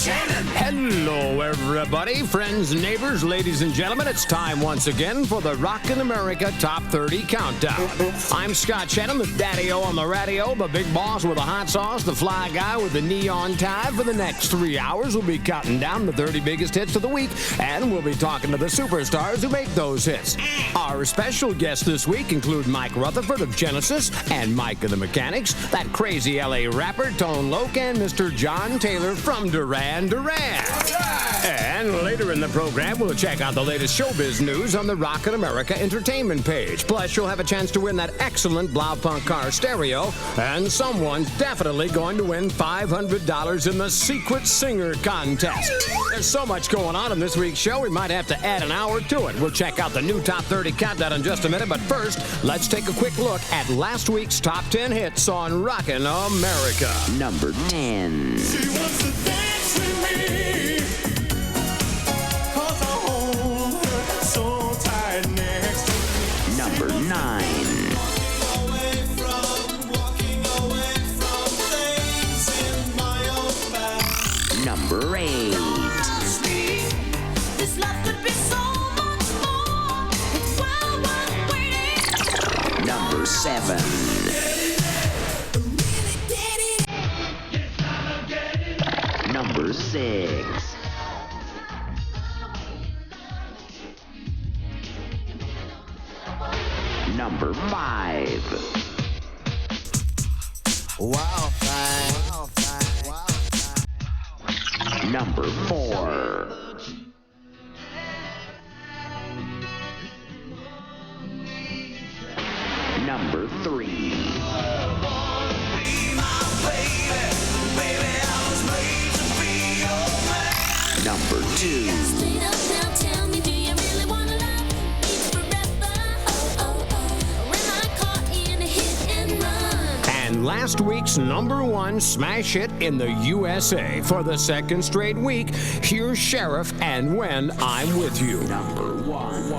Shannon. Hello, everybody, friends, neighbors, ladies and gentlemen. It's time once again for the Rockin' America Top 30 Countdown. I'm Scott Shannon, the daddy-o on the radio, the big boss with the hot sauce, the fly guy with the neon tie. For the next 3 hours, we'll be counting down the 30 biggest hits of the week, and we'll be talking to the superstars who make those hits. Our special guests this week include Mike Rutherford of Genesis and Mike of the Mechanics, that crazy L.A. rapper Tone Loc, and Mr. John Taylor from Duran Duran. And later in the program, we'll check out the latest showbiz news on the Rockin' America Entertainment page. Plus, you'll have a chance to win that excellent Blaupunk car stereo, and someone's definitely going to win $500 in the Secret Singer contest. There's so much going on in this week's show, we might have to add an hour to it. We'll check out the new Top 30 Countdown in just a minute, but first, let's take a quick look at last week's Top 10 hits on Rockin' America. Number 10. She wants to dance with me, 'cause I hold her so tight next to me. Number 9. Number 8. This love could be so much more. It's well worth waiting. Number 7. Number 6. Number 5. Wow, fine. Wow, fine. Wow, fine. Number 4. Number 3. Number 2. Straight up now, tell me, do you really wanna love me forever? Oh, oh, oh. Or am I caught in a hit and run? And last week's number 1 smash hit in the USA for the second straight week, here's Sheriff and When I'm With You. Number 1.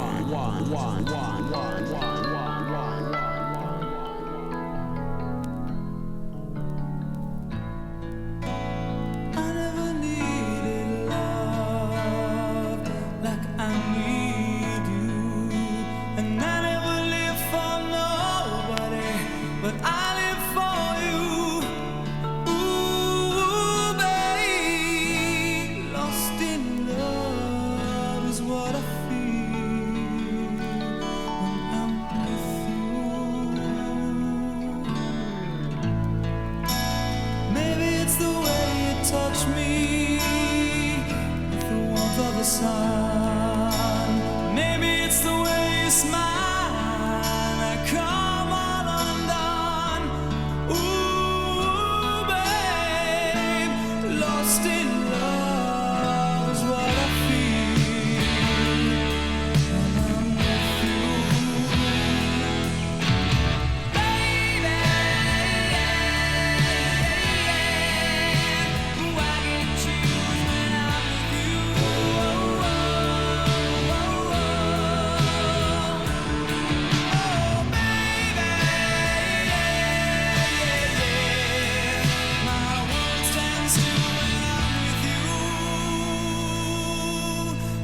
I never needed love like I need you, and I never lived for nobody, but I live for you. Ooh, babe, lost in love is what I feel when I'm with you. Maybe it's the way you touch me with the warmth of the sun. Maybe it's the way you smile. I come all undone. Ooh, babe, lost in love is what I feel when I'm with you. Baby, who I can choose when I'm with you. Oh, baby, my world stands still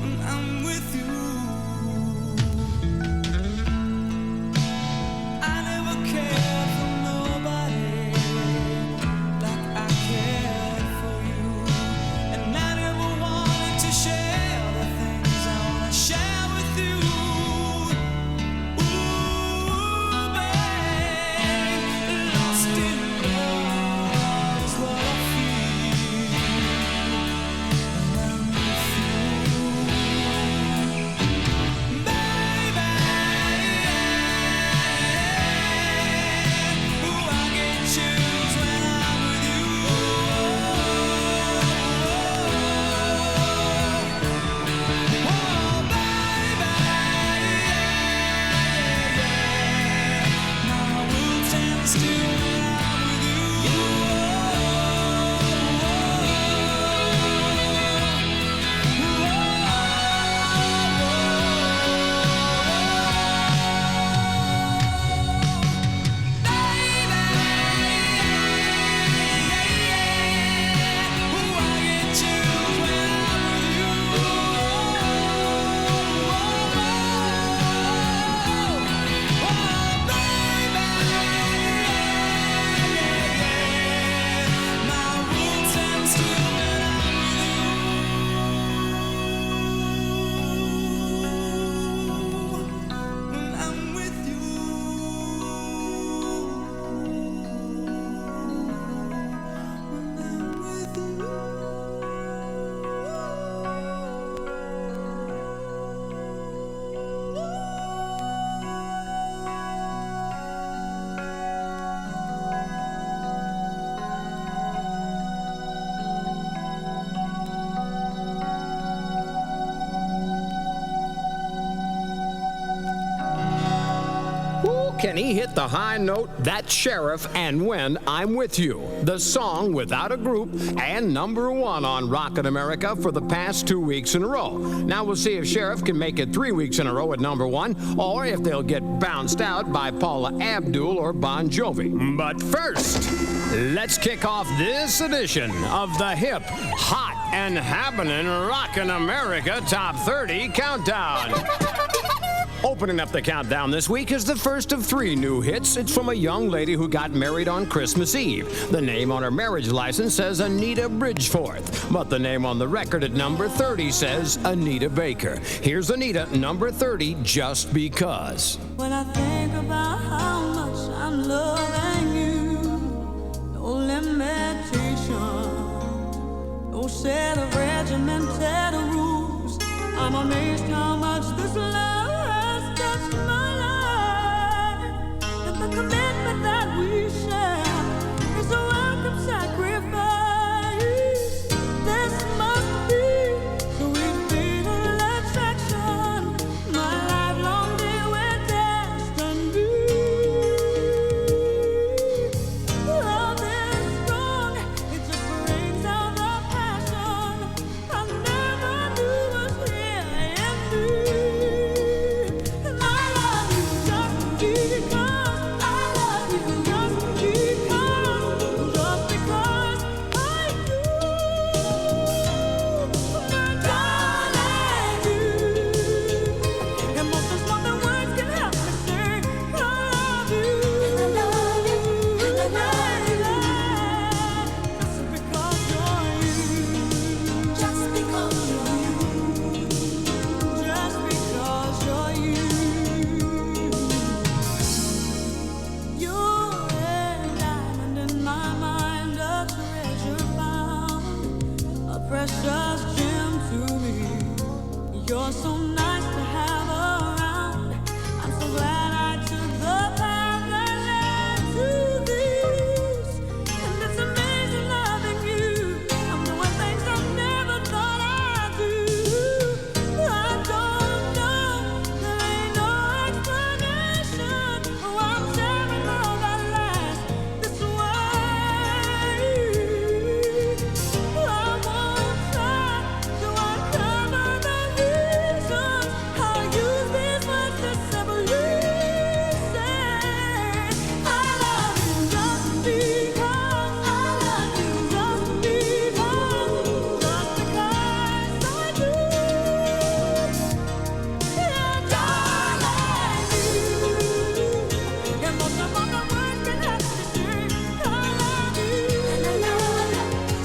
when I'm with you. I never cared for nobody like I cared for you, and I never wanted to share the things I wanna share with you. Ooh, babe, lost in love is what I feel when I'm with you. Baby, who I can choose when I'm with you. Oh, baby, my world stands still when I'm with you. Who I can choose can he hit the high note? That's Sheriff and When I'm With You, the song without a group and #1 on Rockin' America for the past 2 weeks in a row. Now we'll see if Sheriff can make it 3 weeks in a row at #1 or if they'll get bounced out by Paula Abdul or Bon Jovi. But first, let's kick off this edition of the hip, hot, and happening Rockin' America Top 30 Countdown. Opening up the countdown this week is the first of 3 new hits. It's from a young lady who got married on Christmas Eve. The name on her marriage license says Anita Bridgeforth, but the name on the record at number 30 says Anita Baker. Here's Anita, number 30, Just Because. When I think about how much I'm loving you, no limitation, no set of regimented rules. I'm amazed how much this love has touched my life. And the commitment that we share is a welcome sacrifice. This must be sweet fatal attraction, my lifelong day with destiny. Love is strong, it just brings out the passion I never knew was here in me. And I love you just because, I love you just because I do. My darling, you. Emotions more than words can help me say I love you. I love you. I love you. Just because you're you. Just because you're you. You're a diamond in my mind, a treasure found, a precious gem to me. You're so nice to have around. I'm so glad I took the path that led to this. And it's amazing loving you. I'm doing things I never thought I'd do. I don't know, there ain't no explanation why I'm sharing all that lasts this way. I won't try to uncover the reasons. I'll use these words to simply say I love you just because, I love you just because I do. Yeah, darling, you. Emotion more than words can help me say I love you.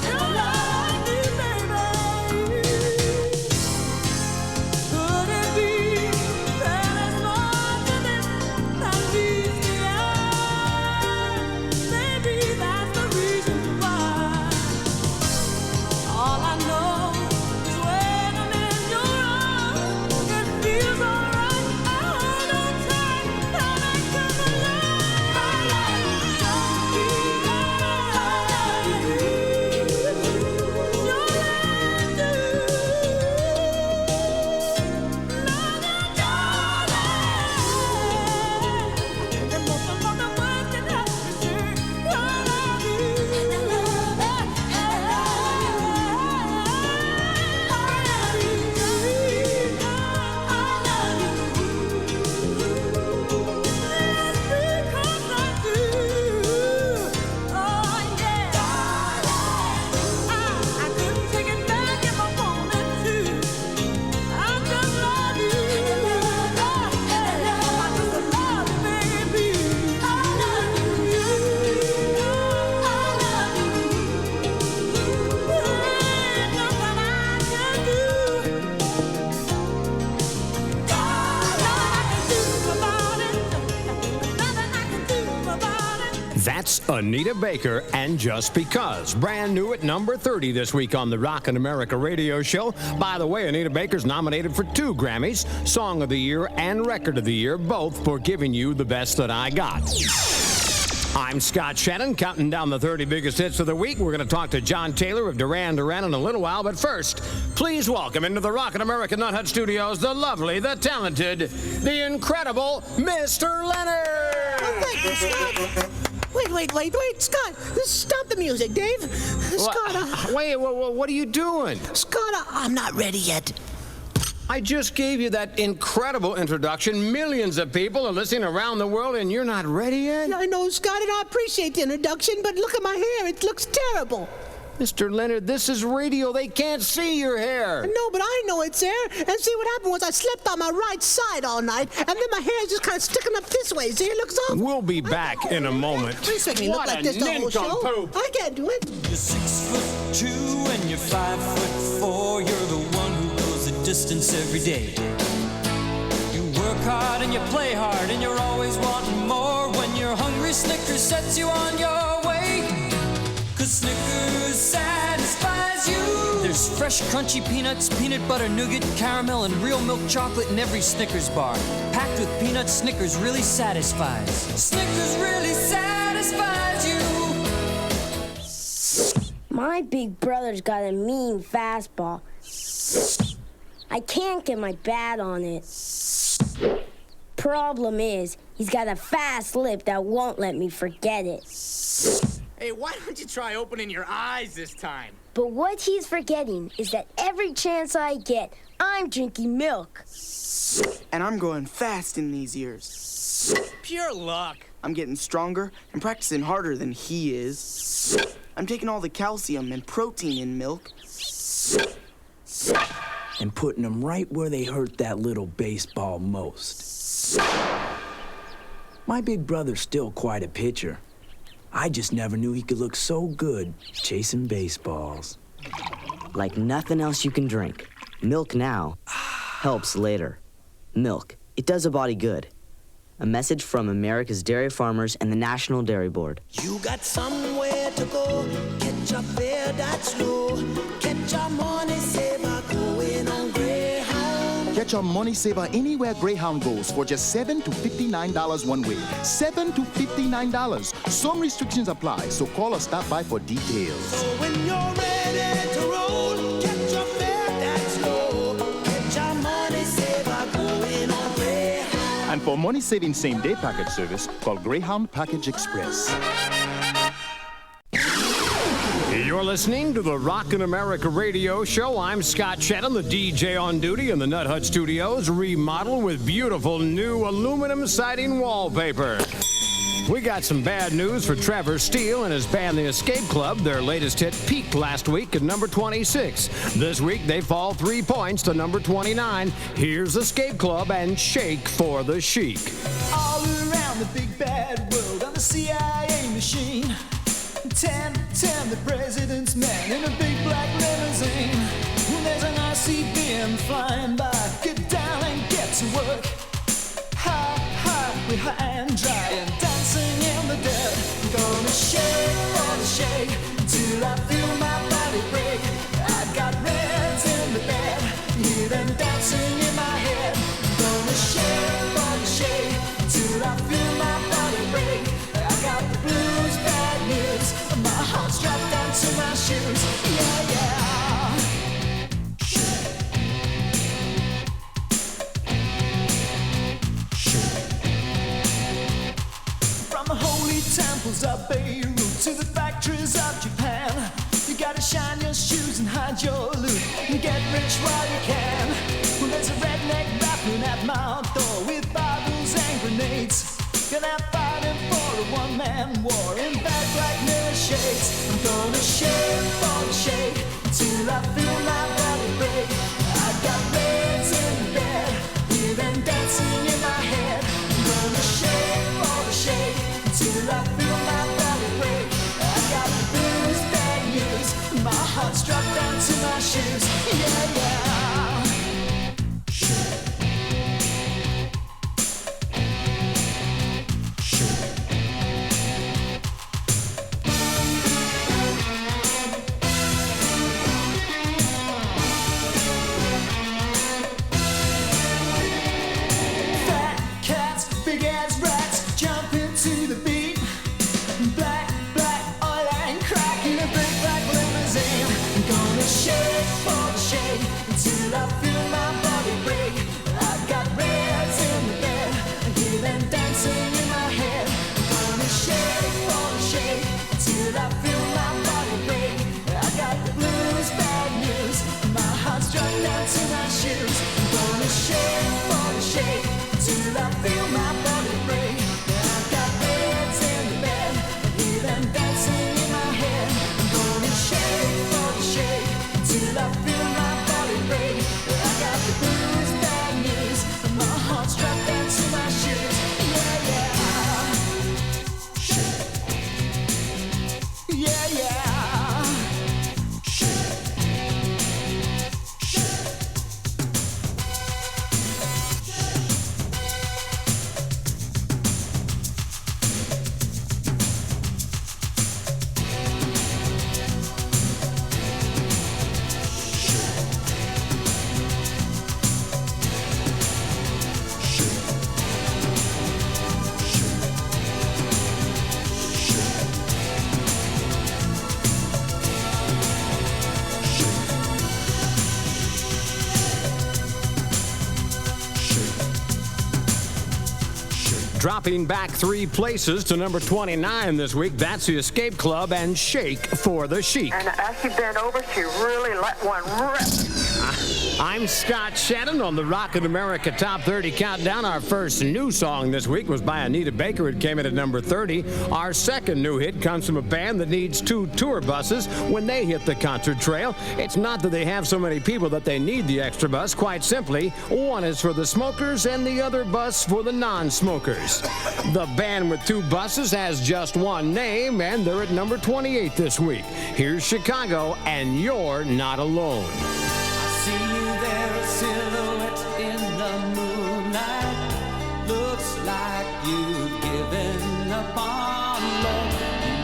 I love you, baby. Could it be that there's more to this than meets the eye? Maybe that's the reason why. All I know is when I'm in your arms, it feels alright. I hold on tight and I come alive. I love you just because I love you. Sure I do. Love you, darling. Emotion more than words can help me say I love you. That's Anita Baker and Just Because. Brand new at number 30 this week on the Rockin' America radio show. By the way, Anita Baker's nominated for 2 Grammys, Song of the Year and Record of the Year, both for giving you the best that I got. I'm Scott Shannon, counting down the 30 biggest hits of the week. We're going to talk to John Taylor of Duran Duran in a little while, but first, please welcome into the Rockin' America Nut Hut Studios the lovely, the talented, the incredible Mr. Leonard! Oh, thank you, Scott. Wait, Scott. Stop the music, Dave. Scott, Wait, what are you doing? Scott, I'm not ready yet. I just gave you that incredible introduction. Millions of people are listening around the world, and you're not ready yet? I know, Scott, and I appreciate the introduction, but look at my hair. It looks terrible. Mr. Leonard, this is radio. They can't see your hair. No, but I know it's there. And see, what happened was I slept on my right side all night, and then my hair is just kind of sticking up this way. See, it looks awful. We'll be back in a moment. Please make me look like this the whole show. Nincompoop. I can't do it. You're 6'2" and you're 5'4". You're the one who goes the distance every day. You work hard and you play hard and you're always wanting more. When you're hungry, Snickers sets you on your way. 'Cause Snickers satisfies you. There's fresh, crunchy peanuts, peanut butter, nougat, caramel, and real milk chocolate in every Snickers bar. Packed with peanuts, Snickers really satisfies. Snickers really satisfies you. My big brother's got a mean fastball. I can't get my bat on it. Problem is, he's got a fast lip that won't let me forget it. Hey, why don't you try opening your eyes this time? But what he's forgetting is that every chance I get, I'm drinking milk. And I'm growing fast in these years. Pure luck. I'm getting stronger and practicing harder than he is. I'm taking all the calcium and protein in milk and putting them right where they hurt that little baseball most. My big brother's still quite a pitcher. I just never knew he could look so good chasing baseballs. Like nothing else you can drink. Milk now helps later. Milk, it does a body good. A message from America's dairy farmers and the National Dairy Board. You got somewhere to go. Catch a fare that's low. Catch a money saver going on Greyhound. Catch a money saver anywhere Greyhound goes for just $7 to $59 one way. $7 to $59. Some restrictions apply, so call or stop by for details. So when you're ready to roll, catch a fare that's low. Catch a money saver going on Greyhound. And for money-saving same-day package service, call Greyhound Package Express. You're listening to the Rockin' America radio show. I'm Scott Shannon, the DJ on duty in the Nut Hut Studios, remodeled with beautiful new aluminum siding wallpaper. We got some bad news for Trevor Steele and his band, The Escape Club. Their latest hit peaked last week at number 26. This week, they fall 3 points to number 29. Here's Escape Club and Shake for the Chic. All around the big bad world on the CIA machine. 10, the president's man in a big black limousine. There's an ICBM flying by. Get down and get to work. High, we're high and dry and dancing in the dirt. I'm gonna shake for the shake till I feel my body break. I got reds in the bed, hear them dancing in my head. I'm gonna shake for the shake till I feel my body break. I got the blues, bad news, my heart's strapped down to my shoes. Yeah, yeah. Temples of Beirut to the factories of Japan. You gotta shine your shoes and hide your loot and get rich while you can. Well, there's a redneck rapping at my door with bottles and grenades. Gonna fighting for a one-man war in bad black mirror shades. I'm gonna shake for the shake until I feel my body break. I got reds in the bed, hear them dancing in my head. I'm gonna shake for the shake till I feel my body break. I got the blues, bad news, my heart struck down to my shoes. Yeah, yeah. Fat cats, big ass rats, jump into the beat. Black, oil and crack in a big black limousine. I'm gonna shake for the shake Dropping back 3 places to number 29 this week, that's the Escape Club and Shake for the Chic. And as she bent over, she really let one rip. I'm Scott Shannon on the Rockin' America Top 30 Countdown. Our first new song this week was by Anita Baker. It came in at number 30. Our second new hit comes from a band that needs 2 tour buses when they hit the concert trail. It's not that they have so many people that they need the extra bus. Quite simply, one is for the smokers and the other bus for the non-smokers. The band with 2 buses has just one name, and they're at number 28 this week. Here's Chicago, and You're Not Alone. See you there, a silhouette in the moonlight. Looks like you've given up on love.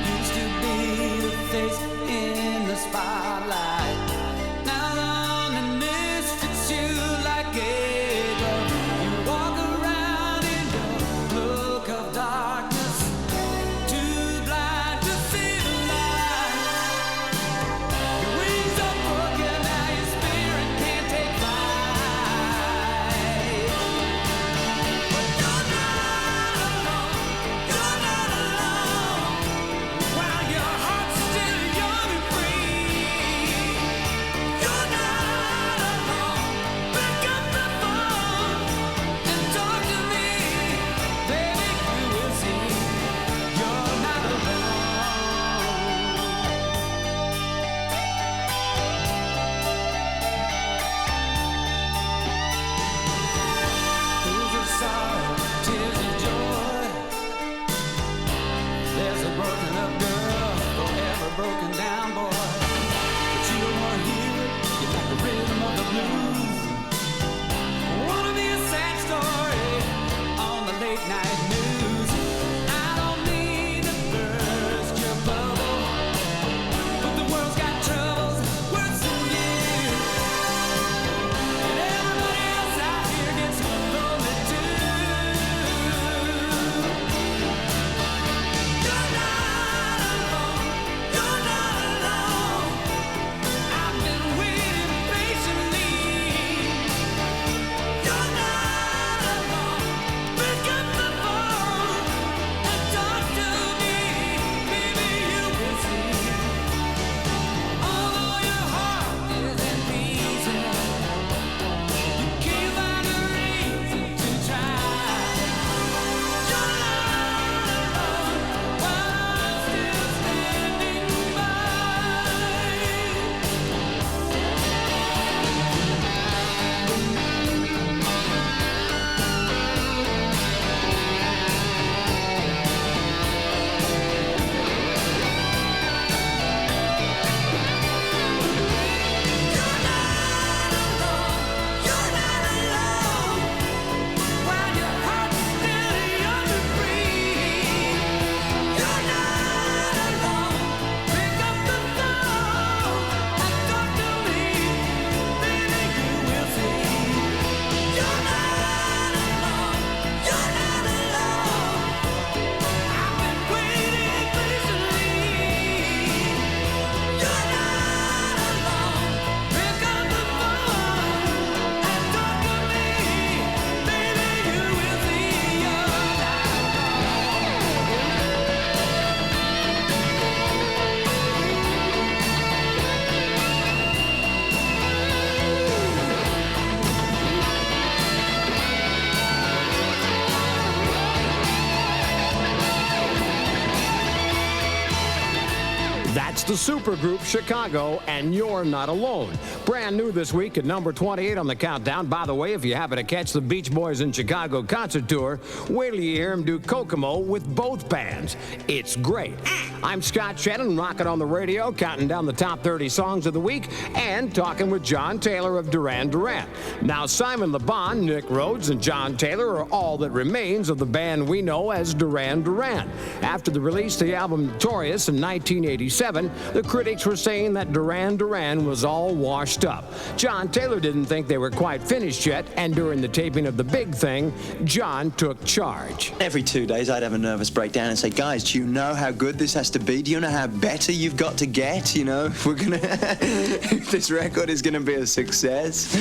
You used to be the face in the spotlight. Now loneliness fits you like a glove. You walk around in your look of darkness, too blind to see the light. Your wings are broken, now your spirit can't take flight. But you're not alone, you're not alone. While your heart's still young and free, you're not alone. Pick up the phone and talk to me, baby. You will see you're not alone. Tears of sorrow, tears of joy. There's a broken up girl, forever broken down boy. But you don't wanna hear it, you like the rhythm of the blues. Wanna be a sad story on the late night news. I don't mean to burst your bubble, but the world's got troubles worse than you. And everybody else out here gets lonely too. You're not alone, you're not alone. I've been waiting patiently. You're not alone. Pick up the phone and talk to me, baby. You will see. Although your heart is in pieces, you can't find a reason to try. You're not alone while I'm still standing by. You're not alone while your heart's still young and free. You're not alone. Pick up the phone and talk to me, baby. You will see. You're not alone. You're not alone. I've been waiting patiently. You're not alone. Pick up the phone and talk to me, baby. You will see. You're not That's the supergroup Chicago, and You're Not Alone. Brand new this week at number 28 on the countdown. By the way, if you happen to catch the Beach Boys in Chicago concert tour, wait till you hear them do Kokomo with both bands. It's great. I'm Scott Shannon, rocking on the radio, counting down the top 30 songs of the week, and talking with John Taylor of Duran Duran. Now, Simon LeBon, Nick Rhodes, and John Taylor are all that remains of the band we know as Duran Duran. After the release of the album Notorious in 1987, the critics were saying that Duran Duran was all washed up. John Taylor didn't think they were quite finished yet, and during the taping of The Big Thing, John took charge. Every 2 days, I'd have a nervous breakdown and say, guys, do you know how good this has to be? Do you know how better you've got to get? You know, if we're gonna, if this record is gonna be a success.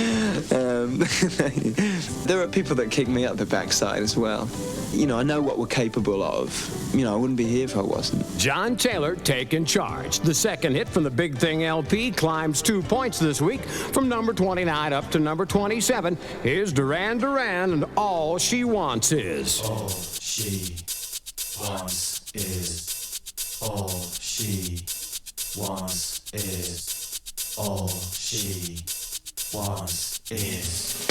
There are people that kick me up the backside as well. you know, I know what we're capable of. You know, I wouldn't be here if I wasn't. John Taylor taking charge. The second hit from the Big Thing LP climbs 2 points this week from number 29 up to number 27. Here's Duran Duran and All She Wants Is. All she wants is, all she wants is, all she wants is.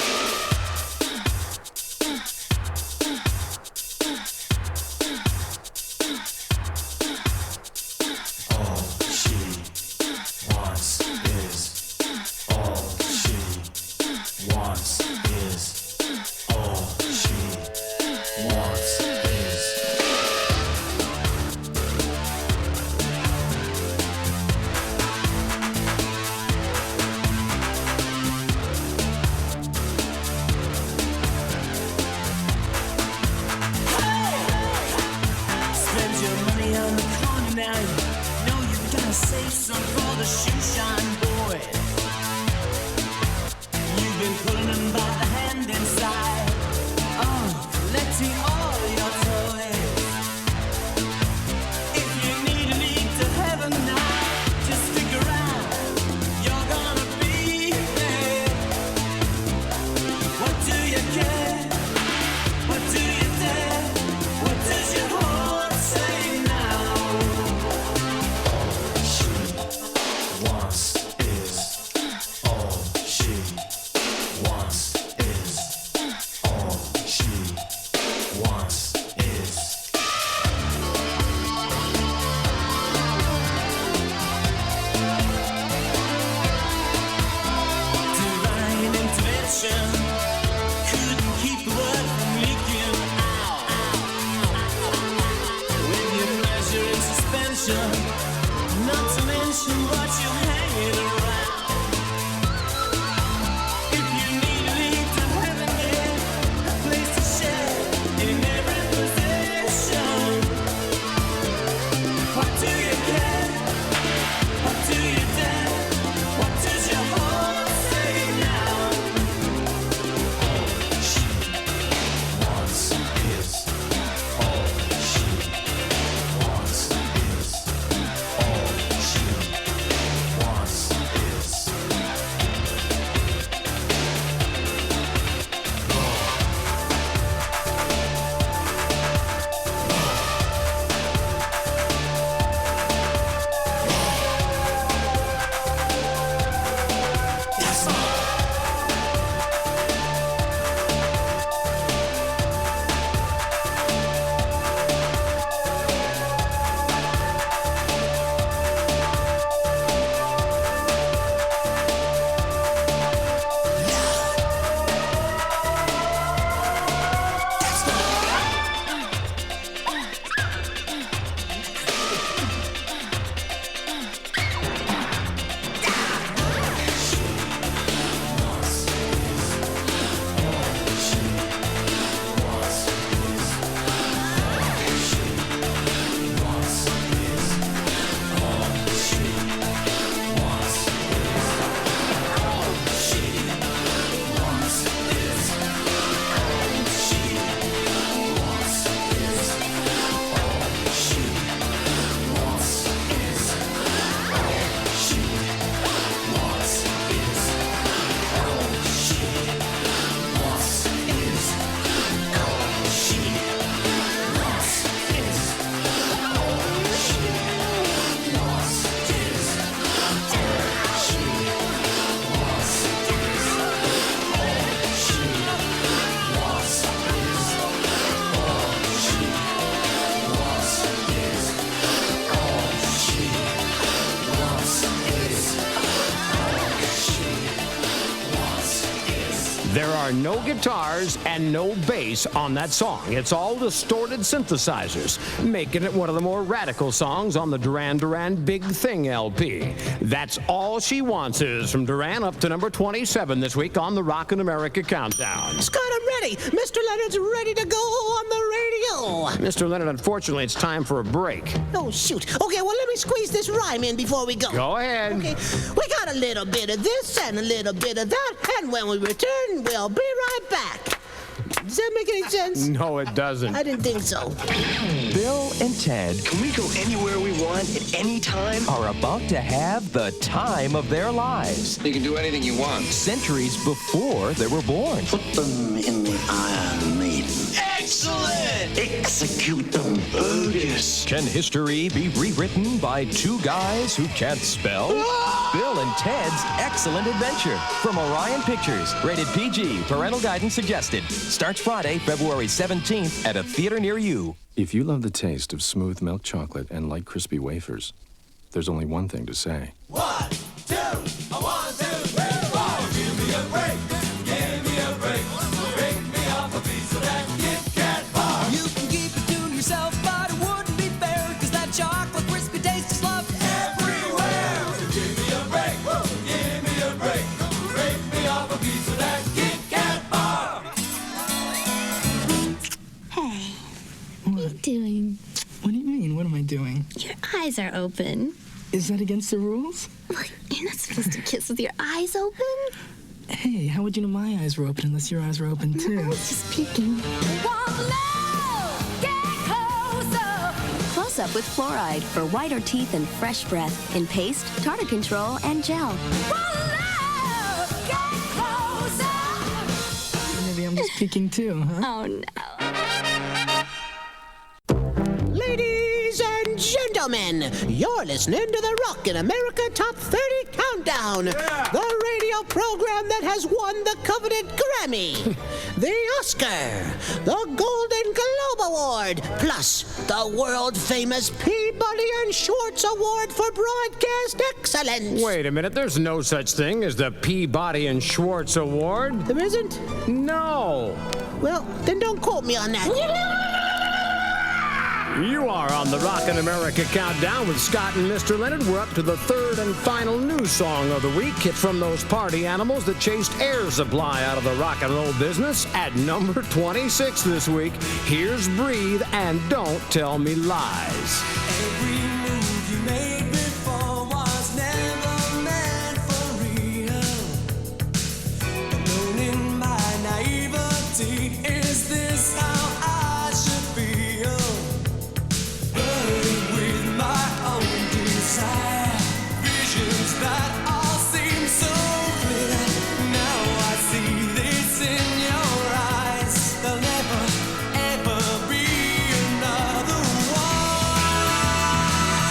Save some for the shoe shine boy. You've been pulling them by the hand inside. Oh, collecting all your toys. If you need a lead to heaven now, just stick around. You're gonna be there. What do you care? What do you dare? What does your heart say now? Couldn't keep the word from leaking out. With your pleasure in suspension, not to mention what you're hanging around. If you need a lead to heaven, yeah, a place to share in every possession. What do you care? What do you dare? What does your heart say now? There are no guitars and no bass on that song. It's all distorted synthesizers, making it one of the more radical songs on the Duran Duran Big Thing LP. That's All She Wants Is from Duran up to number 27 this week on the Rockin' America Countdown. Scott, I'm ready. Mr. Leonard's ready to go on the radio. Mr. Leonard, unfortunately, it's time for a break. Oh, shoot. Okay, well, let me squeeze this rhyme in before we go. Go ahead. Okay, we got a little bit of this and a little bit of that, and when we return, we'll be right back. Does that make any sense? No, it doesn't. I didn't think so. Bill and Ted Can we go anywhere we want at any time? are about to have the time of their lives. You can do anything you want. Centuries before they were born. Put them in the Iron Maiden. Excellent! Execute them, Burgess. Can history be rewritten by two guys who can't spell? Bill and Ted's Excellent Adventure from Orion Pictures. Rated PG. Parental guidance suggested. Starts Friday, February 17th at a theater near you. If you love the taste of smooth milk chocolate and light crispy wafers, there's only one thing to say. 1, 2, 1, 2, 3, 4. Give me a break. Give me a break. Break me off a piece of that Kit Kat bar. You can keep it to yourself, but it wouldn't be fair, 'cause that chocolate crispy taste is loved everywhere. So give me a break. Give me a break. Break me off a piece of that Kit Kat bar. Hey, what are you doing? What do you mean? What am I doing? Your eyes are open. Is that against the rules? You're not supposed to kiss with your eyes open. Hey, how would you know my eyes were open unless your eyes were open too? I was just peeking. Close Up with fluoride for whiter teeth and fresh breath in paste, tartar control, and gel. Maybe I'm just peeking too, huh? Oh no. Ladies and gentlemen, you're listening to the Rockin' America Top 30 Countdown, the radio program that has won the coveted Grammy, the Oscar, the Golden Globe Award, plus the world-famous Peabody and Schwartz Award for Broadcast Excellence. Wait a minute, there's no such thing as the Peabody and Schwartz Award. There isn't? No. Well, then don't quote me on that. You are on the Rockin' America Countdown with Scott and Mr. Leonard. We're up to the third and final news song of the week. It's from those party animals that chased air supply out of the rock and roll business. At number 26 this week, here's Breathe and Don't Tell Me Lies. Every move you made before was never meant for real. Alone in my naivety, is this how I should feel? Burning with my own desire, visions that all seem so clear. Now I see this in your eyes. There'll never, ever be another one.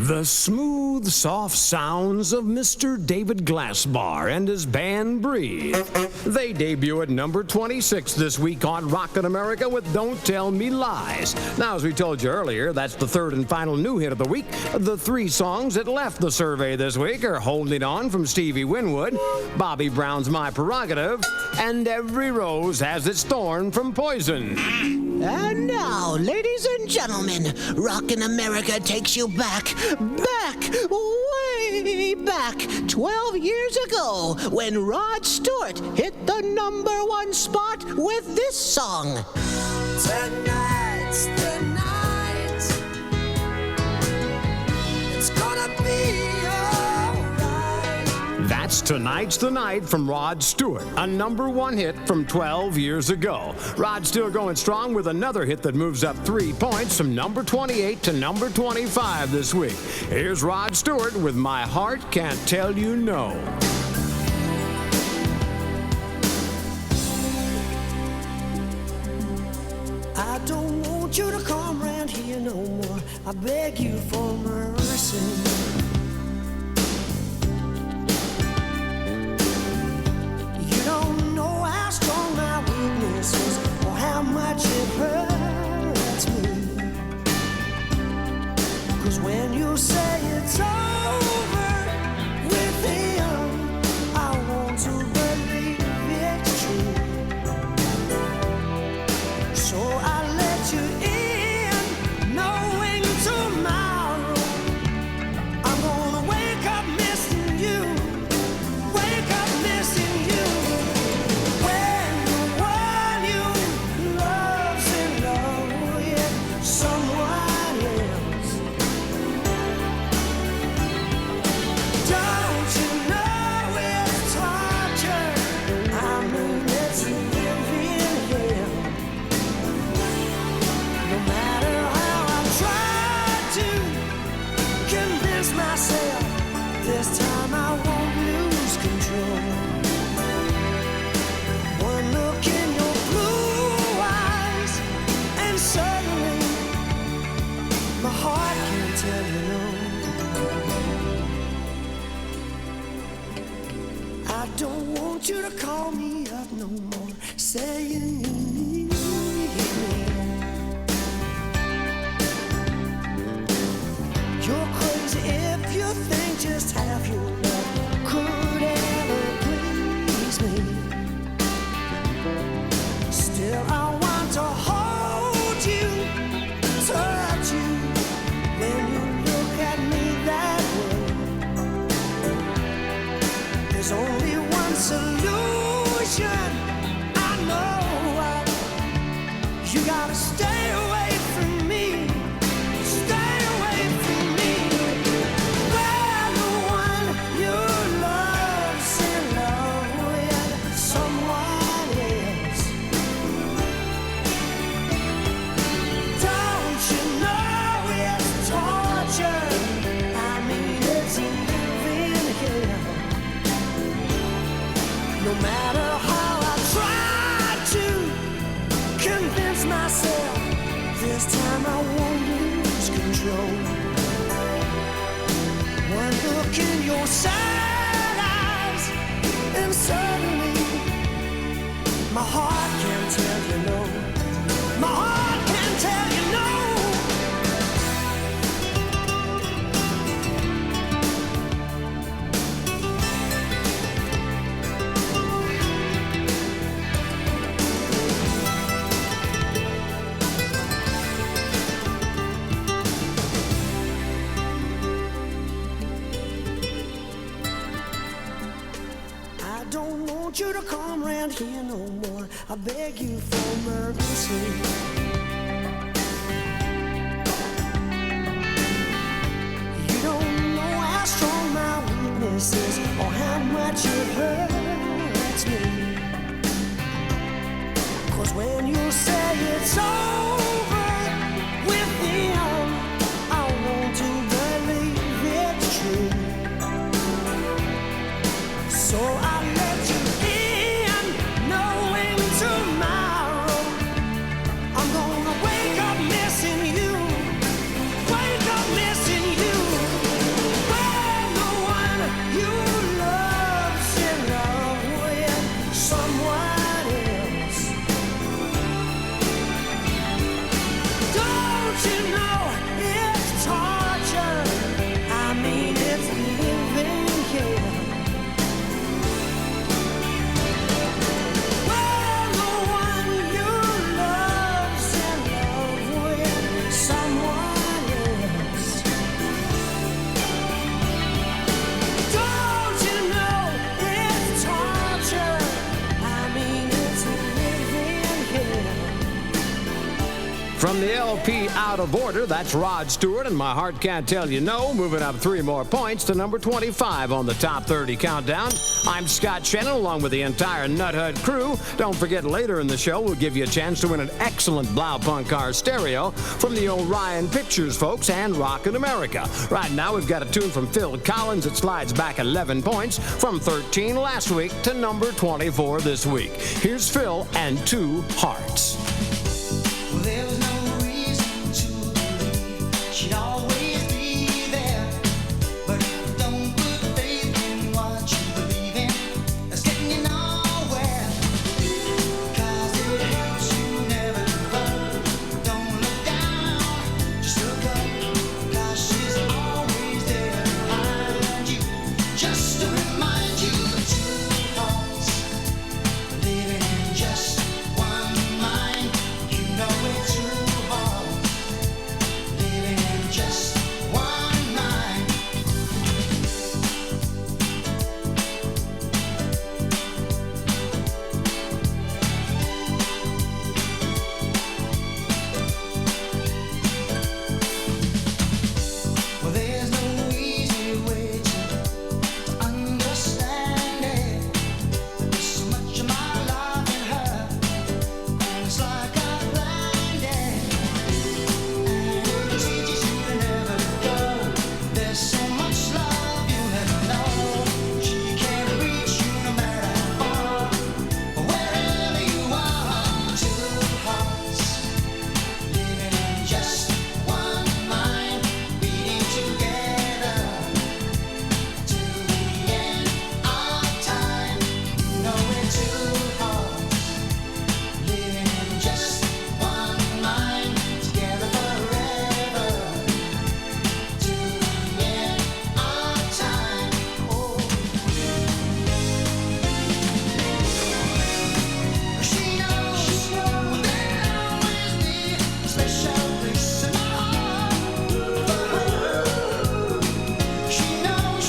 The smooth, soft sounds of Mr. David Glassbar and his band Breathe. They debut at number 26 this week on Rockin' America with Don't Tell Me Lies. Now, as we told you earlier, that's the third and final new hit of the week. The three songs that left the survey this week are Holding On from Stevie Winwood, Bobby Brown's My Prerogative, and Every Rose Has Its Thorn from Poison. And now, ladies and gentlemen, Rockin' America takes you back, way back, 12 years ago, when Rod Stewart hit the #1 spot with this song. Tonight's the night. It's gonna be alright. That's Tonight's the Night from Rod Stewart, a #1 hit from 12 years ago. Rod's still going strong with another hit that moves up 3 points from number 28 to number 25 this week. Here's Rod Stewart with My Heart Can't Tell You No. I don't want you to come round here no more. I beg you for mercy. You don't know how strong my weakness is or how much it hurts me. 'Cause when you say it's over with him, I want to believe it's true. So I let you in, knowing tomorrow I'm gonna wake up missing you, wake up missing you. When the one you love's in love with someone else, don't you know it's torture? I mean it's living hell. No matter how I try to convince myself, this time I won't lose control. One look in your blue eyes, and suddenly my heart can't tell you no. I don't want you to call me up no more, saying you need me. You're crazy if you think just half your love could ever please me. Still, I want to hold you, touch you, when you look at me that way. There's only one solution, I know. You gotta stay away from me. Stay away from me. Where the one you love's in love with someone else. Don't you know it's torture? I mean it's living hell. No matter how I try to convince myself, this time I won't lose control. One look in your sad eyes, and suddenly my heart can't tell you no. My heart can't tell you no. I don't want you to come round here no more. I beg you for mercy. You don't know how strong my weakness is or how much it hurts me. 'Cause when you say it's over with him, I want to believe it's true. So I let you in, knowing tomorrow I'm gonna wake up missing you, wake up missing you. From the LP Out of Order, that's Rod Stewart and My Heart Can't Tell You No, moving up 3 more points to number 25 on the Top 30 Countdown. I'm Scott Shannon, along with the entire Nut Hut crew. Don't forget, later in the show, we'll give you a chance to win an excellent Blaupunk car stereo from the Orion Pictures folks and Rockin' America. Right now, we've got a tune from Phil Collins that slides back 11 points from 13 last week to number 24 this week. Here's Phil and Two Hearts. There was no reason to believe she'd always be there. But if you don't put faith in what you believe in, that's getting you nowhere. 'Cause it helps you never give up. Don't look down, just look up. 'Cause she's always there behind you, just to remind you of two hearts living in just one mind. You know it's two hearts living in just one mind. Well, there's no easy way to understand it. There's so much of my life in her, and it's like a blinded. And it teaches you to never let go. There's so much love you never know. She can't reach you no matter how far, wherever you are. Two hearts living in just one mind, beating together till the end of time. You know we're two hearts living in just one mind, together forever till the end of time. Oh, she knows there'll always be a special place in my heart for her. She knows,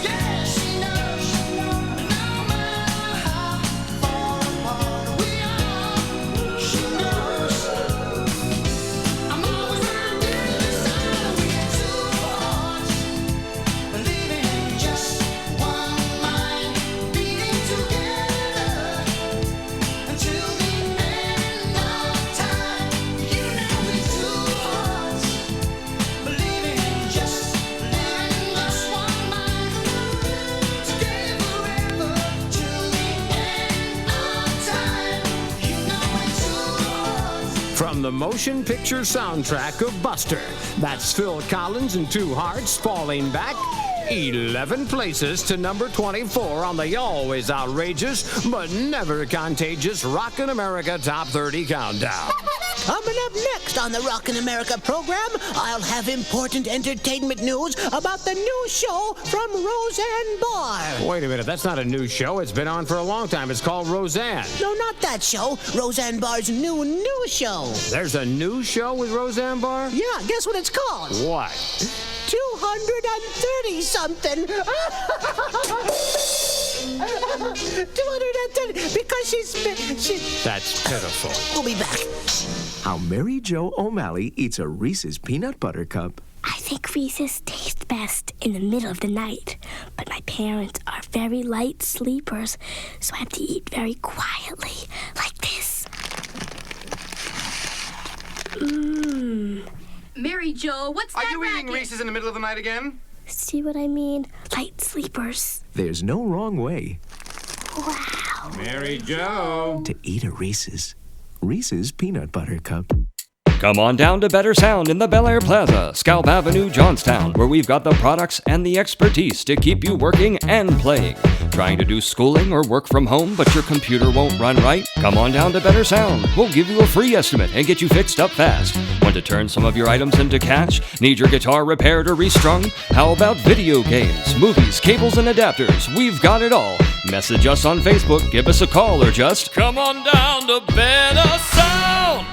yeah, she knows, no matter how far apart we are. She knows, I'm always right there beside her. We're two hearts living in just one mind, beating together until the end of time. You know we're two hearts living in just one mind, together forever till the end of time. You know we're two hearts. From the motion picture soundtrack of Buster, that's Phil Collins and Two Hearts falling back 11 places to number 24 on the always outrageous but never contagious Rockin' America Top 30 Countdown. Coming up next on the Rockin' America program, I'll have important entertainment news about the new show from Roseanne Barr. Wait a minute, that's not a new show. It's been on for a long time. It's called Roseanne. No, not that show. Roseanne Barr's new show. There's a new show with Roseanne Barr? Yeah, guess what it's called? What? 230 something. 230 because she's That's pitiful. We'll be back. How Mary Jo O'Malley eats a Reese's peanut butter cup. I think Reese's taste best in the middle of the night, but my parents are very light sleepers, so I have to eat very quietly, like this. Mary Jo, what's that? Are you eating Reese's in the middle of the night again? See what I mean? Light sleepers. There's no wrong way Wow. Mary Jo. to eat a Reese's. Reese's peanut butter cup. Come on down to Better Sound in the Bel Air Plaza, Scalp Avenue, Johnstown, where we've got the products and the expertise to keep you working and playing. Trying to do schooling or work from home, but your computer won't run right? Come on down to Better Sound. We'll give you a free estimate and get you fixed up fast. Want to turn some of your items into cash? Need your guitar repaired or restrung? How about video games, movies, cables, and adapters? We've got it all. Message us on Facebook, give us a call, or just come on down to Better Sound.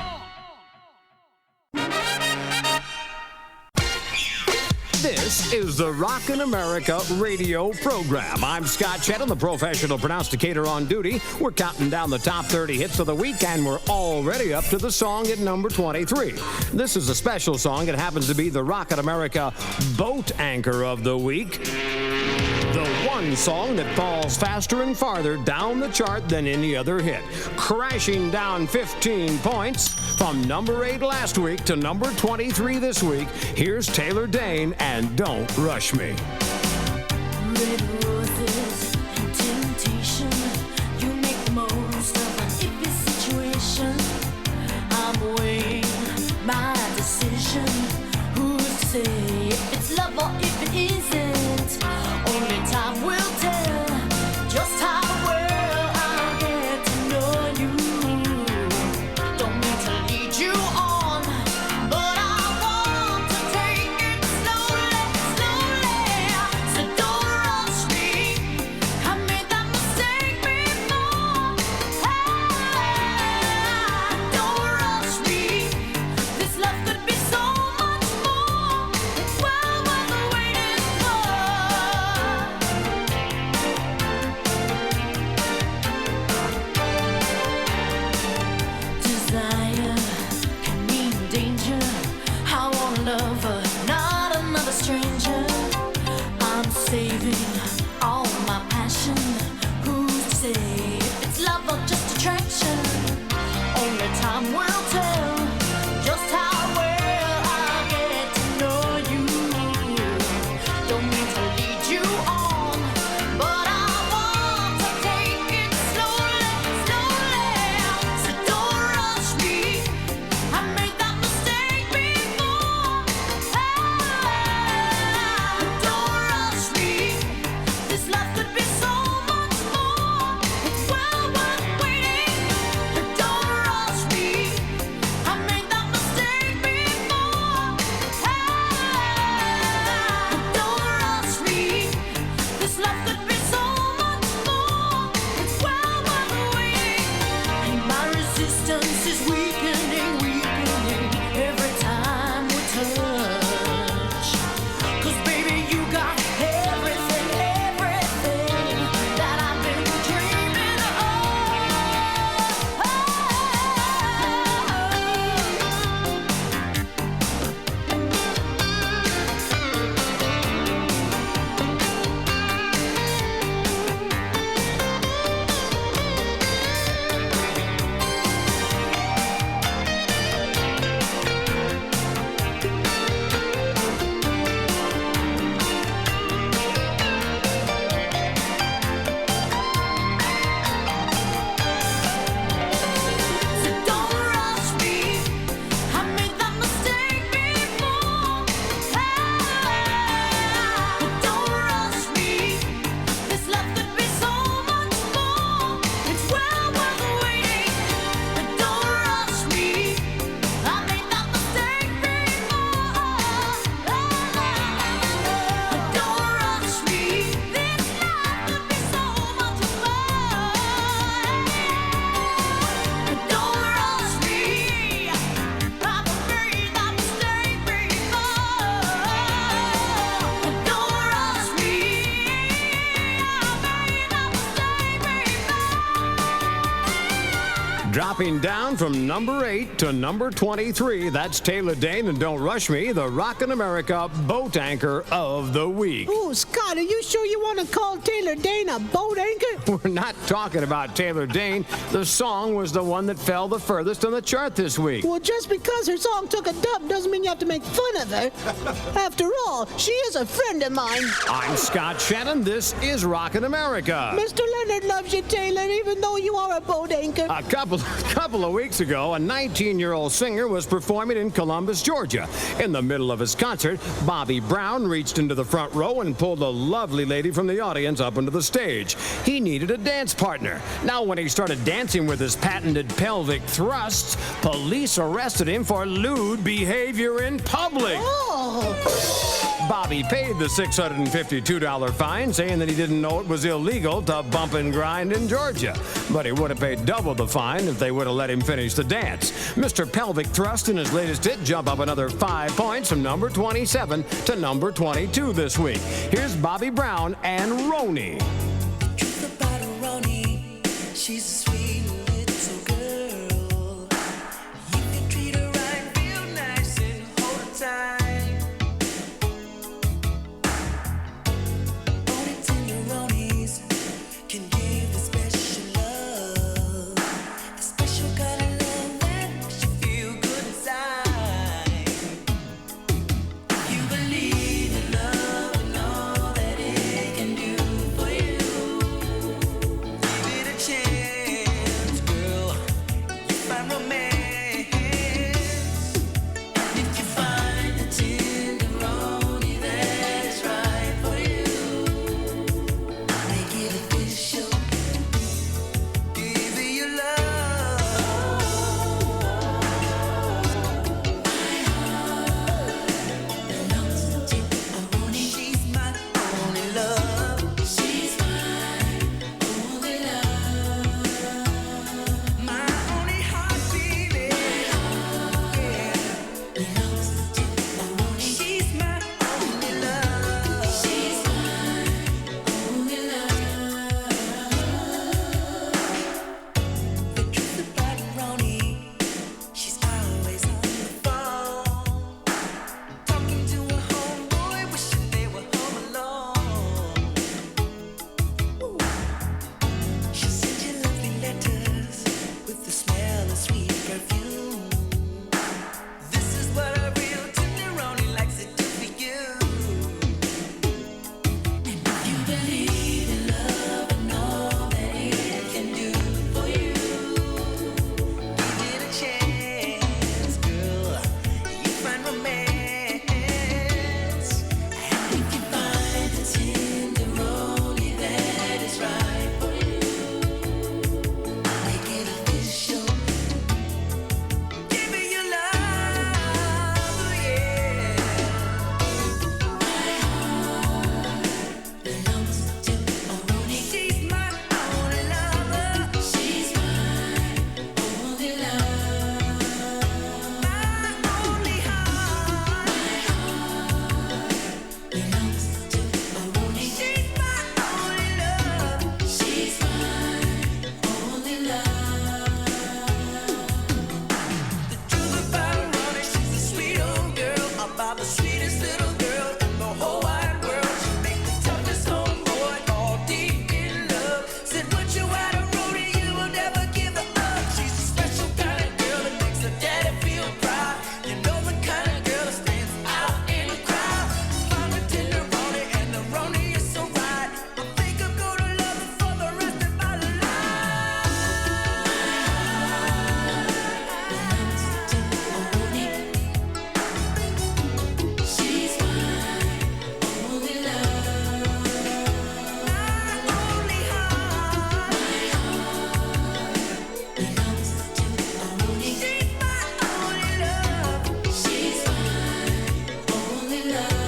This This is the Rockin' America radio program. I'm Scott Shannon, the professional pronounsticator on duty. We're counting down the top 30 hits of the week, and we're already up to the song at number 23. This is a special song. It happens to be the Rockin' America boat anchor of the week. The one song that falls faster and farther down the chart than any other hit. Crashing down 15 points from number 8 last week to number 23 this week. Here's Taylor Dane and Don't Rush Me. Red roses and temptation. You make the most of an iffy situation. I'm weighing my decision. Who's to say if it's love or if it isn't? Only time will tell just how well I get to know you. Don't mean to lead you on, but I want to take it slowly, slowly. So don't rush me. I made that mistake before. Hey, don't rush me. This love could be so much more. It's well worth the waiting for. Desire can mean danger. I want a lover, not another stranger. I'm saving all my passion. Who's to say if it's love or just attraction? Only time will tell just how well I get to know you. Don't mean to lead you on, but I want to take it slowly, slowly. So don't rush me. I made that mistake before. Hey, don't rush me. This love could be so much more. It's well worth waiting. Don't rush me. I made that mistake before. Hey, don't rush me. This love could be so much more. It's well worth waiting. And my resistance is weakening, weakening every time we touch. 'Cause baby, you got everything, everything that I've been dreaming of. So don't rush me. I made that mistake before. Hey, don't rush me. This love could be so much more. It's well worth waiting. Don't rush me. I made that mistake before. Don't rush me. This love could be so much more. Don't rush me. I've made that mistake before. Don't rush me. I've made that mistake before. Dropping down from number 8 to number 23, that's Taylor Dane and Don't Rush Me, the Rockin' America boat anchor of the week. Ooh, Scott, are you sure you want to call Taylor Dane a boat anchor? We're not talking about Taylor Dane. The song was the one that fell the furthest on the chart this week. Well, just because her song took a dump doesn't mean you have to make fun of her. After all, she is a friend of mine. I'm Scott Shannon. This is Rockin' America. Mr. Leonard loves you, Taylor, even though you are a boat anchor. A couple of weeks ago, a 19-year-old singer was performing in Columbus, Georgia. In the middle of his concert, Bobby Brown reached into the front row and pulled a lovely lady from the audience up onto the stage. He needed a dance partner. Now, when he started dancing with his patented pelvic thrusts, police arrested him for lewd behavior in public. Oh! Bobby paid the $652 fine, saying that he didn't know it was illegal to bump and grind in Georgia. But he would have paid double the fine if they would have let him finish the dance. Mr. Pelvic Thrust in his latest hit jump up another 5 points from number 27 to number 22 this week. Here's Bobby Brown and Roni. Truth about Roni, she's a sweet little girl. You can treat her right, feel nice and hold her tight. Only tenderonis can give the special love, the special kind of love that makes you feel good inside. If you believe in love and all that it can do for you, give it a chance, girl. You find romance, and if you find the tenderoni that is right for you, make it official. Give it your love. She's my only love. She's my only love. My only heartbeat. She's my only love. She's my only love. The truth about Roni, she's always on the phone, talking to a homeboy, wishing they were home alone. She'll send you lovely letters with the smell of sweet perfume. This is what a real tenderoni likes to do for you. And if you believe in love and all that it can do for you, give it a chance, girl. You find romance, and if you find the tenderoni that is right for you, make it official. Give it your love, yeah. My heart belongs to Roni. She's my only lover. She's my only love. My only heart. Belongs to Roni. She's my only love. She's my only love. The truth about Roni, she's a sweet old girl, about the sweetest little girl in the whole wide world. She make the toughest homeboy all deep in love. Said once you had a Roni, you will never give her up. She's a special kind of girl that makes her daddy feel proud. You know the kind of girl that stands out in the crowd. Found a tenderoni and the Roni is so right. I think I'm gonna love her for the rest of my life. She's my only love. My only heart. My heart belongs to Roni. She's my only love. She's my only love.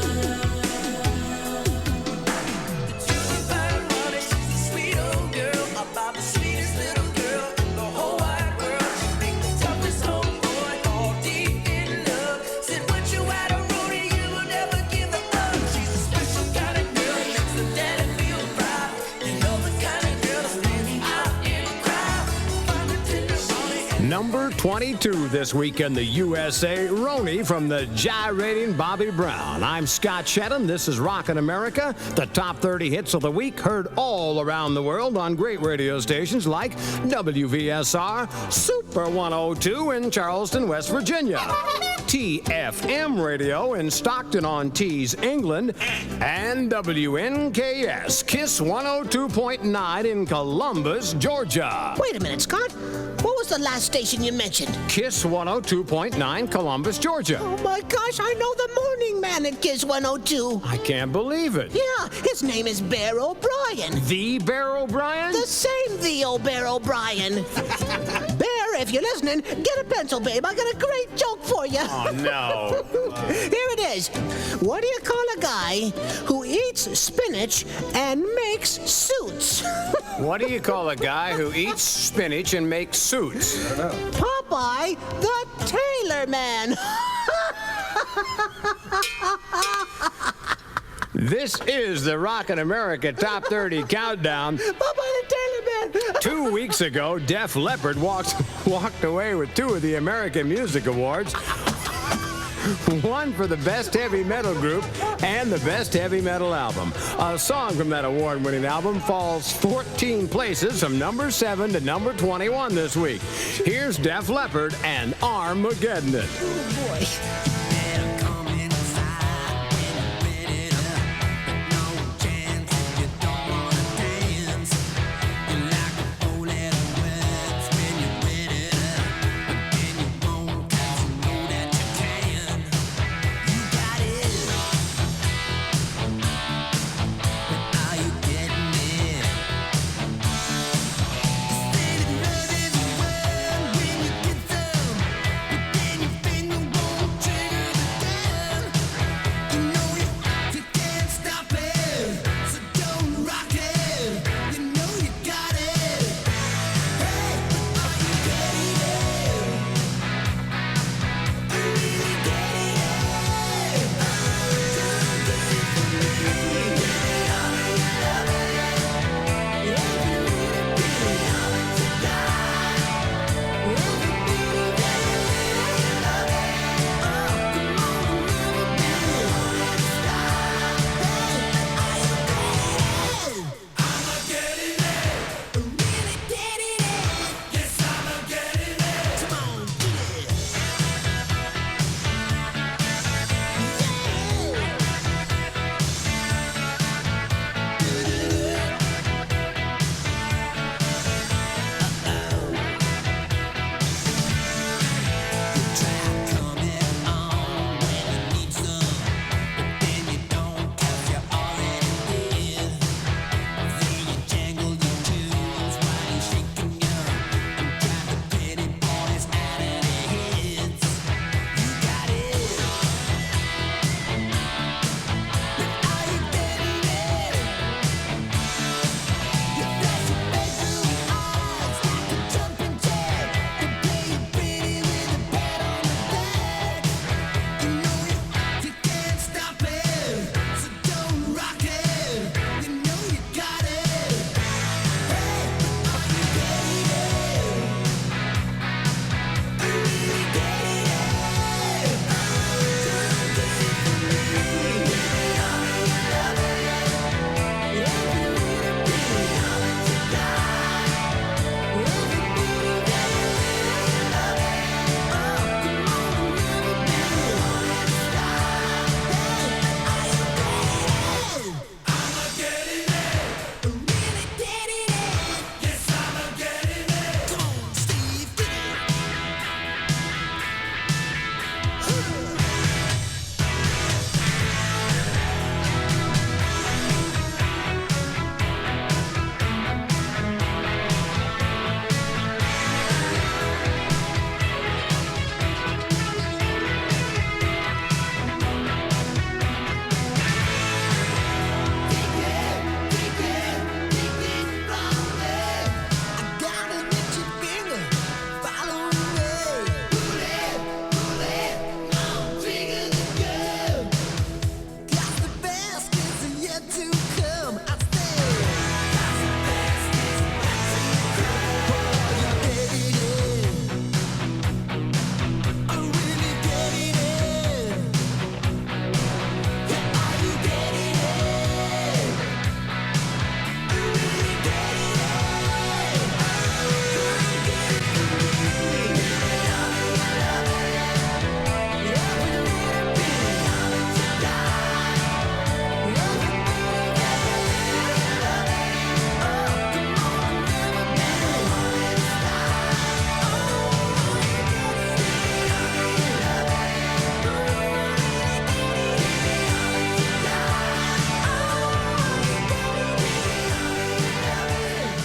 The truth about Roni, she's a sweet old girl, about the sweetest little girl in the whole wide world. She make the toughest homeboy all deep in love. Said once you had a Roni, you will never give her up. She's a special kind of girl that makes her daddy feel proud. You know the kind of girl that stands out in the crowd. Find a tenderoni and Number 22 this week in the USA, Roni from the gyrating Bobby Brown. I'm Scott Shannon. This is Rockin' America, the top 30 hits of the week, heard all around the world on great radio stations like WVSR, Super 102 in Charleston, West Virginia, TFM Radio in Stockton-on-Tees, England, and WNKS, Kiss 102.9 in Columbus, Georgia. Wait a minute, Scott. What was the last station you mentioned? Kiss 102.9 Columbus, Georgia. Oh my gosh, I know the morning man at Kiss 102. I can't believe it. Yeah, his name is Bear O'Brien. The Bear O'Brien? The same The Bear O'Brien. Bear if you're listening, get a pencil, babe. I got a great joke for you. Oh, no. Here it is. What do you call a guy who eats spinach and makes suits? What do you call a guy who eats spinach and makes suits? Popeye the Tailor Man. This is the Rockin' America Top 30 Countdown. Popeye the Tailor Man. 2 weeks ago, Def Leppard walked away with 2 of the American Music Awards. One for the Best Heavy Metal Group and the Best Heavy Metal Album. A song from that award-winning album falls 14 places from number 7 to number 21 this week. Here's Def Leppard and Armageddon. Oh, boy.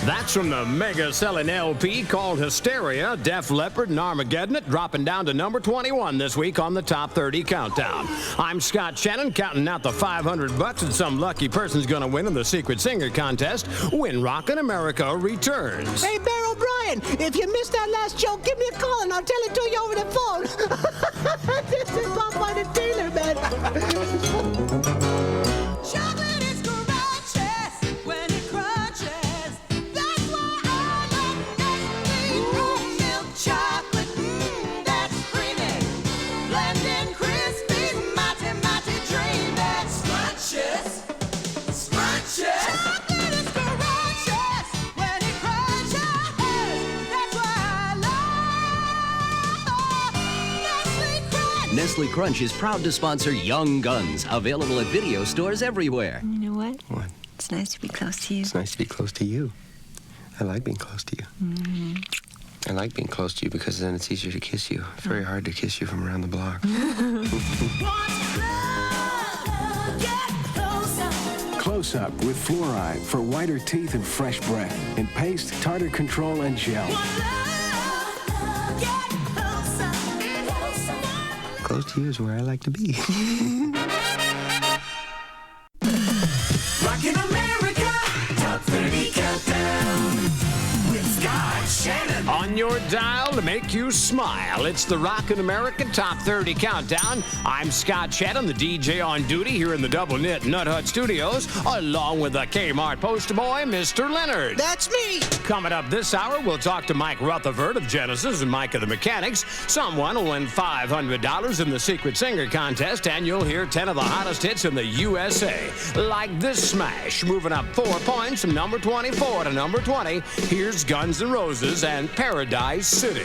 That's from the mega-selling LP called Hysteria, Def Leppard and Armageddon, it dropping down to number 21 this week on the Top 30 Countdown. I'm Scott Shannon, counting out the $500 that some lucky person's gonna win in the Secret Singer contest when Rockin' America returns. Hey, Bear O'Brien, if you missed that last joke, give me a call and I'll tell it to you over the phone. This is Popeye the Tailor, man. Chocolate is scrumptious when it crunches. That's why I love Nestle milk chocolate. That's creamy, blending crispy, mighty, mighty dream. That's scrumptious, scrumptious. Chocolate is scrumptious when it crunches. That's why I love Nestle Crunch. Nestle Crunch is proud to sponsor Young Guns, available at video stores everywhere. You know what? What? It's nice to be close to you. It's nice to be close to you. I like being close to you. Mm-hmm. I like being close to you because then it's easier to kiss you. It's very hard to kiss you from around the block. Close Up with fluoride for whiter teeth and fresh breath. In paste, tartar control, and gel. Close to you is where I like to be. Rockin' America, Top 30 Countdown with Scott Shannon. On your dial to make you smile, it's the Rockin' America Top 30 Countdown. I'm Scott Shannon, the DJ on duty here in the Double Knit Nut Hut Studios, along with the Kmart poster boy, Mr. Leonard. That's me. Coming up this hour, we'll talk to Mike Rutherford of Genesis and Mike of the Mechanics. Someone will win $500 in the Secret Singer contest, and you'll hear 10 of the hottest hits in the USA. Like this smash, moving up 4 points from number 24 to number 20. Here's Guns N' Roses and Paradise City.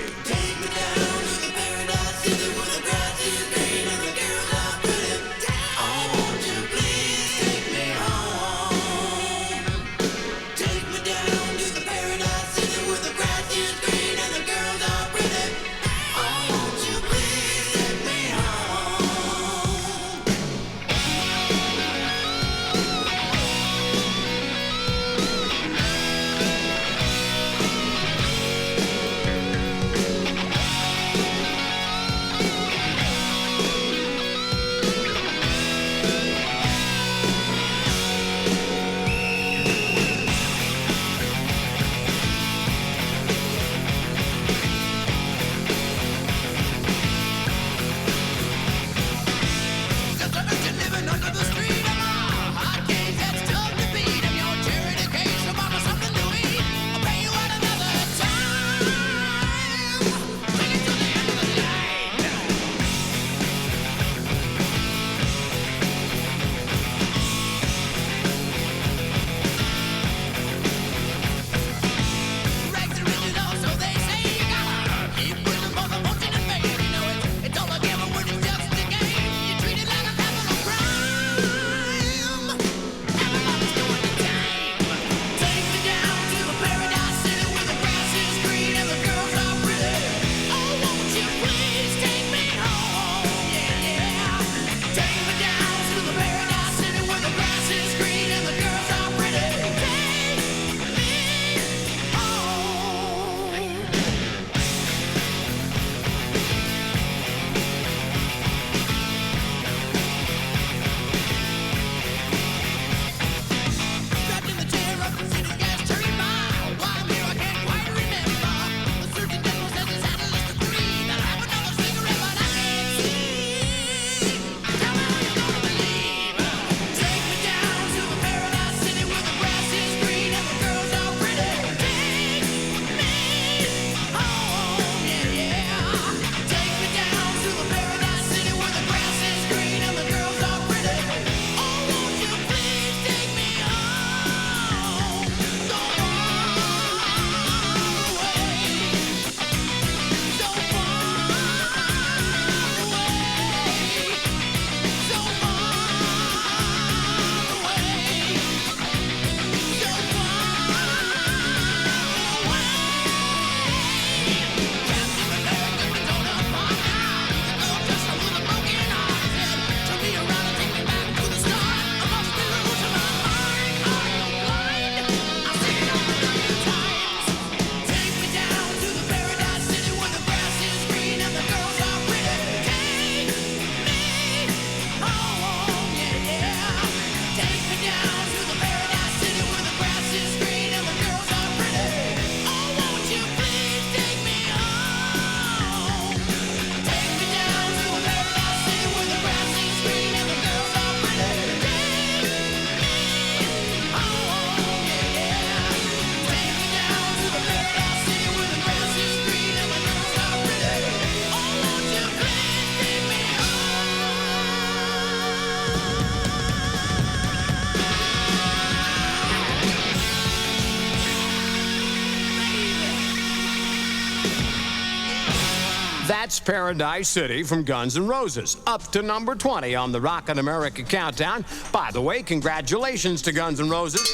That's Paradise City from Guns N' Roses, up to number 20 on the Rockin' America Countdown. By the way, congratulations to Guns N' Roses.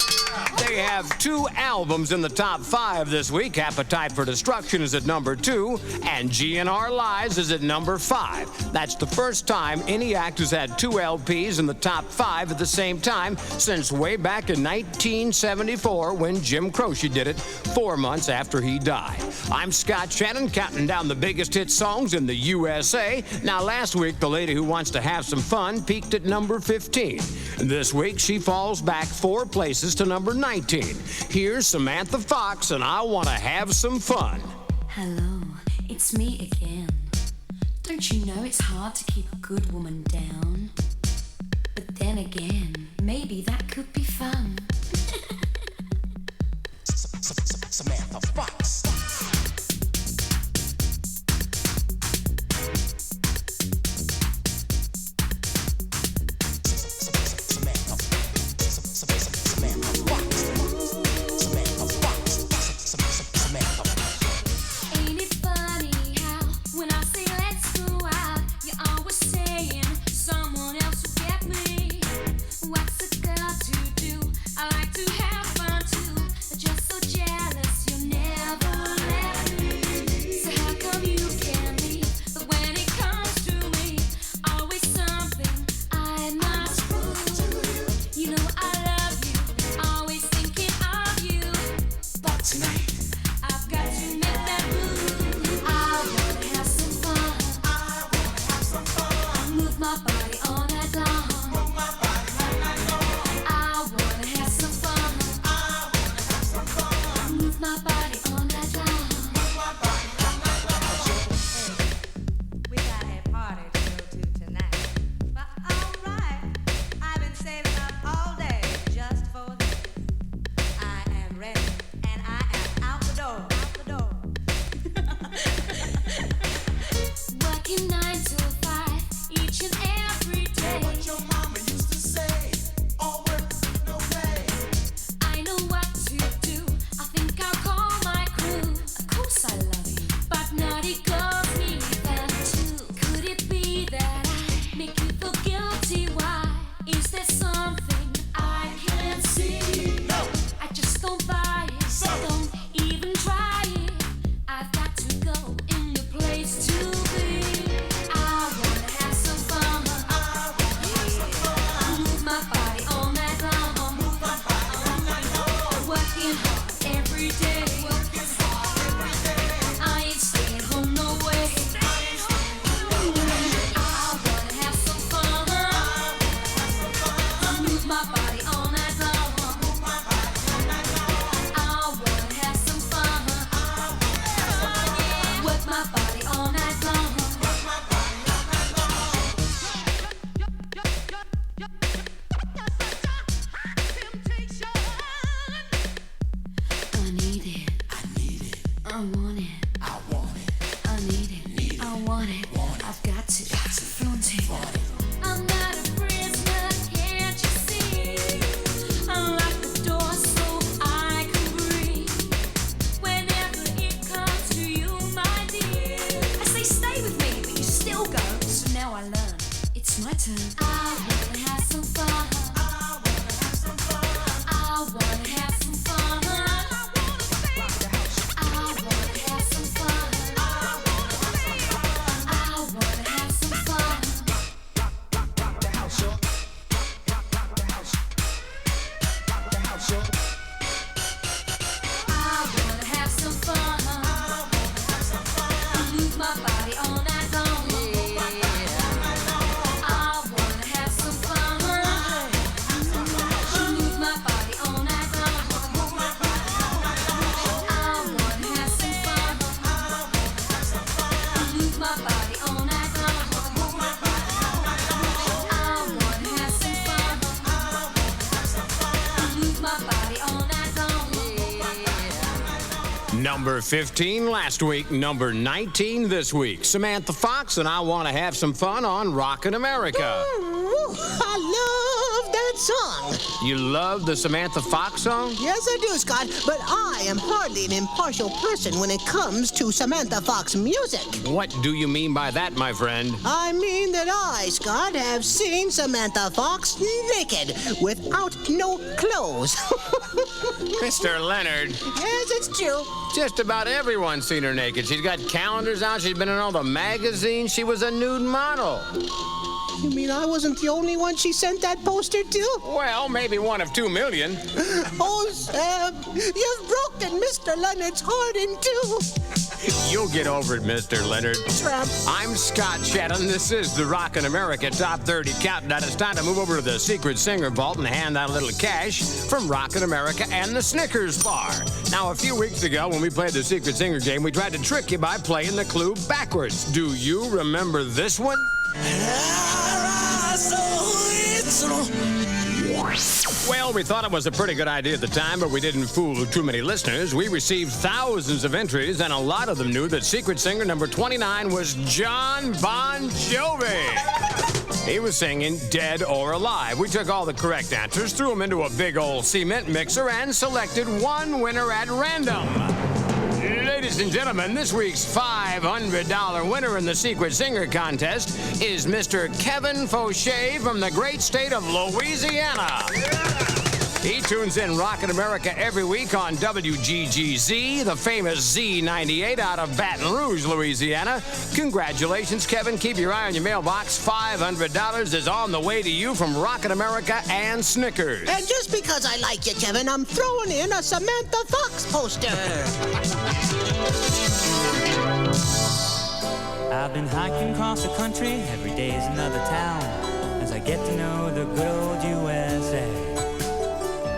They have 2 albums in the top 5 this week. Appetite for Destruction is at number 2, and GNR Lies is at number 5. That's the first time any act has had 2 LPs in the top 5 at the same time since way back in 1974 when Jim Croce did it 4 months after he died. I'm Scott Shannon, counting down the biggest hit songs in the USA. Now, last week, the lady who wants to have some fun peaked at number 15. This week, she falls back 4 places to number 19. Here's Samantha Fox, and I Want to Have Some Fun. Hello, it's me again. Don't you know it's hard to keep a good woman down? But then again, maybe that could be fun. Samantha Fox. Ain't it funny how when I say let's go out, you're always saying someone else will get me? What's a girl to do? I like to have fun too, but just so jealous you'll never let me. So how come you can leave? But when it comes to me, always something I must prove. You know I love you, always thinking of you. But tonight I've got to make that move. I wanna have some fun. Move my body all night long. I wanna have some fun. Move my body all night long. We got a party to go to tonight. But alright, I've been saving up all day just for this. I am ready and I am out the door. Working 9 to 5 each and every day. What your mama used to say, all work, no play. I know what to do. I think I'll call my crew. Of course I love you, but naughty girls need that too. Could it be that I make you feel guilty? Why? Is there something I can't see? No, I just don't buy it. So don't even try it. I've got to go in the place to be. I wanna have some fun. Move my body all night long. Working hard every day. I ain't staying home no way. I wanna have some fun. Move my body all night long. I wanna have some fun. Work my body all night long. I need it. I want it. I need it. I want it. I've got to flaunt it. I'm not a prisoner, can't you see? Unlock the door so I can breathe. Whenever it comes to you, my dear, I say stay with me, but you still go. So now I learn, it's my turn. I wanna have some fun. I wanna have some fun. I wanna have some fun. I wanna have some fun. I wanna have some fun. Move my body all night long. I wanna have some fun. Move my body all night long. I wanna have some fun. Move my body all night long. I wanna have some fun. Move my body all night long. Number 15 last week, number 19 this week. Samantha Fox and I Want to Have Some Fun on Rockin' America. I love that good song. You love the Samantha Fox song? Yes, I do, Scott, but I am hardly an impartial person when it comes to Samantha Fox music. What do you mean by that, my friend? I mean that I, Scott, have seen Samantha Fox naked, without no clothes. Mr. Leonard. Yes, it's true. Just about everyone's seen her naked. She's got calendars out. She's been in all the magazines. She was a nude model. You mean I wasn't the only one she sent that poster to? Well, maybe one of 2 million. Oh, Sam, you've broken Mr. Leonard's heart in two. You'll get over it, Mr. Leonard. Trump. I'm Scott Shannon. This is the Rockin' America Top 30 Countdown. It's time to move over to the Secret Singer Vault and hand out a little cash from Rockin' America and the Snickers Bar. Now, a few weeks ago, when we played the Secret Singer game, we tried to trick you by playing the clue backwards. Do you remember this one? Well, we thought it was a pretty good idea at the time, but we didn't fool too many listeners. We received thousands of entries, and a lot of them knew that Secret Singer number 29 was John Bon Jovi. He was singing Dead or Alive. We took all the correct answers, threw them into a big old cement mixer, and selected one winner at random. Ladies and gentlemen, this week's $500 winner in the Secret Singer contest is Mr. Kevin Fauché from the great state of Louisiana. He tunes in Rockin' America every week on WGGZ, the famous Z98 out of Baton Rouge, Louisiana. Congratulations, Kevin. Keep your eye on your mailbox. $500 is on the way to you from Rockin' America and Snickers. And just because I like you, Kevin, I'm throwing in a Samantha Fox poster. I've been hiking across the country, every day's another town, as I get to know the good old USA.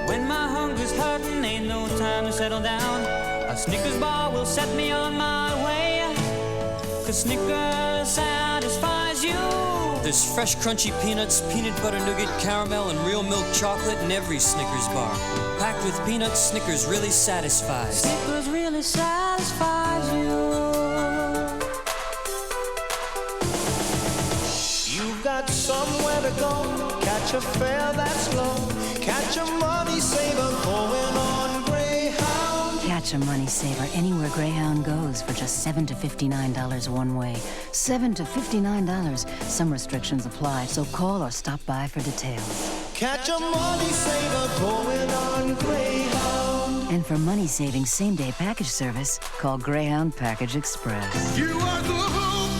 When my hunger's hurting, ain't no time to settle down, a Snickers bar will set me on my way, 'cause Snickers satisfies you. There's fresh crunchy peanuts, peanut butter nougat, caramel, and real milk chocolate in every Snickers bar. Packed with peanuts, Snickers really satisfies. Snickers really satisfies you. You've got somewhere to go, catch a fare that's low, catch a money saver going on Greyhound. Catch a money saver anywhere Greyhound goes for just $7 to $59 one way. $7 to $59. Some restrictions apply, so call or stop by for details. Catch a money saver going on Greyhound. And for money saving same-day package service, call Greyhound Package Express. You are the hope,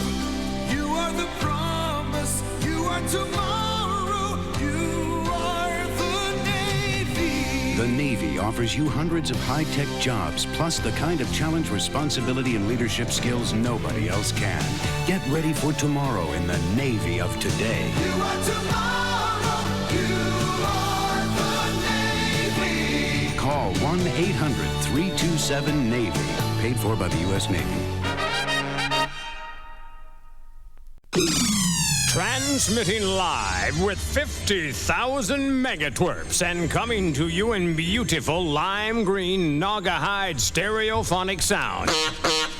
you are the promise, you are tomorrow, you are the Navy. The Navy offers you hundreds of high-tech jobs, plus the kind of challenge, responsibility, and leadership skills nobody else can. Get ready for tomorrow in the Navy of today. You are tomorrow, you are the Navy. Call 1-800-327-NAVY. Paid for by the U.S. Navy. Transmitting live with 50,000 megatwerps and coming to you in beautiful lime green Naugahyde stereophonic sound.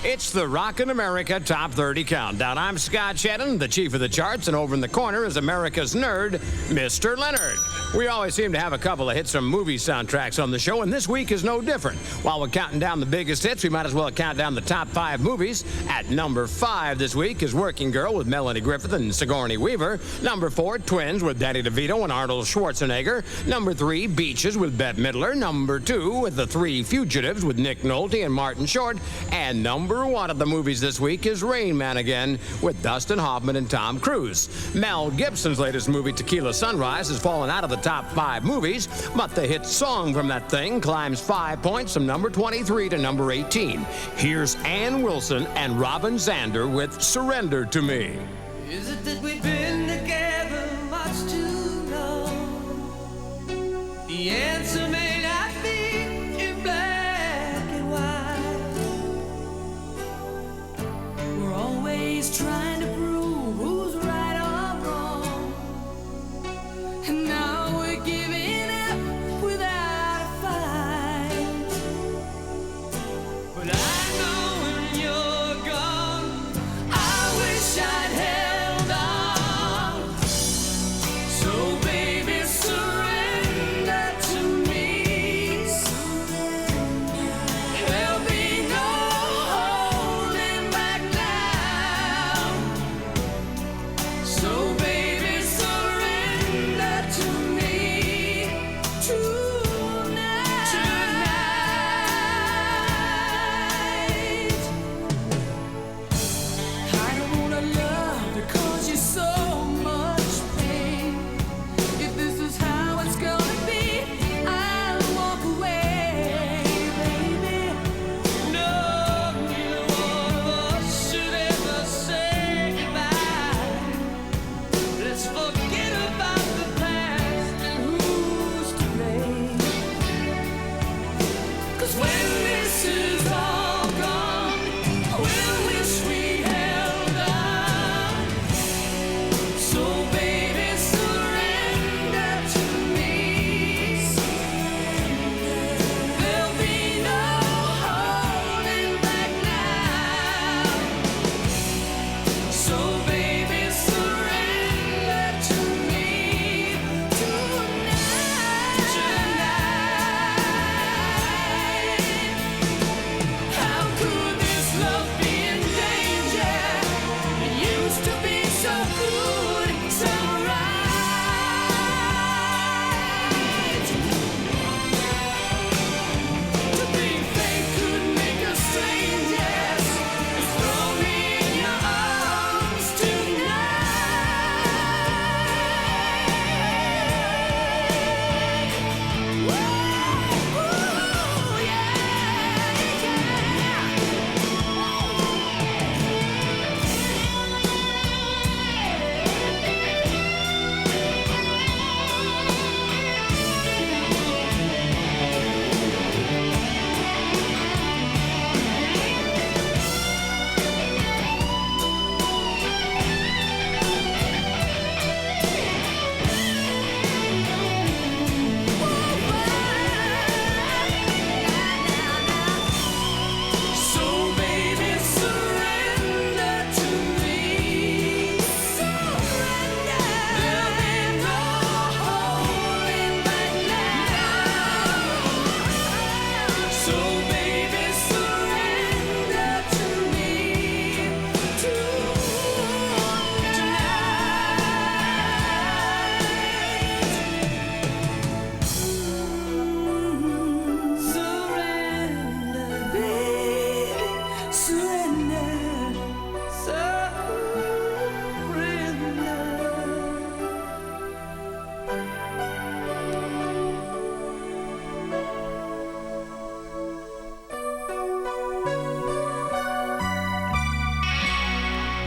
It's the Rockin' America Top 30 Countdown. I'm Scott Shannon, the chief of the charts, and over in the corner is America's nerd, Mr. Leonard. We always seem to have a couple of hits from movie soundtracks on the show, and this week is no different. While we're counting down the biggest hits, we might as well count down the top 5 movies. At number 5 this week is Working Girl with Melanie Griffith and Sigourney Weaver. Number 4, Twins with Danny DeVito and Arnold Schwarzenegger. Number 3, Beaches with Bette Midler. Number 2, with The Three Fugitives with Nick Nolte and Martin Short. And number 1 of the movies this week is Rain Man Again with Dustin Hoffman and Tom Cruise. Mel Gibson's latest movie, Tequila Sunrise, has fallen out of the top 5 movies, but the hit song from that thing climbs 5 points from number 23 to number 18. Here's Ann Wilson and Robin Zander with Surrender to Me. Is it that we've been together much too long? The answer may not be in black and white. We're always trying to prove who's right or wrong, and now we're giving up without a fight. But I know when you're gone, I wish I'd held on.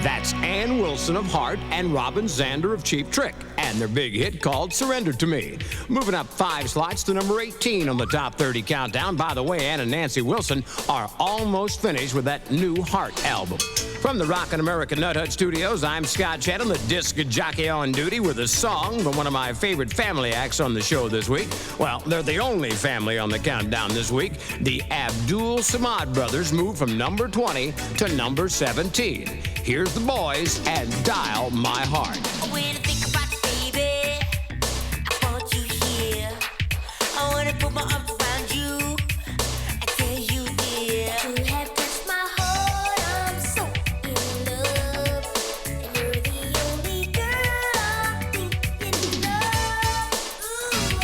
That's Ann Wilson of Heart and Robin Zander of Cheap Trick, and their big hit called Surrender to Me. Moving up 5 slots to number 18 on the Top 30 Countdown. By the way, Ann and Nancy Wilson are almost finished with that new Heart album. From the Rockin' America Nut Hut Studios, I'm Scott Shannon, the disc jockey on duty, with a song from one of my favorite family acts on the show this week. Well, they're the only family on the countdown this week. The Abdul Samad brothers moved from number 20 to number 17. Here's the boys and Dial My Heart. When I think about you, baby, I want you here. I wanna put my arms around you and tell you, dear. You have touched my heart, I'm so in love. And you're the only girl I'm thinking of. Ooh.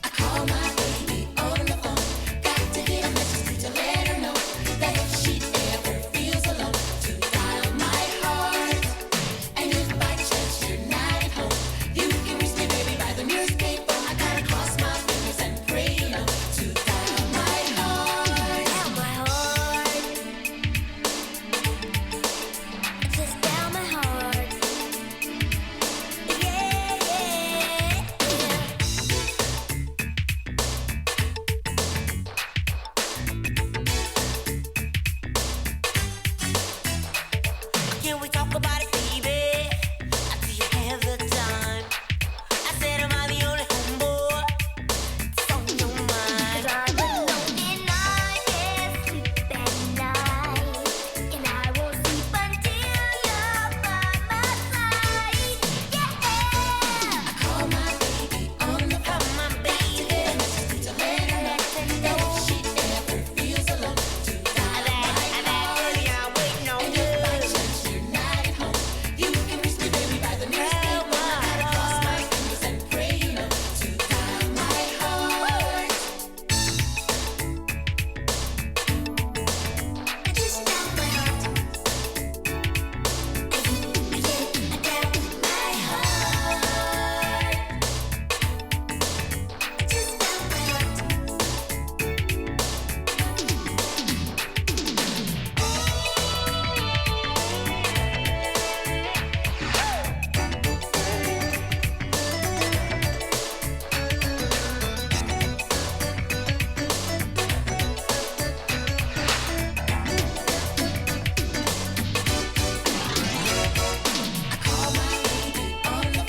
I call my baby on the phone. Got to get a message to let her know that if she ever feels alone, to dial my heart. And if by chance you're not at home, you can reach me, baby, by the nearest payphone. I gotta cross my fingers and pray, you know, to dial my heart. Dial my heart. Just dial my heart. Yeah, yeah, Can we talk about it, baby? Do you have the time? I said, am I the only homeboy that's on your mind? 'Cause I'm alone and I can't sleep at night, and I won't sleep until you're by my side. Yeah, I call my baby on the phone. My baby, to let her know that if she ever feels alone, to dial my heart. I'm waiting on you. By chance you're not at home, you can reach me, baby, by the nearest payphone. I gotta cross my fingers and pray, you know, to dial my heart. Just dial my heart. I dial my heart. Just dial my heart.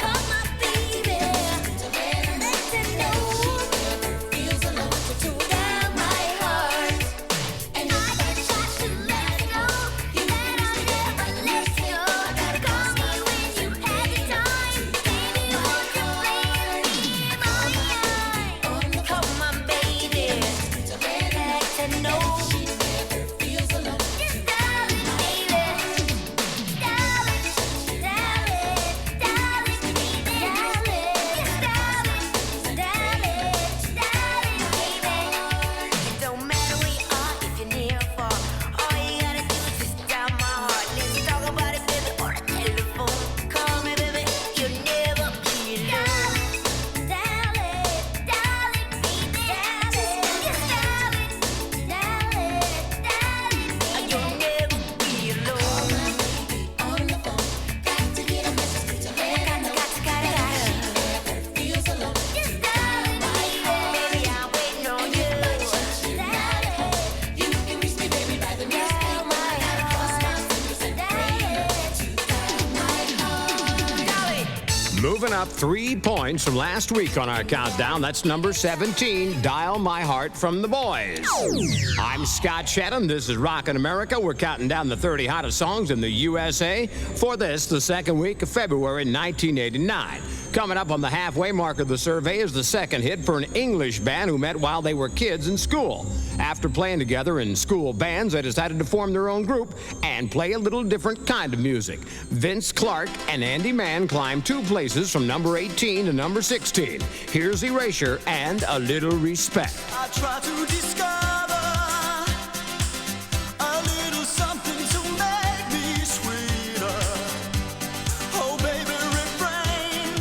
Call my baby, to let her know if she ever feels alone, to dial my heart. And if by chance you let it go, you can never let it go. I gotta call me when you have the time, baby. Won't you play with me? Call my baby, to let her know if she ever feels alone. Just dial it, baby. Dial it, dial it, dial it, baby. Dial it, just dial it, dial it, dial it, baby. It don't matter where you are, if you're near or far. All you gotta do is just dial my heart. Let's talk about it, baby, on the telephone. Call me, baby, you'll never be alone. Dial it, baby. Dial it, just dial it, dial it, dial it, baby. You'll never be alone. On the phone, got to get a message to let her know. Got she ever feels alone. Just dial it, baby. I'm waiting on you. By chance you're not at home, you can reach me, baby, by the nearest payphone. I gotta cross my fingers and pray to dial my heart. Dial it. Moving up 3 points from last week on our countdown. That's number 17, Dial My Heart from the Boys. I'm Scott Shannon. This is Rockin' America. We're counting down the 30 hottest songs in the USA for this, the second week of February 1989. Coming up on the halfway mark of the survey is the second hit for an English band who met while they were kids in school. After playing together in school bands, they decided to form their own group and play a little different kind of music. Vince Clarke and Andy Mann climbed 2 places from number 18 to number 16. Here's Erasure and A Little Respect. I try to discover a little something to make me sweeter. Oh, baby, refrain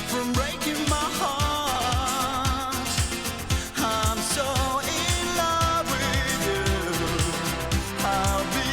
from breaking my heart. I'm so in love with you. I'll be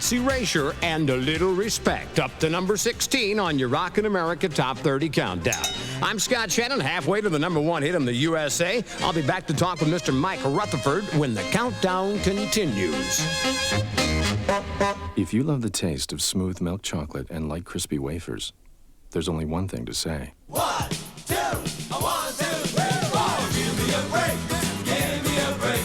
That's erasure and a little respect. Up to number 16 on your Rockin' America Top 30 Countdown. I'm Scott Shannon, halfway to the number one hit in the USA. I'll be back to talk with Mr. Mike Rutherford when the countdown continues. If you love the taste of smooth milk chocolate and light crispy wafers, there's only one thing to say. 1, 2, 1, 2, 3, 4. Give me a break. Give me a break.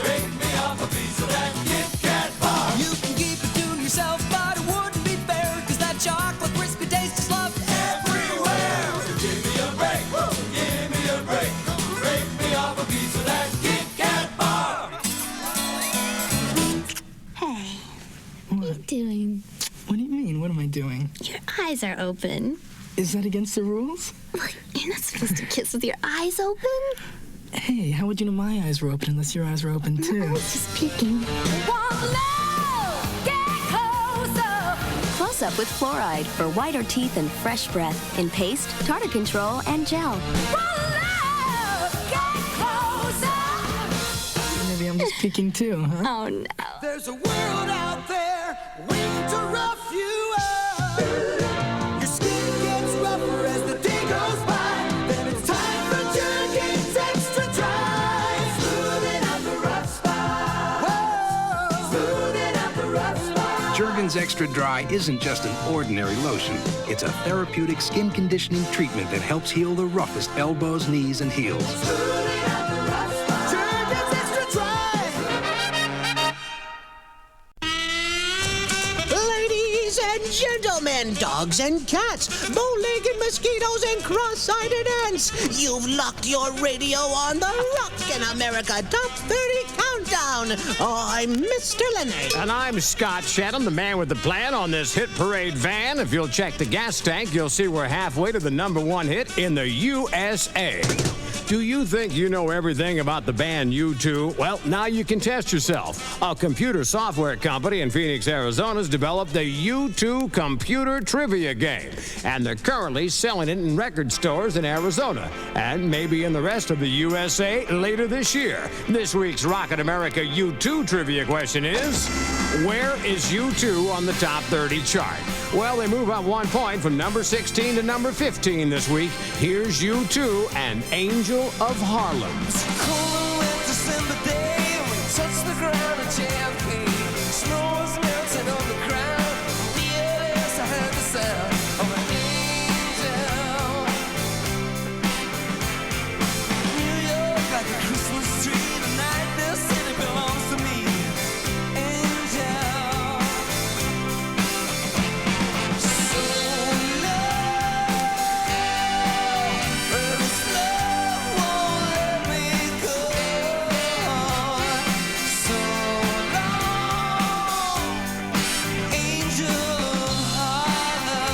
Break me off a piece of that Kit Kat bar. You can keep it to yourself, but it wouldn't be fair, 'cause that chocolate crispy taste is loved everywhere. Give me a break. Give me a break. Break me off a piece of that Kit Kat bar. Hey, what are you doing? What do you mean? What am I doing? Your eyes are open. Is that against the rules? You're not supposed to kiss with your eyes open. Hey, how would you know my eyes were open unless your eyes were open too? I was just peeking. Close Up with fluoride for whiter teeth and fresh breath in paste, tartar control, and gel. Maybe I'm just peeking too, huh? Oh no. There's a world out there waiting to rough you up. Your skin gets rougher as the day goes by. Then it's time for Jergens Extra Dry. Smoothing out the rough spot. Whoa. Smoothing out the rough spot. Jergens Extra Dry isn't just an ordinary lotion. It's a therapeutic skin conditioning treatment that helps heal the roughest elbows, knees, and heels. Smoothing out the rough spot. Jergens Extra Dry. Ladies and gentlemen, dogs and cats, bow-legged mosquitoes and cross-eyed ants, you've locked your radio on the Rockin' America Top 30 Countdown. I'm Mr. Leonard. And I'm Scott Shannon, the man with the plan on this hit parade van. If you'll check the gas tank, you'll see we're halfway to the number one hit in the USA. Do you think you know everything about the band U2? Well, now you can test yourself. A computer software company in Phoenix, Arizona has developed the U2 Computer Trivia Game, and they're currently selling it in record stores in Arizona and maybe in the rest of the USA later this year. This week's Rockin' America U2 trivia question is, where is U2 on the top 30 chart? Well, they move up 1 point from number 16 to number 15 this week. Here's U2 and Angel of Harlem. Cold wet December day, when we touched the ground at JFK. Snow was melting on the ground. Yes, I heard the sound of an angel. New York like a Christmas tree. Tonight this city belongs to me. Angel. So love, this love won't let me go. So long, angel of Harlem.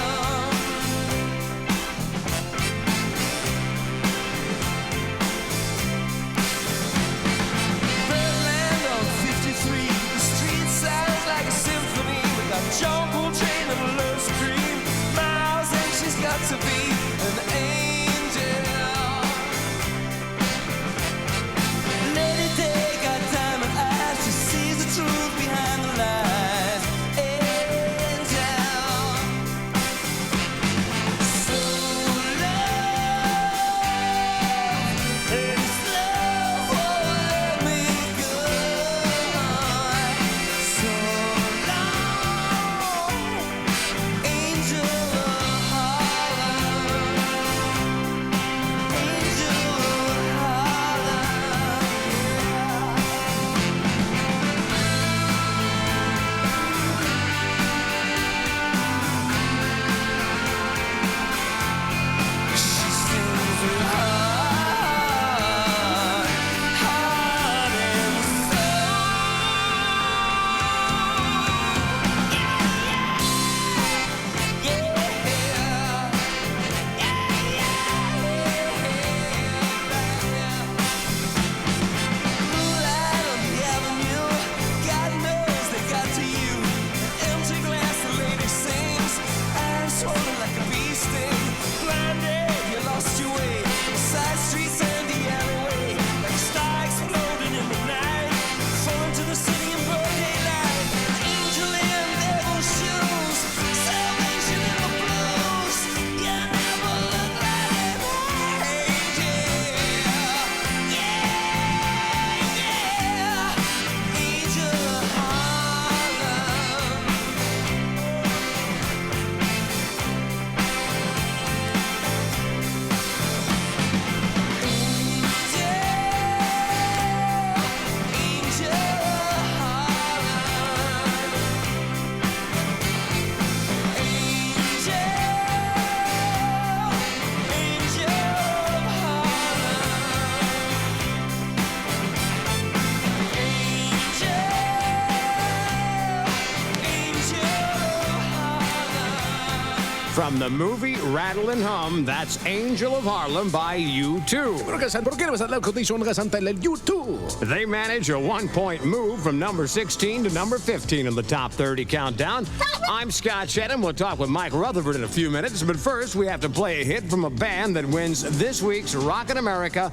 Birdland on 53, the street sounds like a symphony. We got John Coltrane and a love scream. Miles and she's got to be an angel. Lady Day got diamond eyes. She sees the truth behind the lies. Angel. So love, this love won't let me go. So long, angel of Harlem. from the movie Rattle and Hum. That's Angel of Harlem by U2. They manage a 1-point move from number 16 to number 15 in the top 30 countdown. I'm Scott Shannon. We'll talk with Mike Rutherford in a few minutes, but first we have to play a hit from a band that wins this week's Rockin' America.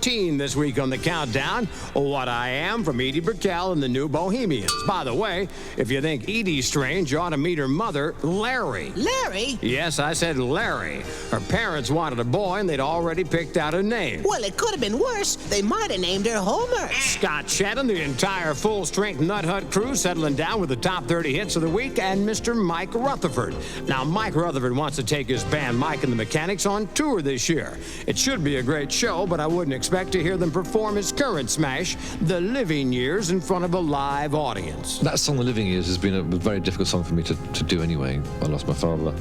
This week on the countdown, What I Am from Edie Brickell and the New Bohemians. By the way, if you think Edie's strange, you ought to meet her mother, Larry. Larry? Yes, I said Larry. Her parents wanted a boy and they'd already picked out a name. Well, it could have been worse. They might have named her Homer. Scott Shannon, the entire full-strength Nut Hut crew settling down with the top 30 hits of the week, and Mr. Mike Rutherford. Now, Mike Rutherford wants to take his band Mike and the Mechanics on tour this year. It should be a great show, but I wouldn't expect to hear them perform his current smash, The Living Years, in front of a live audience. That song, The Living Years, has been a very difficult song for me to do anyway. I lost my father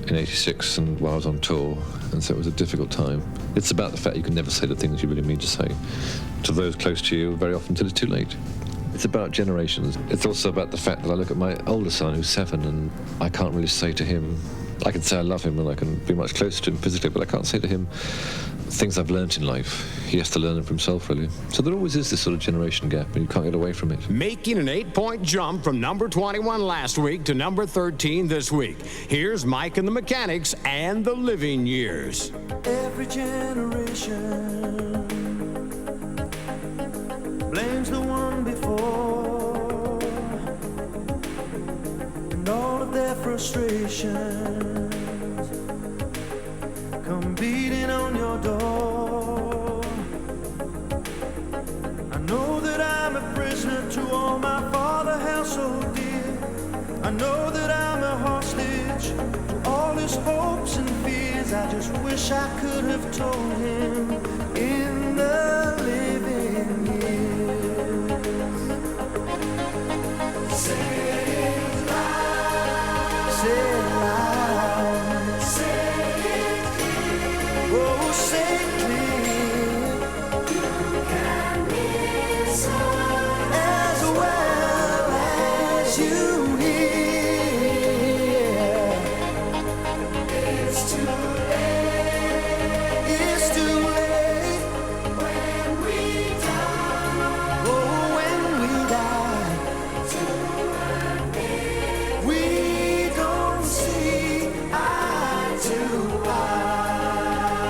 in '86 and while I was on tour, and so it was a difficult time. It's about the fact you can never say the things you really mean to say to those close to you, very often till it's too late. It's about generations. It's also about the fact that I look at my older son, who's 7, and I can't really say to him, I can say I love him and I can be much closer to him physically, but I can't say to him things I've learnt in life, he has to learn them for himself, really. So there always is this sort of generation gap, and you can't get away from it. Making an 8-point jump from number 21 last week to number 13 this week. Here's Mike and the Mechanics and the Living Years. Every generation blames the one before, and all of their frustrations come beating on your door. I know that I'm a prisoner to all my father held so dear. I know that I'm a hostage to all his hopes and fears. I just wish I could have told him in the living years. Say it loud, say it loud, say it clear. Oh, say it clear. You can listen as well as you hear. It's too late. It's too late when we die. Oh, when we die. We don't see eye to eye.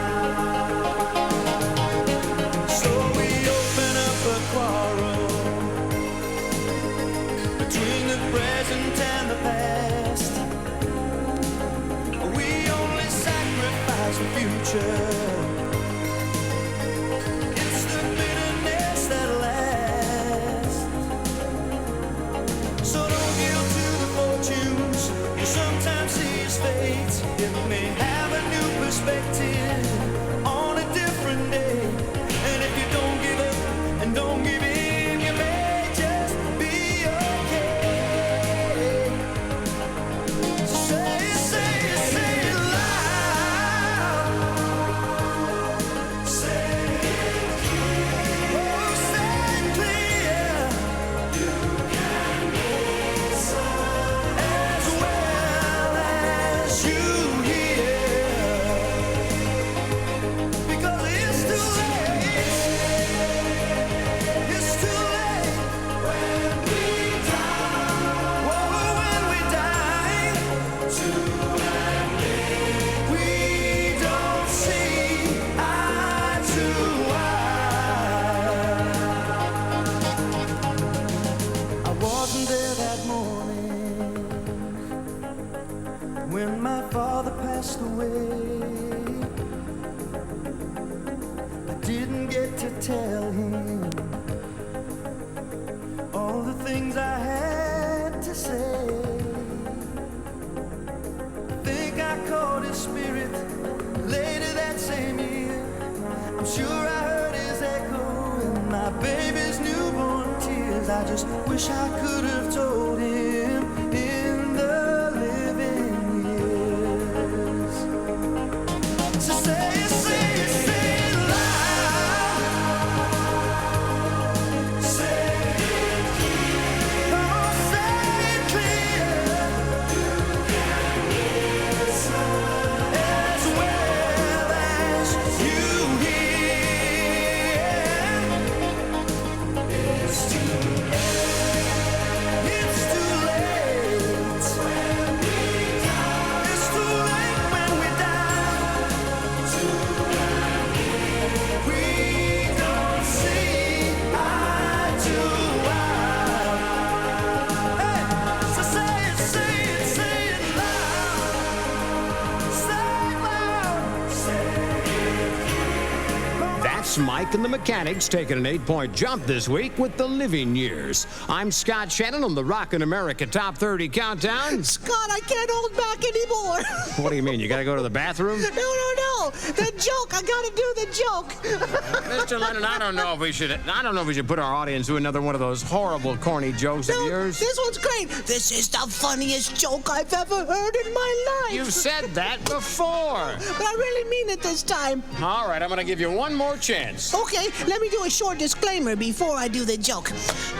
So we open up a quarrel between the present and the past. We only sacrifice the future. It's the bitterness that lasts. So don't yield to the fortunes you sometimes see as fate. It may have a new perspective on a different day. And if you don't give up and don't give in, you may just be okay. So say it, say it, say it loud. Say it clear. Oh, say it clear. You can listen as well as you hear. Because it's too late. It's too late when we die. Whoa, when we die. To admit we don't see eye to eye. I wasn't there that morning when my father passed away. I didn't get to tell him all the things I had to say. I think I caught his spirit later that same year. I'm sure I heard his echo in my baby's newborn tears. I just wish I could have told him in the living years. So say it, say it, say it loud. Say it clear. Oh, say it clear. You can listen as well as you hear. It's too late. It's too late when we die. It's too late when we die. To admit we don't see eye to eye. Hey, so say it, say it, say it loud. Say it loud. Say it. That's Mike and the Mechanics taking an 8-point jump this week with the Living Years. I'm Scott Shannon on the Rockin' America Top 30 Countdown. Scott, I can't hold back anymore. What do you mean? You gotta go to the bathroom? No. The joke. I gotta do the joke. Mr. Lennon, I don't know if we should put our audience through another one of those horrible, corny jokes of yours. This one's great. This is the funniest joke I've ever heard in my life. You've said that before. But I really mean it this time. All right, I'm gonna give you one more chance. Okay, let me do a short disclaimer before I do the joke.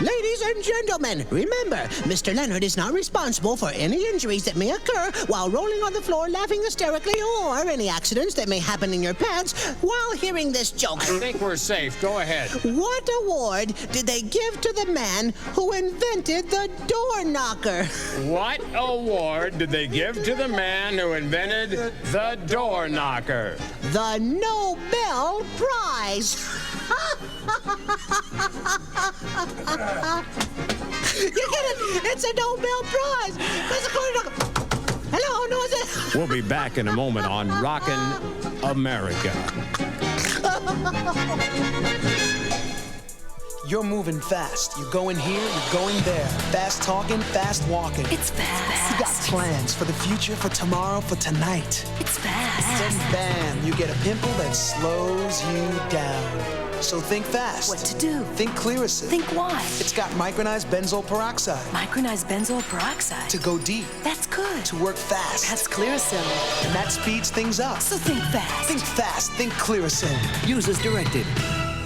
Ladies and gentlemen, remember, Mr. Leonard is not responsible for any injuries that may occur while rolling on the floor laughing hysterically or any accidents that may happen in your pants while hearing this joke. I think we're safe. Go ahead. What award did they give to the man who invented the door knocker? What award did they give to the man who invented the door knocker? The Nobel Prize. You get it? It's a Nobel Prize. That's according to... Hello, no, is it? We'll be back in a moment on Rockin' America. You're moving fast. You're going here, you're going there. Fast talking, fast walking. It's fast. You got plans for the future, for tomorrow, for tonight. It's fast. Then bam, you get a pimple that slows you down. So think fast. What to do? Think Clearasil. Think what? It's got micronized benzoyl peroxide. Micronized benzoyl peroxide. To go deep. That's good. To work fast. That's Clearasil. And that speeds things up. So think fast. Think fast. Think Clearasil. Use as directed.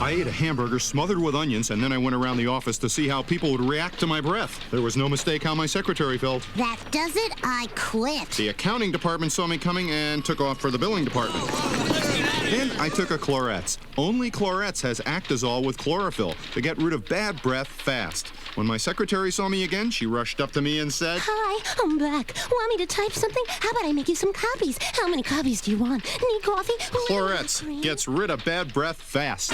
I ate a hamburger smothered with onions, and then I went around the office to see how people would react to my breath. There was no mistake how my secretary felt. That does it, I quit. The accounting department saw me coming and took off for the billing department. Then I took a Clorets. Only Clorets has Actazol with chlorophyll to get rid of bad breath fast. When my secretary saw me again, she rushed up to me and said, Hi, I'm back. Want me to type something? How about I make you some copies? How many copies do you want? Need coffee? Clorets gets rid of bad breath fast.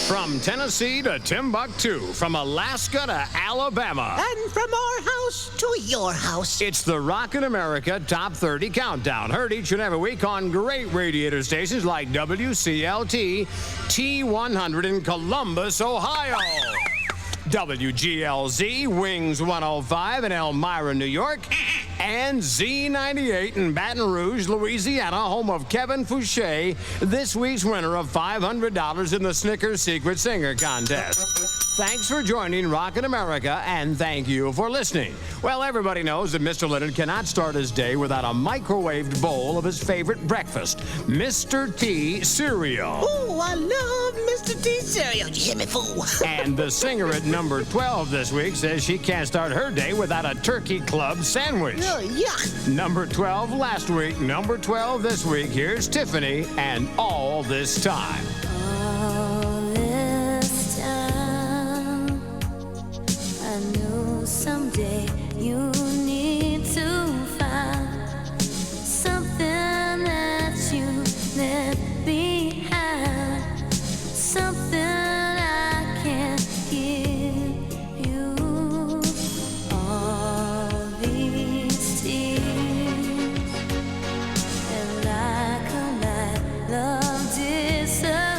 From Tennessee to Timbuktu, from Alaska to Alabama. And from our house to your house. It's the Rockin' America Top 30 Countdown. Heard each and every week on great radiator stations like WCLT T100 in Columbus, Ohio. WGLZ Wings 105 in Elmira, New York. And Z98 in Baton Rouge, Louisiana, home of Kevin Fouché, this week's winner of $500 in the Snickers Secret Singer Contest. Thanks for joining Rockin' America, and thank you for listening. Well, everybody knows that Mr. Leonard cannot start his day without a microwaved bowl of his favorite breakfast, Mr. T cereal. Ooh, I love Mr. T cereal. You hear me, fool? And the singer at number 12 this week says she can't start her day without a Turkey Club sandwich. Oh, yuck. Number 12 last week, number 12 this week. Here's Tiffany and All This Time. All this time, I know someday you need to find something that you left behind, something I can't give you. All these tears, and like a night, love disappears.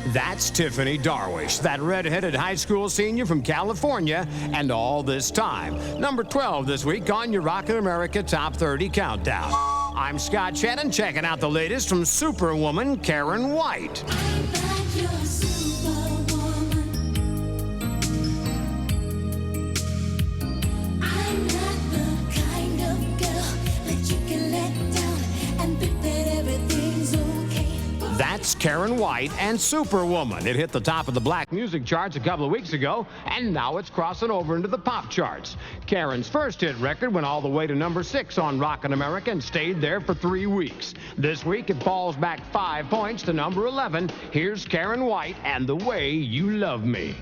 That's Tiffany Darwish, that red-headed high school senior from California, and all this time. Number 12 this week on your Rockin' America Top 30 Countdown. I'm Scott Shannon, checking out the latest from Superwoman Karen White. That's Karen White and Superwoman. It hit the top of the black music charts a couple of weeks ago, and now it's crossing over into the pop charts. Karen's first hit record went all the way to number 6 on Rockin' America and stayed there for 3 weeks. This week, it falls back 5 points to number 11. Here's Karen White and The Way You Love Me.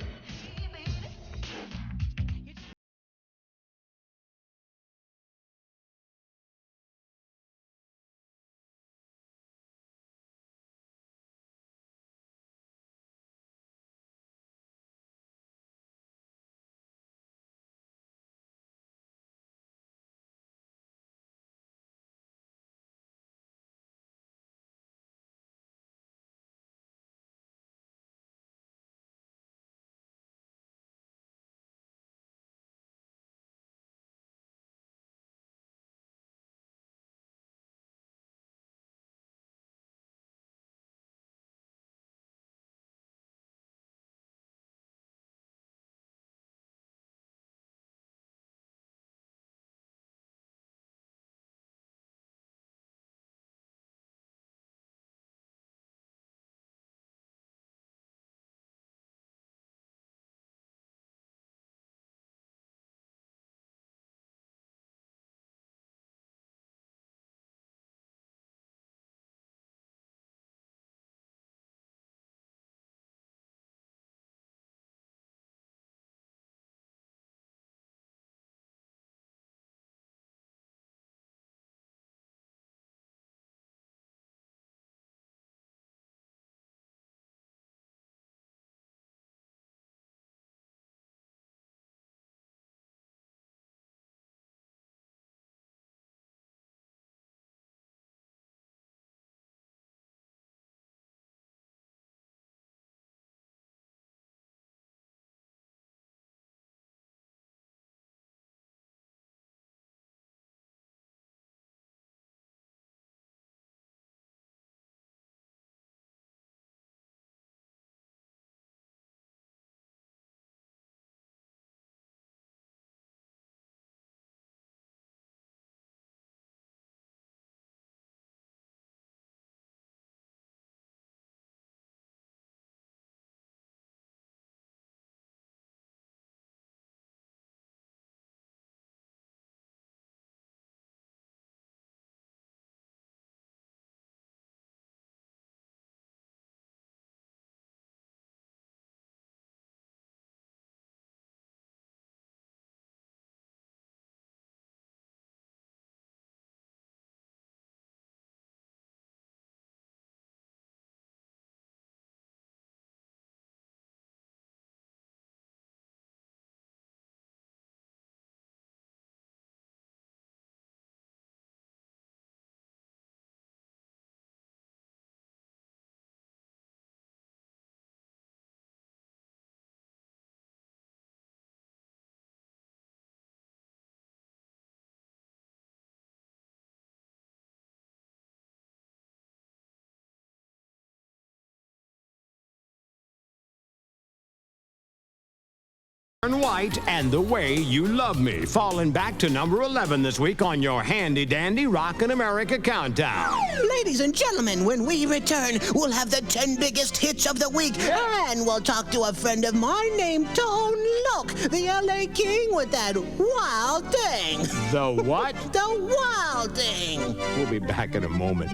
Karen White and The Way You Love Me, falling back to number 11 this week on your handy-dandy Rockin' America Countdown. Ladies and gentlemen, when we return, we'll have the 10 biggest hits of the week, and we'll talk to a friend of mine named Tone Loc, the LA King, with that wild thing. The what? The wild thing. We'll be back in a moment.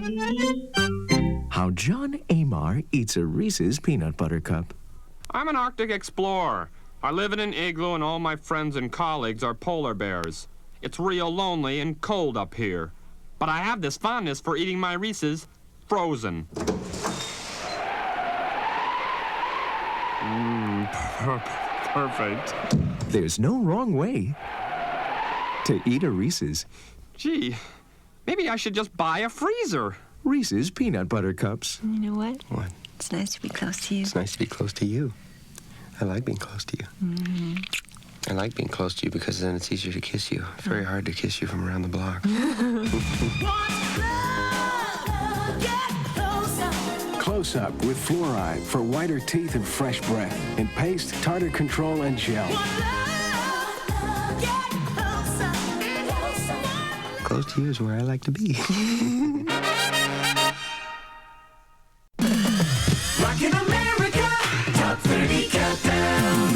How John Amar eats a Reese's peanut butter cup. I'm an Arctic explorer. I live in an igloo and all my friends and colleagues are polar bears. It's real lonely and cold up here. But I have this fondness for eating my Reese's frozen. Perfect. There's no wrong way to eat a Reese's. Gee, maybe I should just buy a freezer. Reese's peanut butter cups. You know what? What? It's nice to be close to you. It's nice to be close to you. I like being close to you. Mm-hmm. I like being close to you because then it's easier to kiss you. It's very hard to kiss you from around the block. Close Up with fluoride for whiter teeth and fresh breath. In paste, tartar control, and gel. Close to you is where I like to be. Rockin' America, Top 30 Countdown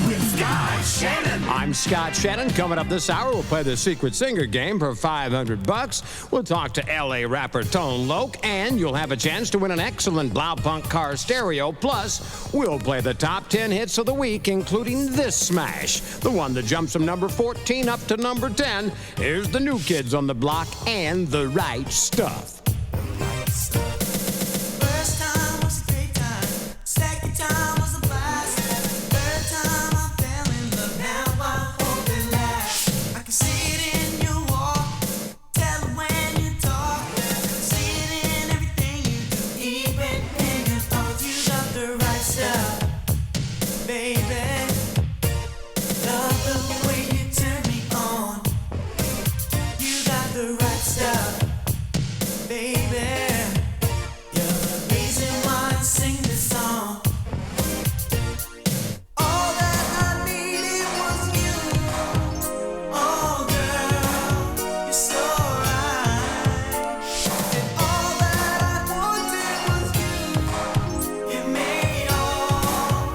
with Scott Shannon. I'm Scott Shannon. Coming up this hour, we'll play the Secret Singer game for $500. We'll talk to L.A. rapper Tone Loc, and you'll have a chance to win an excellent Blaupunk car stereo. Plus, we'll play the top 10 hits of the week, including this smash, the one that jumps from number 14 up to number 10. Here's the New Kids on the Block and The Right Stuff. First time was a great time. Second time was a blast. Third time I fell in love. Now I hope it lasts. I can see it in your walk. Tell it when you talk. See it in everything you do. Even in your thoughts, you got the right stuff, baby. Love the way you turn me on. You got the right stuff, baby. You're the reason why I sing this song. All that I needed was you. Oh, girl, you're so right. And all that I wanted was you. Give me all.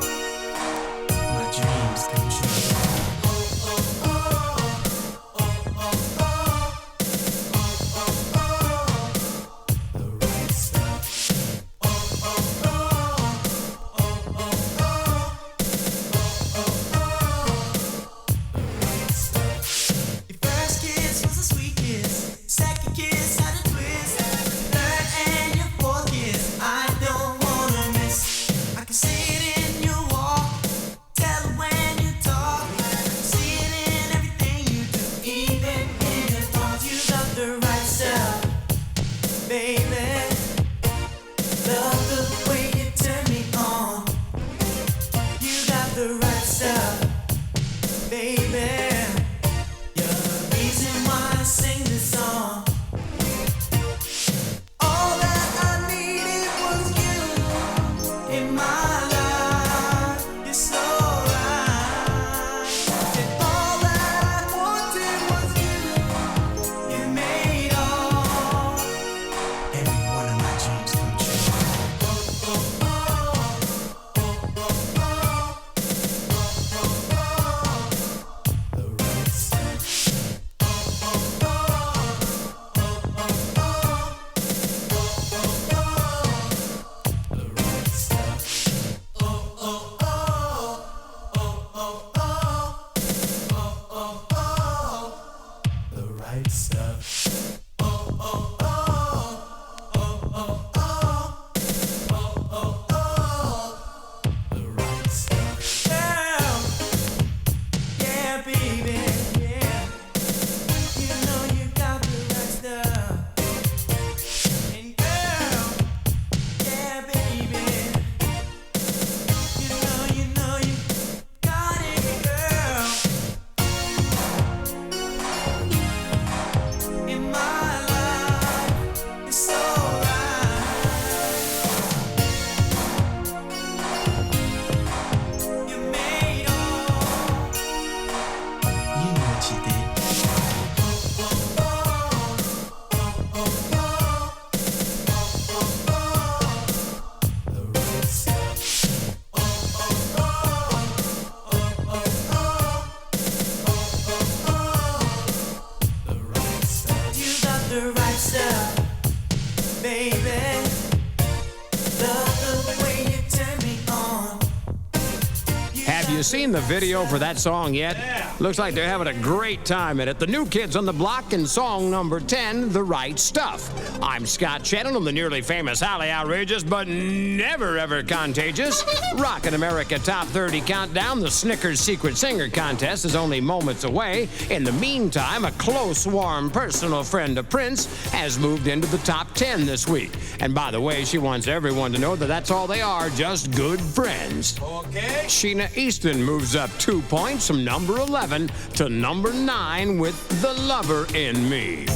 you seen the video for that song yet? Looks like they're having a great time at it. The New Kids on the Block in song number 10, The Right Stuff. I'm Scott Shannon on the nearly famous, highly outrageous, but never ever contagious Rockin' America Top 30 Countdown. The Snickers Secret Singer contest is only moments away. In the meantime, a close, warm, personal friend of Prince has moved into the top 10 this week. And by the way, she wants everyone to know that that's all they are, just good friends. Okay. Sheena Easton moves up 2 points from number 11 to number 9 with The Lover in Me.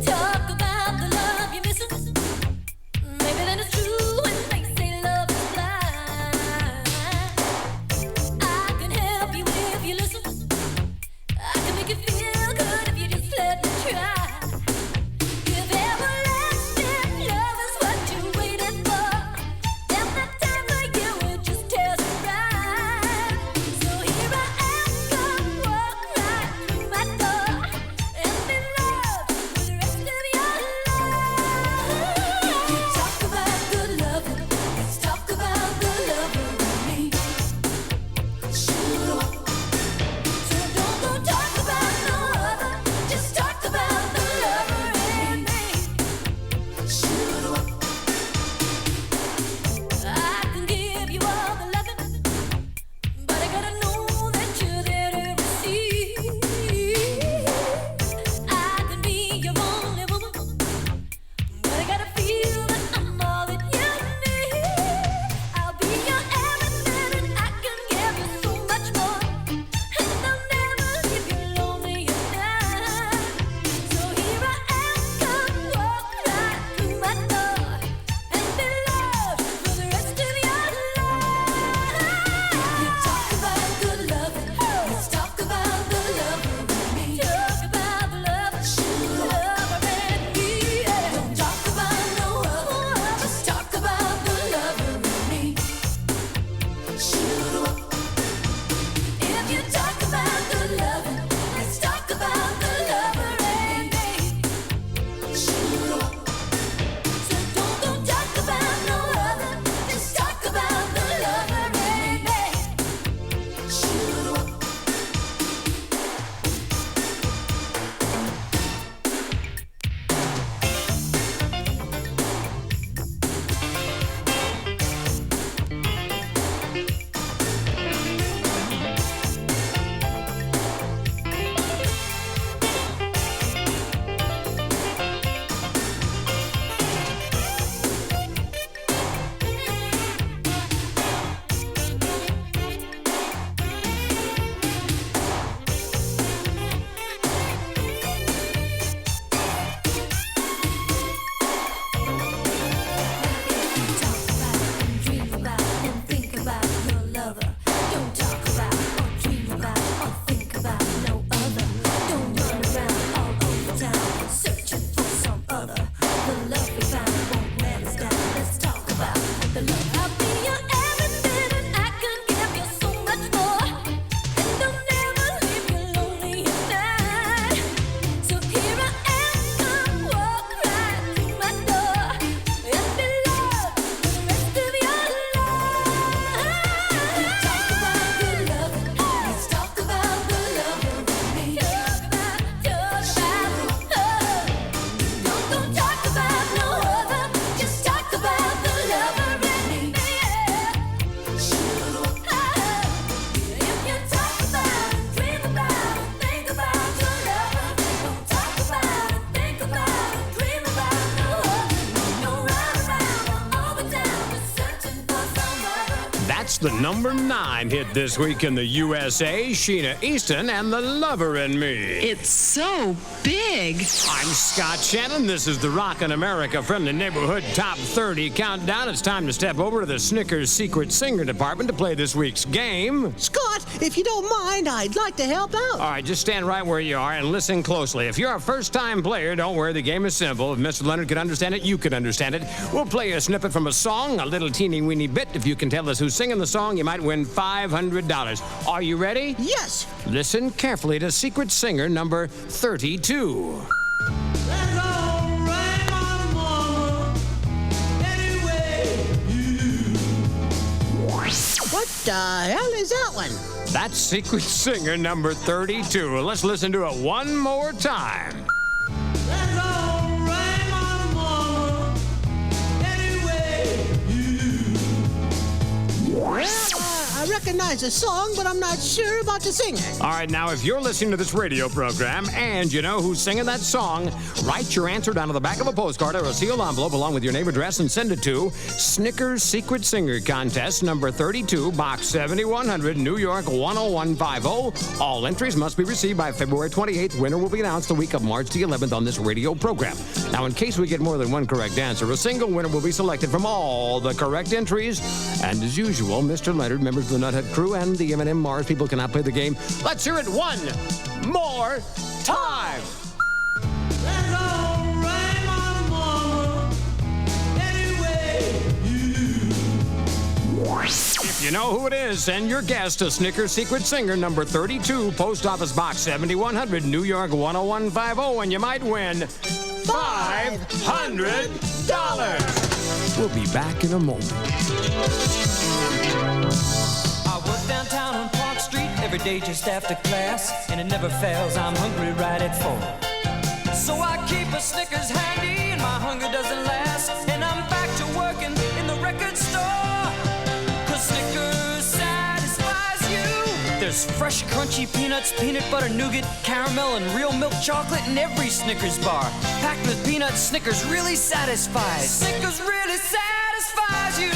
Talk about the love you're missing. Maybe then it's true when they say love is blind. I can help you if you listen. I can make you feel good if you just let me try. If everlasting love is what you're waiting for, then the time for you it just tears me right. So here I am, come walk right through my door and be loved for the rest of your life. You talk about good loving, let's talk about the lover in me. Shoot up. So don't go talk about no other, just talk about the lover in me. Shoot up. I can give you all the loving, but I gotta know that you're there to receive. I can be your only woman, but I gotta feel that I'm all that you need. I'll be your everything and I can give you so much more. And I'll never leave you lonely at night. So here I am, come walk right through my door and be loved for the rest of your life. You talk about good loving, let's talk about the lover in me. Talk about the lover, lover in me. Don't talk about no other, just talk about the lover in me. Shoot up. If you talk about good loving, let's talk about the lover in me. Shoot up. So don't go talk about no other, just talk about the lover in me. Shoot up. Dream about and think about your lover. Don't talk about or dream about or think about no other. Don't run around all over town searching for some other. The love we found won't let us down. Let's talk about the love. I'll be your everything and I can give you so much more. And I'll never leave you lonely at night. So here I am, come walk right through my door and be loved for the rest of your life. Talk about good loving, let's talk about the lover in me. Don't go talk about no other, just talk about the lover in me. Shoot up. If you talk about and dream about and think about your lover, don't talk about and think about and dream about no other. Don't run around all the time just searching for some other. That's the number 9 hit this week in the USA, Sheena Easton and The Lover in Me. It's so big. I'm Scott Shannon. This is the Rockin' America Friendly Neighborhood Top 30 Countdown. It's time to step over to the Snickers Secret Singer Department to play this week's game. Scott, if you don't mind, I'd like to help out. All right, just stand right where you are and listen closely. If you're a first-time player, don't worry, the game is simple. If Mr. Leonard could understand it, you could understand it. We'll play a snippet from a song, a little teeny-weeny bit. If you can tell us who's singing the song, you might win $500. Are you ready? Yes. Listen carefully to Secret Singer number 32. Why What the hell is that one? That's Secret Singer number 32. Let's listen to it one more time. I recognize the song, but I'm not sure about the singer. All right, now, if you're listening to this radio program and you know who's singing that song, write your answer down on the back of a postcard or a sealed envelope along with your name, address, and send it to Snickers Secret Singer Contest, number 32, Box 7100, New York 10150. All entries must be received by February 28th. Winner will be announced the week of March the 11th on this radio program. Now, in case we get more than one correct answer, a single winner will be selected from all the correct entries. And as usual, Mr. Leonard, members of the Nuthead Crew, and the M&M Mars people cannot play the game. Let's hear it one more time. If you know who it is, send your guess to Snickers Secret Singer number 32, Post Office Box 7100, New York 10150, and you might win $500. We'll be back in a moment. I work downtown on Park Street every day just after class, and it never fails, I'm hungry right at 4. So I keep a Snickers handy and my hunger doesn't last, and I'm back to working in the record store. 'Cause Snickers satisfies you. There's fresh crunchy peanuts, peanut butter, nougat, caramel, and real milk chocolate in every Snickers bar. Packed with peanuts, Snickers really satisfies. Snickers really satisfies you.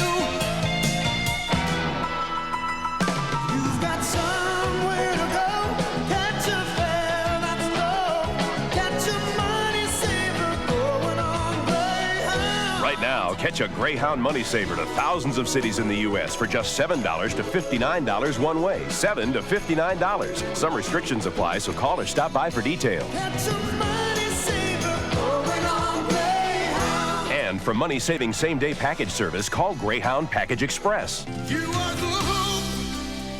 Somewhere to go, catch a fare that's low, catch a money saver going on Greyhound. Right now, catch a Greyhound Money Saver to thousands of cities in the U.S. for just $7 to $59 one way. $7 to $59. Some restrictions apply, so call or stop by for details. Catch a money saver going on Greyhound. And for money-saving same-day package service, call Greyhound Package Express. You are the hope,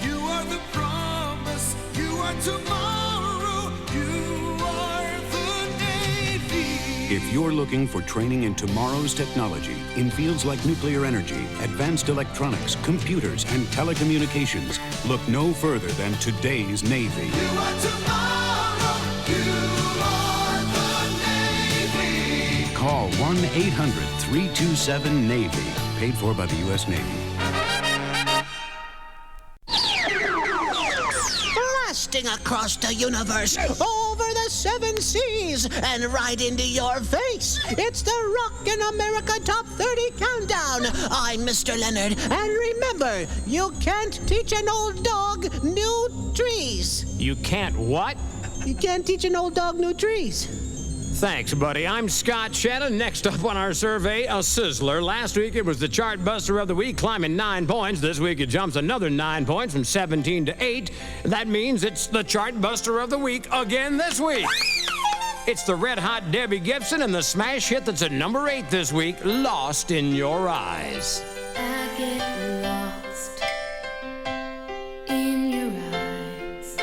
you are the promise, you are tomorrow, you are the Navy. If you're looking for training in tomorrow's technology in fields like nuclear energy, advanced electronics, computers, and telecommunications, look no further than today's Navy. You are tomorrow, you are the Navy. Call 1-800-327-NAVY. Paid for by the U.S. Navy. Blasting across the universe, over the 7 seas, and right into your face. It's the Rockin' America Top 30 Countdown. I'm Mr. Leonard, and remember, you can't teach an old dog new trees. You can't what? You can't teach an old dog new trees. Thanks, buddy. I'm Scott Shannon. Next up on our survey, a sizzler. Last week, it was the chart buster of the week, climbing 9 points. This week, it jumps another 9 points from 17 to 8. That means it's the chart buster of the week again this week. It's the Red Hot Debbie Gibson and the smash hit that's at number 8 this week, Lost in Your Eyes. I get lost in your eyes,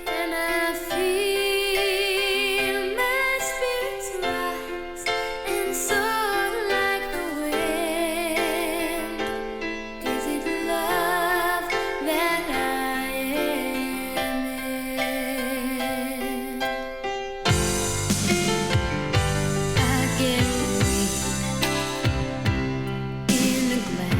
and I feel my spirits rise and soar like the wind. Is it love that I am in? I get weak in the glass.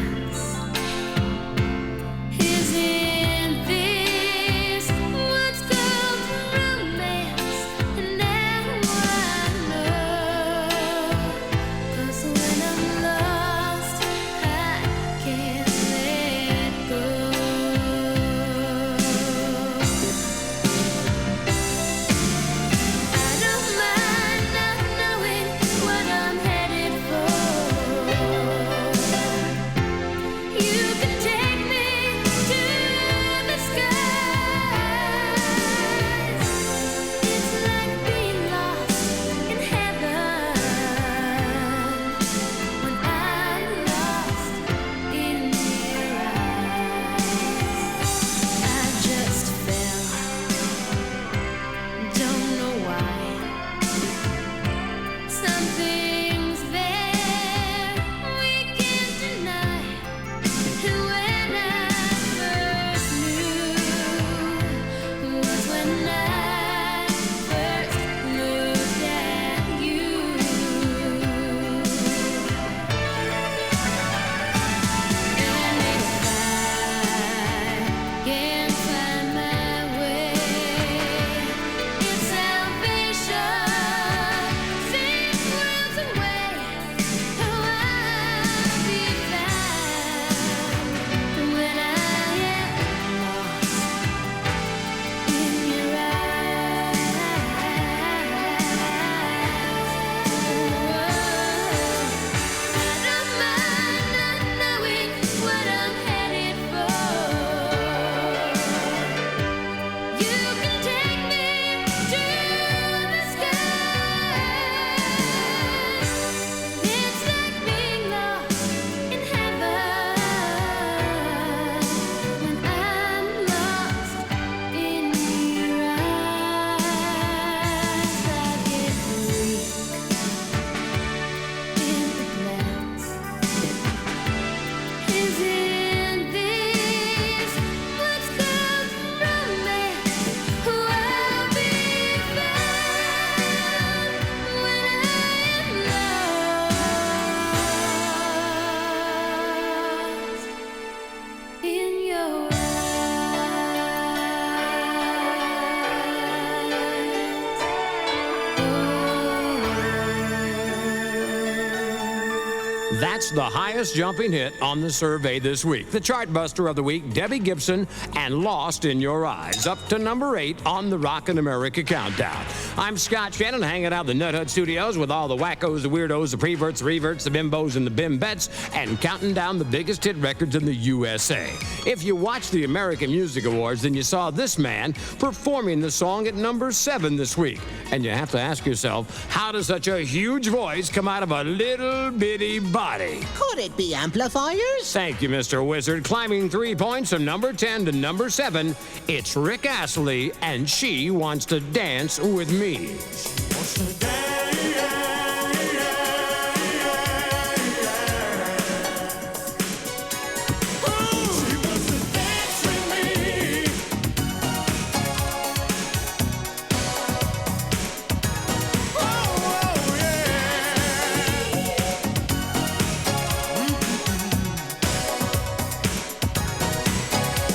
That's the highest jumping hit on the survey this week. The chartbuster of the week, Debbie Gibson and Lost in Your Eyes, up to number 8 on the Rockin' America Countdown. I'm Scott Shannon, hanging out in the Nut Hut Studios with all the wackos, the weirdos, the preverts, the reverts, the bimbos, and the bimbettes, and counting down the biggest hit records in the USA. If you watched the American Music Awards, then you saw this man performing the song at number 7 this week. And you have to ask yourself, how does such a huge voice come out of a little bitty body? Could it be amplifiers? Thank you, Mr. Wizard. Climbing 3 points from number 10 to number 7, it's Rick Astley, and She Wants to Dance with Me.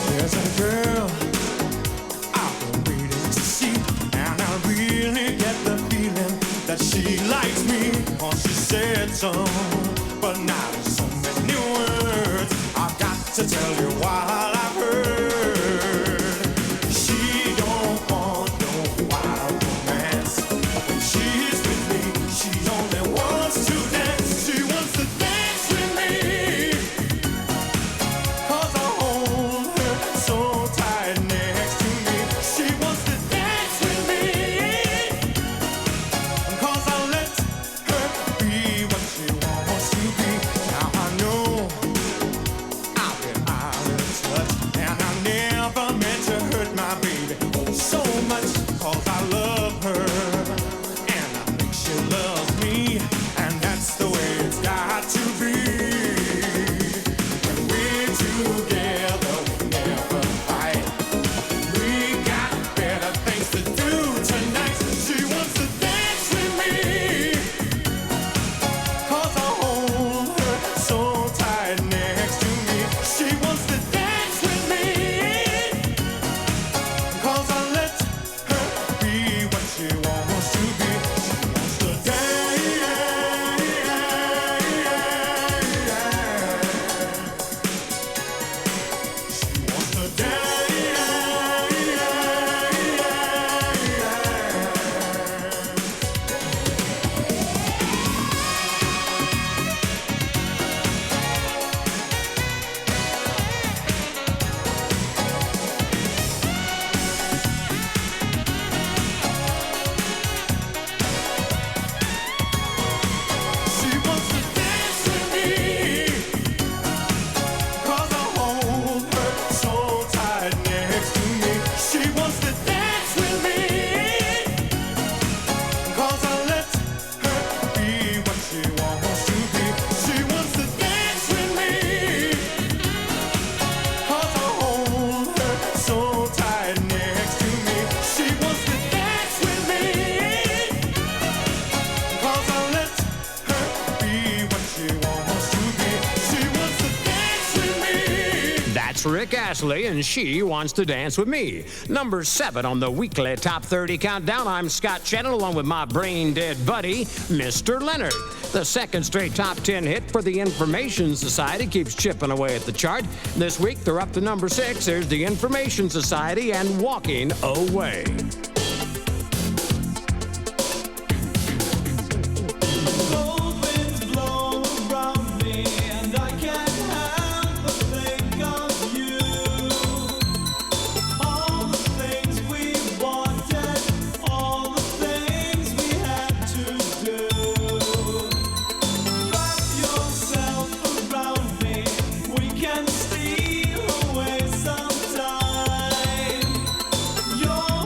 There's a girl I've been waiting to see, and I really get the feeling that she likes me. Oh, she said so, but not in so many words. I've got to tell you while I've heard she don't want no wild romance. When she's with me, she only wants to dance. She wants to dance with me, 'cause I hold her so tight next to me. She wants to dance with me, 'cause I let her be what she wants to be. Now I know I've been out of touch, and I never meant to hurt my baby so much, 'cause I love her, and I think she loves me, and that's the way it's got to be. When we're together, we never fight. We got better things to do tonight. She wants to dance with me, 'cause I hold her so tight next to me. She wants to dance with me, 'cause I let her be what she wants to be. She wants to dance. She wants to dance. She wants to dance with me, 'cause I hold her so tight next to me. She wants to dance with me, 'cause I let her be what she wants to be. She wants to dance with me, 'cause I hold her so tight next to me. She wants to dance with me, 'cause I let her be what she wants to be. She wants to dance with me. That's Rick Astley, and She Wants to Dance with Me. Number 7 on the weekly Top 30 Countdown. I'm Scott Shannon, along with my brain-dead buddy, Mr. Leonard. The second straight top 10 hit for the Information Society keeps chipping away at the chart. This week, they're up to number 6. There's the Information Society and Walking Away. Cold winds blow around me, and I can't help but think of you. All the things we wanted, all the things we had to do. Wrap yourself around me, we can steal away some time. You're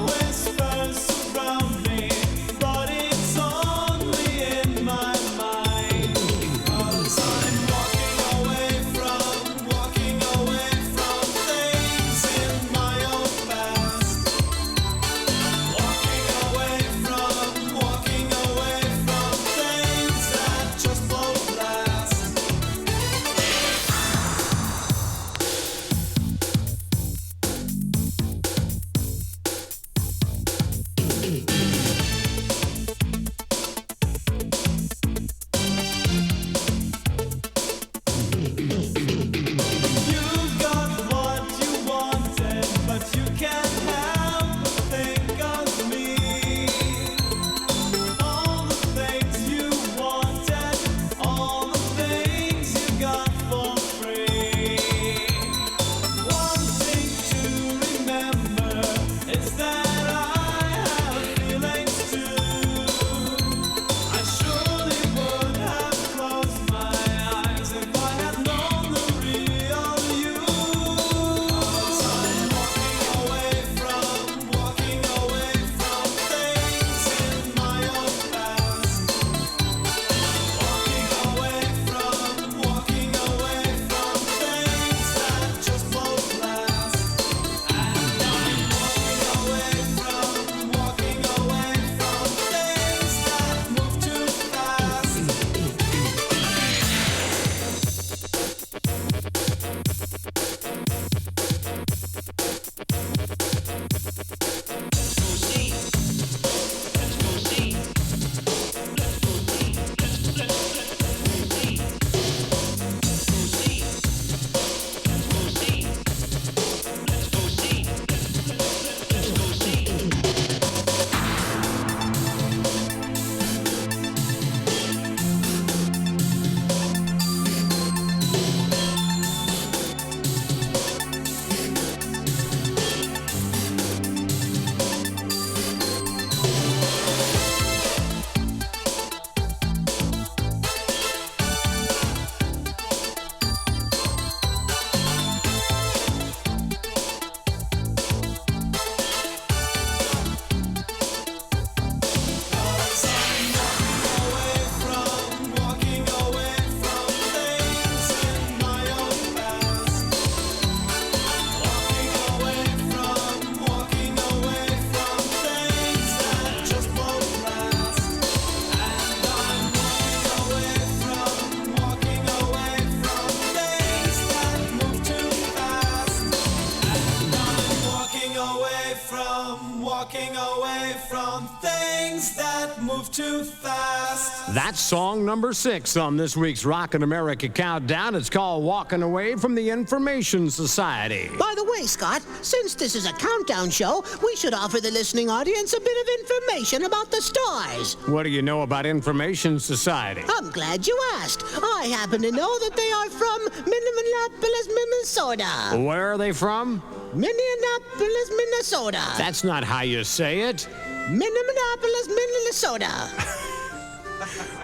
from things that move too fast. That's song number 6 on this week's Rockin' America Countdown. It's called Walking Away from the Information Society. By the way, Scott, since this is a countdown show, we should offer the listening audience a bit of information about the stars. What do you know about Information Society? I'm glad you asked. I happen to know that they are from Minneapolis, Minnesota. Where are they from? Minneapolis, Minnesota. That's not how you say it. Minneapolis, Minnesota.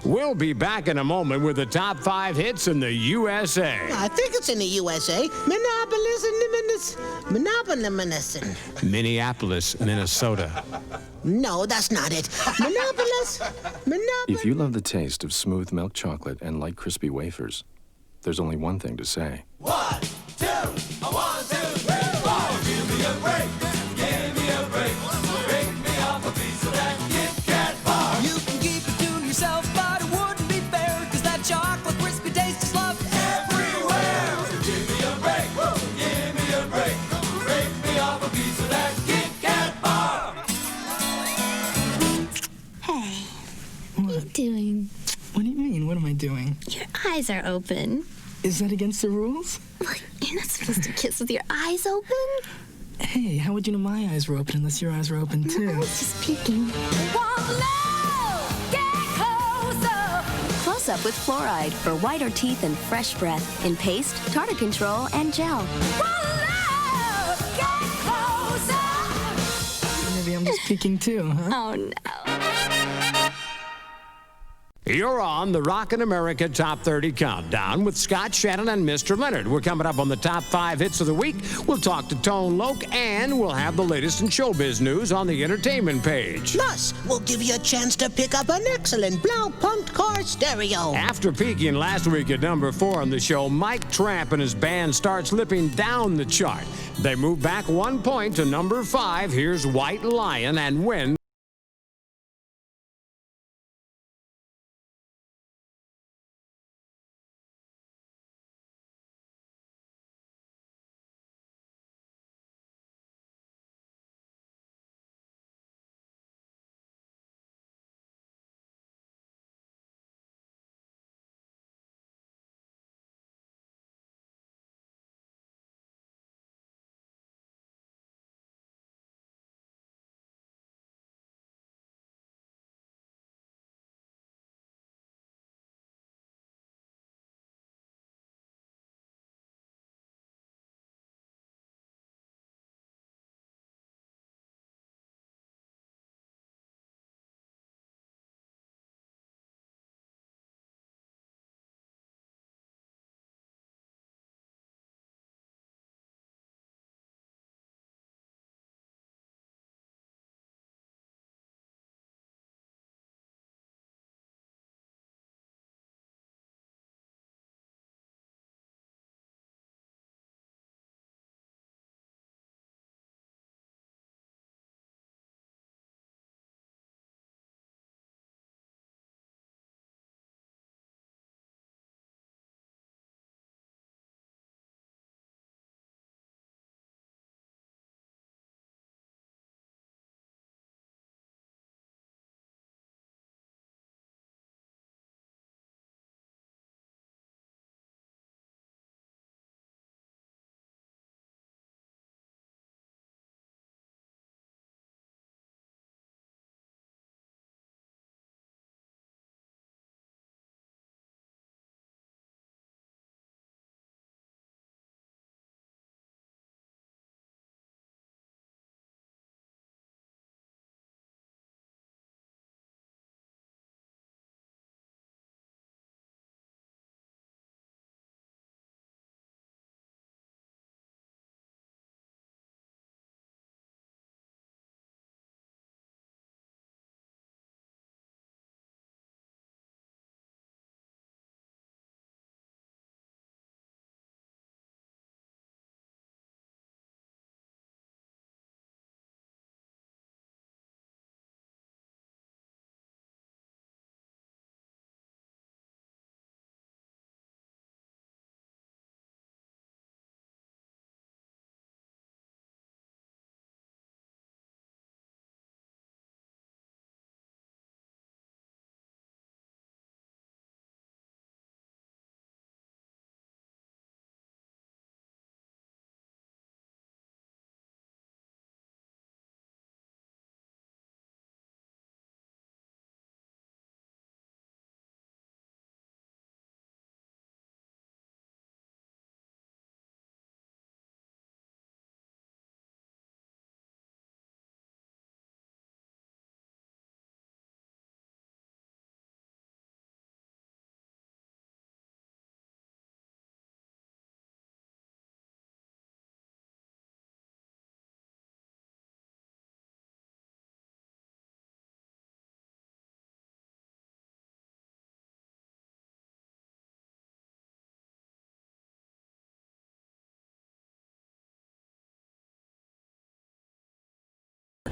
We'll be back in a moment with the top 5 hits in the USA. I think it's in the USA. Minneapolis, Minnesota. No, that's not it. Minneapolis. If you love the taste of smooth milk chocolate and light crispy wafers, there's only one thing to say. 1, 2, 1, 2, 3, 4. Give me a break. Give me a break. Break me off a piece of that Kit Kat bar. You can keep it to yourself, but it wouldn't be fair, 'cause that chocolate crispy taste is loved everywhere. Give me a break. Give me a break. Break me off a piece of that Kit Kat bar. Hey, what are you doing? What do you mean? What am I doing? Your eyes are open. Is that against the rules? Look, you're not supposed to kiss with your eyes open. Hey, how would you know my eyes were open unless your eyes were open too? I was just peeking. Close up with fluoride for whiter teeth and fresh breath in paste, tartar control, and gel. Maybe I'm just peeking too, huh? Oh, no. You're on the Rockin' America Top 30 Countdown with Scott, Shannon, and Mr. Leonard. We're coming up on the top 5 hits of the week. We'll talk to Tone Loc, and we'll have the latest in showbiz news on the entertainment page. Plus, we'll give you a chance to pick up an excellent Blau-punked car stereo. After peaking last week at number 4 on the show, Mike Tramp and his band start slipping down the chart. They move back 1 point to number 5. Here's White Lion and When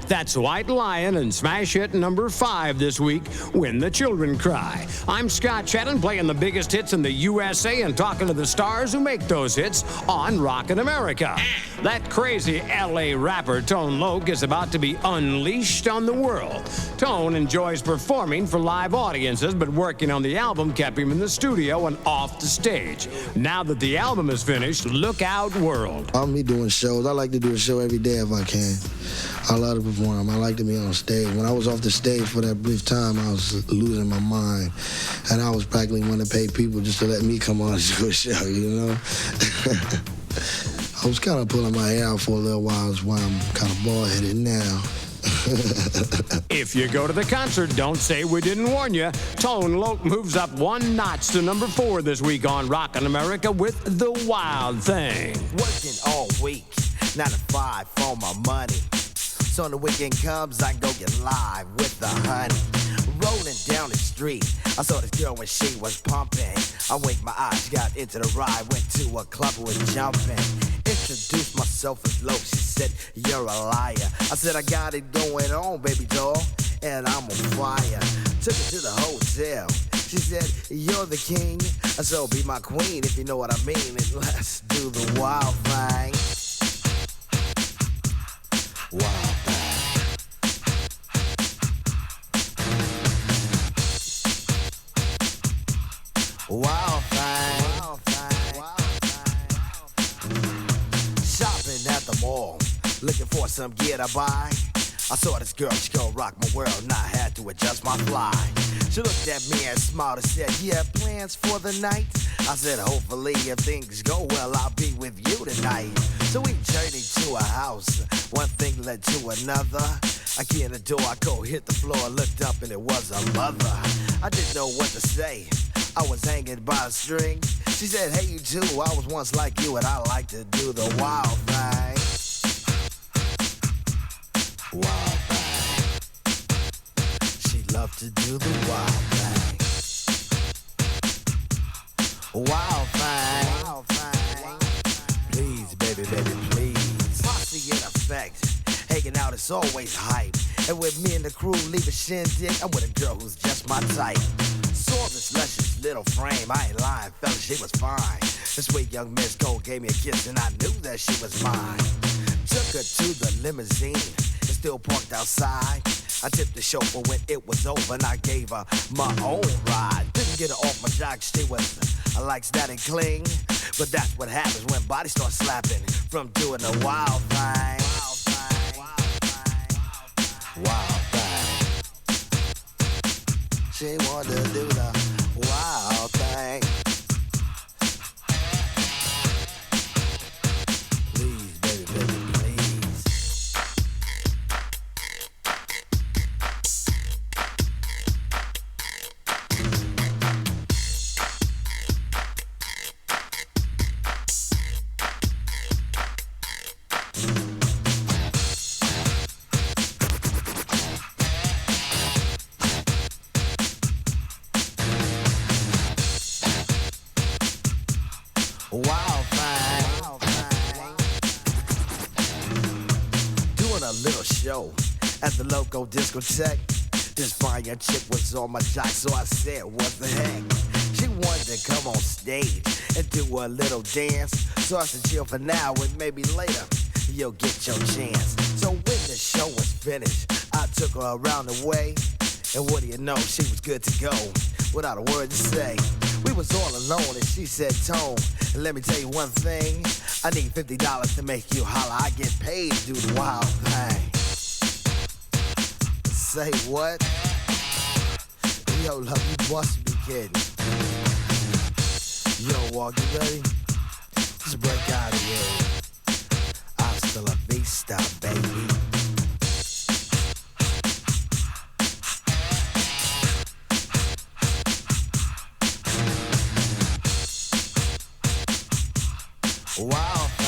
That's White Lion and smash hit number 5 this week, When the Children Cry. I'm Scott Shannon, playing the biggest hits in the USA and talking to the stars who make those hits on Rockin' America. That crazy LA rapper Tone Loc is about to be unleashed on the world. Tone enjoys performing for live audiences, but working on the album kept him in the studio and off the stage. Now that the album is finished, look out, world. I'm me doing shows. I like to do a show every day if I can. I love to perform. I like to be on stage. When I was off the stage for that brief time, I was losing my mind. And I was practically wanting to pay people just to let me come on and do a show, you know? I was kind of pulling my hair out for a little while. That's why I'm kind of bald-headed now. If you go to the concert, don't say we didn't warn you. Tone Loc moves up 1 notch to number 4 this week on Rockin' America with The Wild Thing. Working all week, 9 to 5 for my money. So when the weekend comes, I go get live with the honey. Rolling down the street, I saw this girl when she was pumping. I winked my eyes, got into the ride, went to a club and was jumping. Introduced myself as Loc, she said, you're a liar. I said, I got it going on, baby doll, and I'm on fire. Took her to the hotel, she said, you're the king, so be my queen if you know what I mean, and let's do the wild thing. Wild thing. Wild thing. Wild thing. Shopping at the mall, looking for some gear to buy. I saw this girl, she gon' rock my world, and I had to adjust my fly. She looked at me and smiled and said, you have plans for the night? I said, hopefully if things go well, I'll be with you tonight. So we journeyed to a house, one thing led to another. I key in the door, I go hit the floor, looked up and it was a mother. I didn't know what to say, I was hanging by a string. She said, hey you too, I was once like you and I like to do the wild thing. Wild thing. She loved to do the wild thing. Wild thing. Wild thing. Please, baby, baby, please. Posse in effect. Hanging out is always hype. And with me and the crew leave a shindig, I'm with a girl who's just my type. Saw this luscious little frame, I ain't lying, fella, she was fine. This sweet young Miss Gold gave me a kiss and I knew that she was mine. Took her to the limousine, it's still parked outside. I tipped the chauffeur when it was over and I gave her my own ride. Didn't get her off my jock, she was like static cling. But that's what happens when bodies start slapping from doing the wild thing. Wild thing. She wanted to do the wild thing. Please, baby, baby, please. Wild thing. Doing a little show at the local discotheque. This fine young chick was on my jock, so I said, what the heck? She wanted to come on stage and do a little dance. So I said, chill for now and maybe later you'll get your chance. So when the show was finished, I took her around the way. And what do you know, she was good to go without a word to say. We was all alone and she said, Tone, let me tell you one thing. I need $50 to make you holler. I get paid to do the wild thing. Say what? Yo, love, you must be kidding. Yo, Walk, you ready? Just break out of here. Hasta la vista, baby. Wild thing.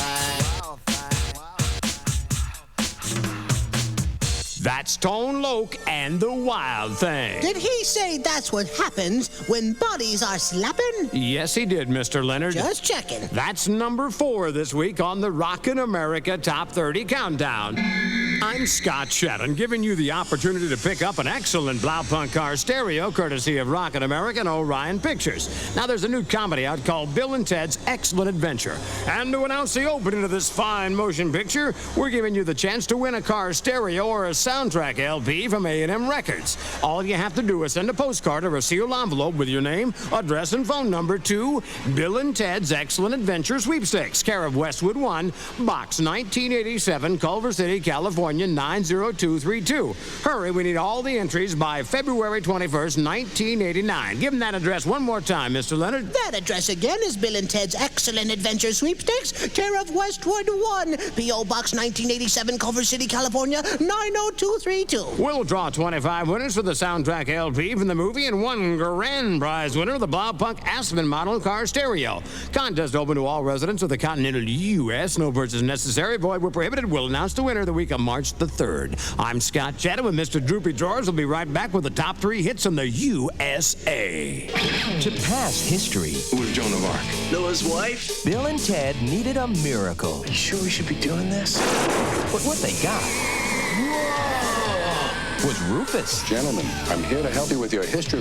That's Tone Loc and The Wild Thing. Did he say that's what happens when bodies are slapping? Yes, he did, Mr. Leonard. Just checking. That's number 4 this week on the Rockin' America Top 30 Countdown. I'm Scott Shannon, giving you the opportunity to pick up an excellent Blaupunk car stereo courtesy of Rockin' America and Orion Pictures. Now, there's a new comedy out called Bill and Ted's Excellent Adventure. And to announce the opening of this fine motion picture, we're giving you the chance to win a car stereo or a soundtrack LP from A&M Records. All you have to do is send a postcard or a sealed envelope with your name, address, and phone number to Bill and Ted's Excellent Adventure Sweepstakes, care of Westwood 1, Box 1987, Culver City, California, 90232. Hurry, we need all the entries by February 21st, 1989. Give them that address one more time, Mr. Leonard. That address again is Bill and Ted's Excellent Adventure Sweepstakes, care of Westwood 1, P.O. Box 1987, Culver City, California, 90232. We'll draw 25 winners for the soundtrack LP from the movie and one grand prize winner of the Blaupunk Aspen model car stereo. Contest open to all residents of the continental U.S. No purchase necessary. Void where prohibited. We'll announce the winner the week of March the 3rd. I'm Scott Shannon with Mr. Droopy Drawers. We'll be right back with the top 3 hits in the USA. To pass history. Who was Joan of Arc? Noah's wife? Bill and Ted needed a miracle. You sure we should be doing this? But what they got was Rufus. Gentlemen, I'm here to help you with your history.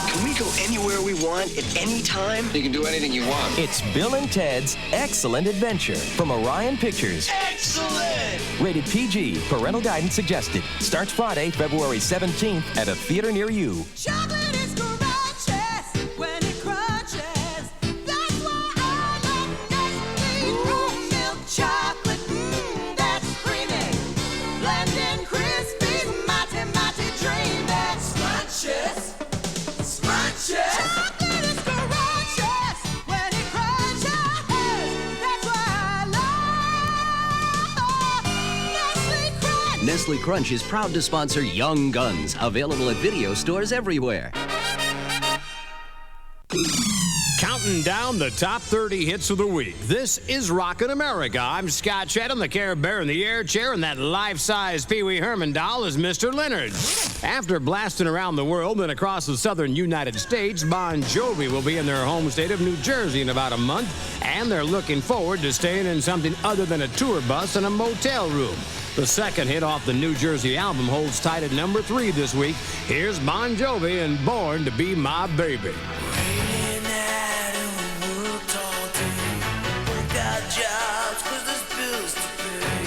Can we go anywhere we want at any time? You can do anything you want. It's Bill and Ted's Excellent Adventure from Orion Pictures. Excellent! Rated PG. Parental guidance suggested. Starts Friday, February 17th at a theater near you. Chocolate is scrumptious when it crunches. That's why I love Nestle Root Milk Chocolate. That's creamy, blending crispy, mighty, mighty dreamy. Scrumptious. Chocolate is scrumptious when it crunches. That's why I love Nestle Crunch. Nestle Crunch is proud to sponsor Young Guns, available at video stores everywhere. Counting down the top 30 hits of the week. This is Rockin' America. I'm Scott Shannon, the Care Bear in the air chair, and that life-size Pee Wee Herman doll is Mr. Leonard. After blasting around the world and across the southern United States, Bon Jovi will be in their home state of New Jersey in about a month, and they're looking forward to staying in something other than a tour bus and a motel room. The second hit off the New Jersey album holds tight at number 3 this week. Here's Bon Jovi and Born to Be My Baby. Jobs, 'cause there's bills to pay.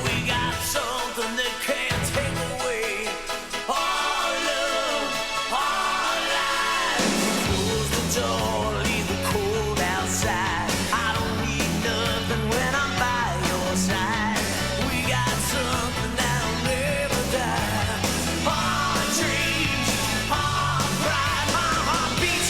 We got something that can't take away our love, our life. Close the door, leave the cold outside. I don't need nothing when I'm by your side. We got something that'll never die. Our dreams, our pride, my heart beats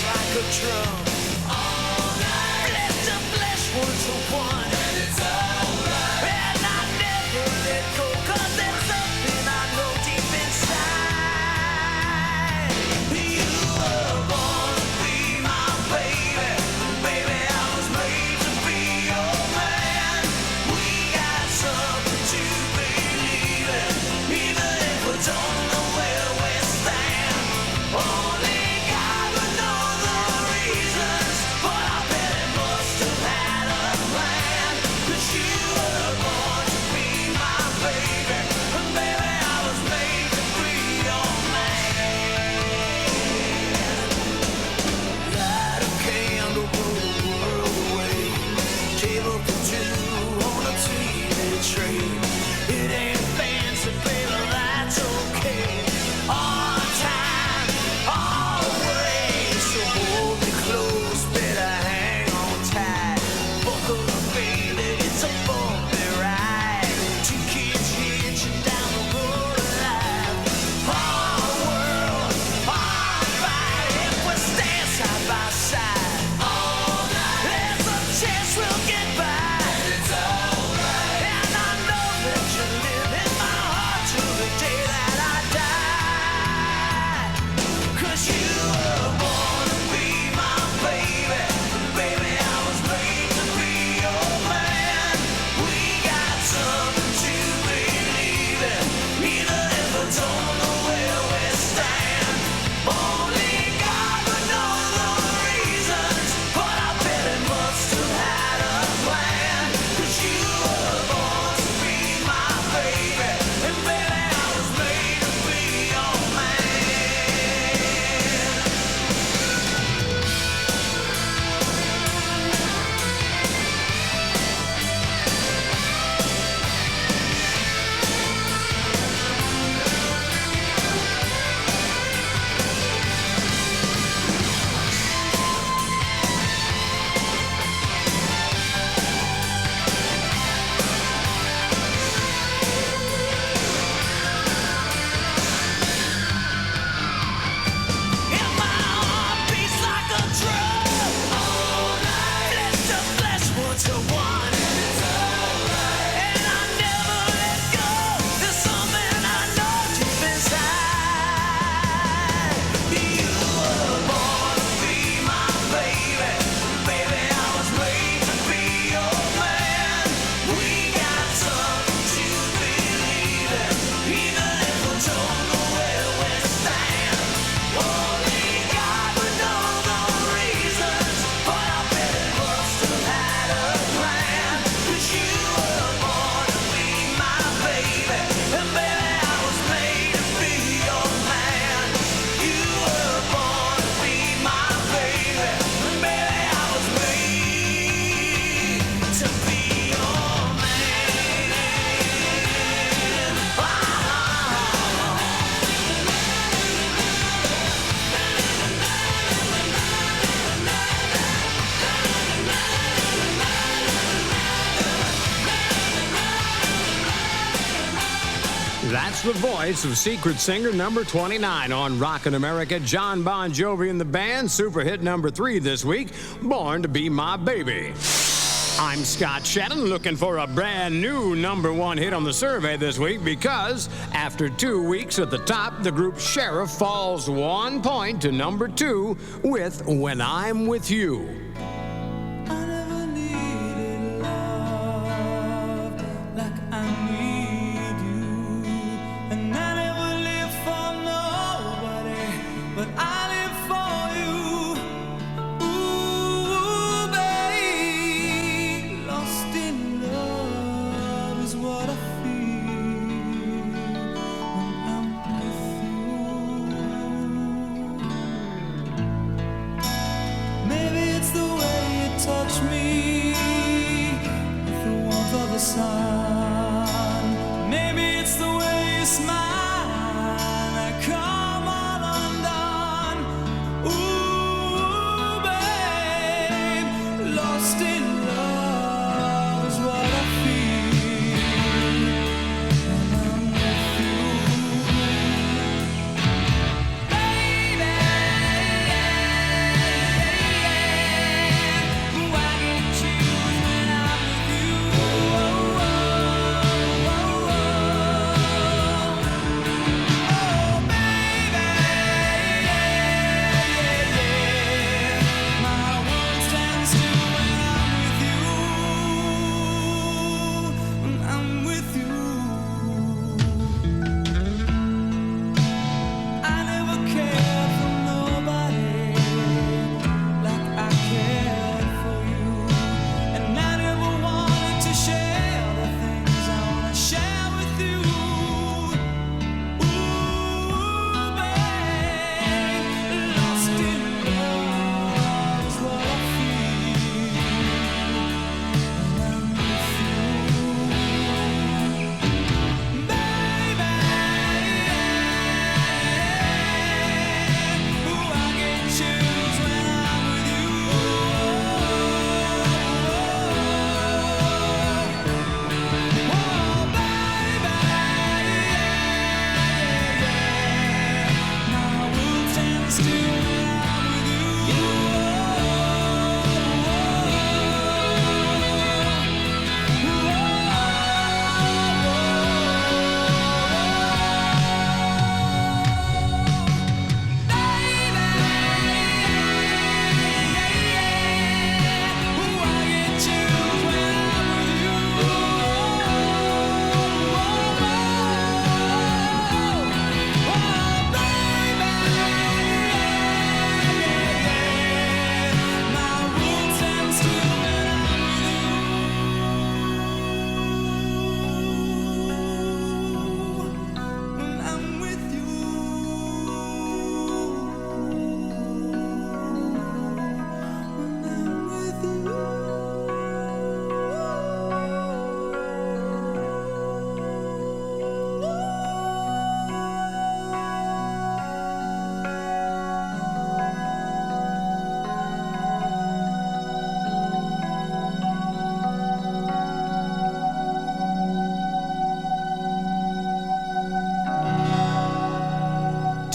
the voice of Secret Singer number 29 on Rockin' America. John Bon Jovi and the band, super hit number 3 this week, Born to Be My Baby. I'm Scott Shannon, looking for a brand new number 1 hit on the survey this week because after 2 weeks at the top, the group Sheriff falls 1 point to number 2 with When I'm With You. Touch me with the warmth of the sun. Maybe it's the way you smile that come all undone. Ooh, babe, lost in love is what I feel when I'm with you. Baby,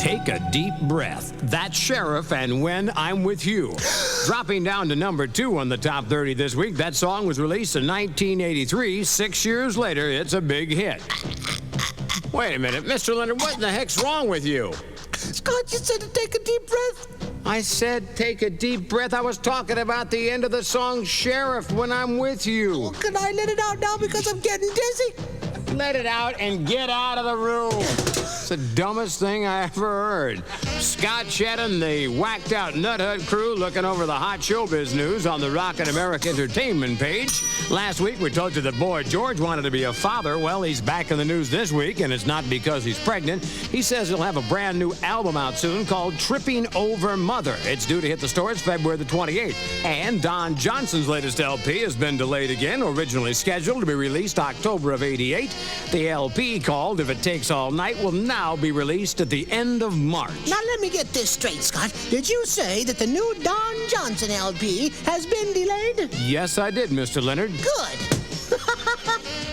Take a deep breath. That's Sheriff and When I'm With You. Dropping down to number 2 on the top 30 this week, that song was released in 1983. 6 years later, it's a big hit. Wait a minute, Mr. Leonard, what in the heck's wrong with you? Scott, you said to take a deep breath. I said take a deep breath. I was talking about the end of the song Sheriff, When I'm With You. Well, can I let it out now because I'm getting dizzy? Let it out and get out of the room. It's the dumbest thing I ever heard. Scott Shannon, the whacked out nuthead crew, looking over the hot showbiz news on the Rockin' America Entertainment page. Last week we told you that Boy George wanted to be a father. Well, he's back in the news this week, and it's not because he's pregnant. He says he'll have a brand new album out soon called Tripping Over Mother. It's due to hit the stores February the 28th. And Don Johnson's latest LP has been delayed again, originally scheduled to be released October of '88. The LP, called If It Takes All Night, will now be released at the end of March. Now let me get this straight, Scott. Did you say that the new Don Johnson LP has been delayed? Yes, I did, Mr. Leonard. Good.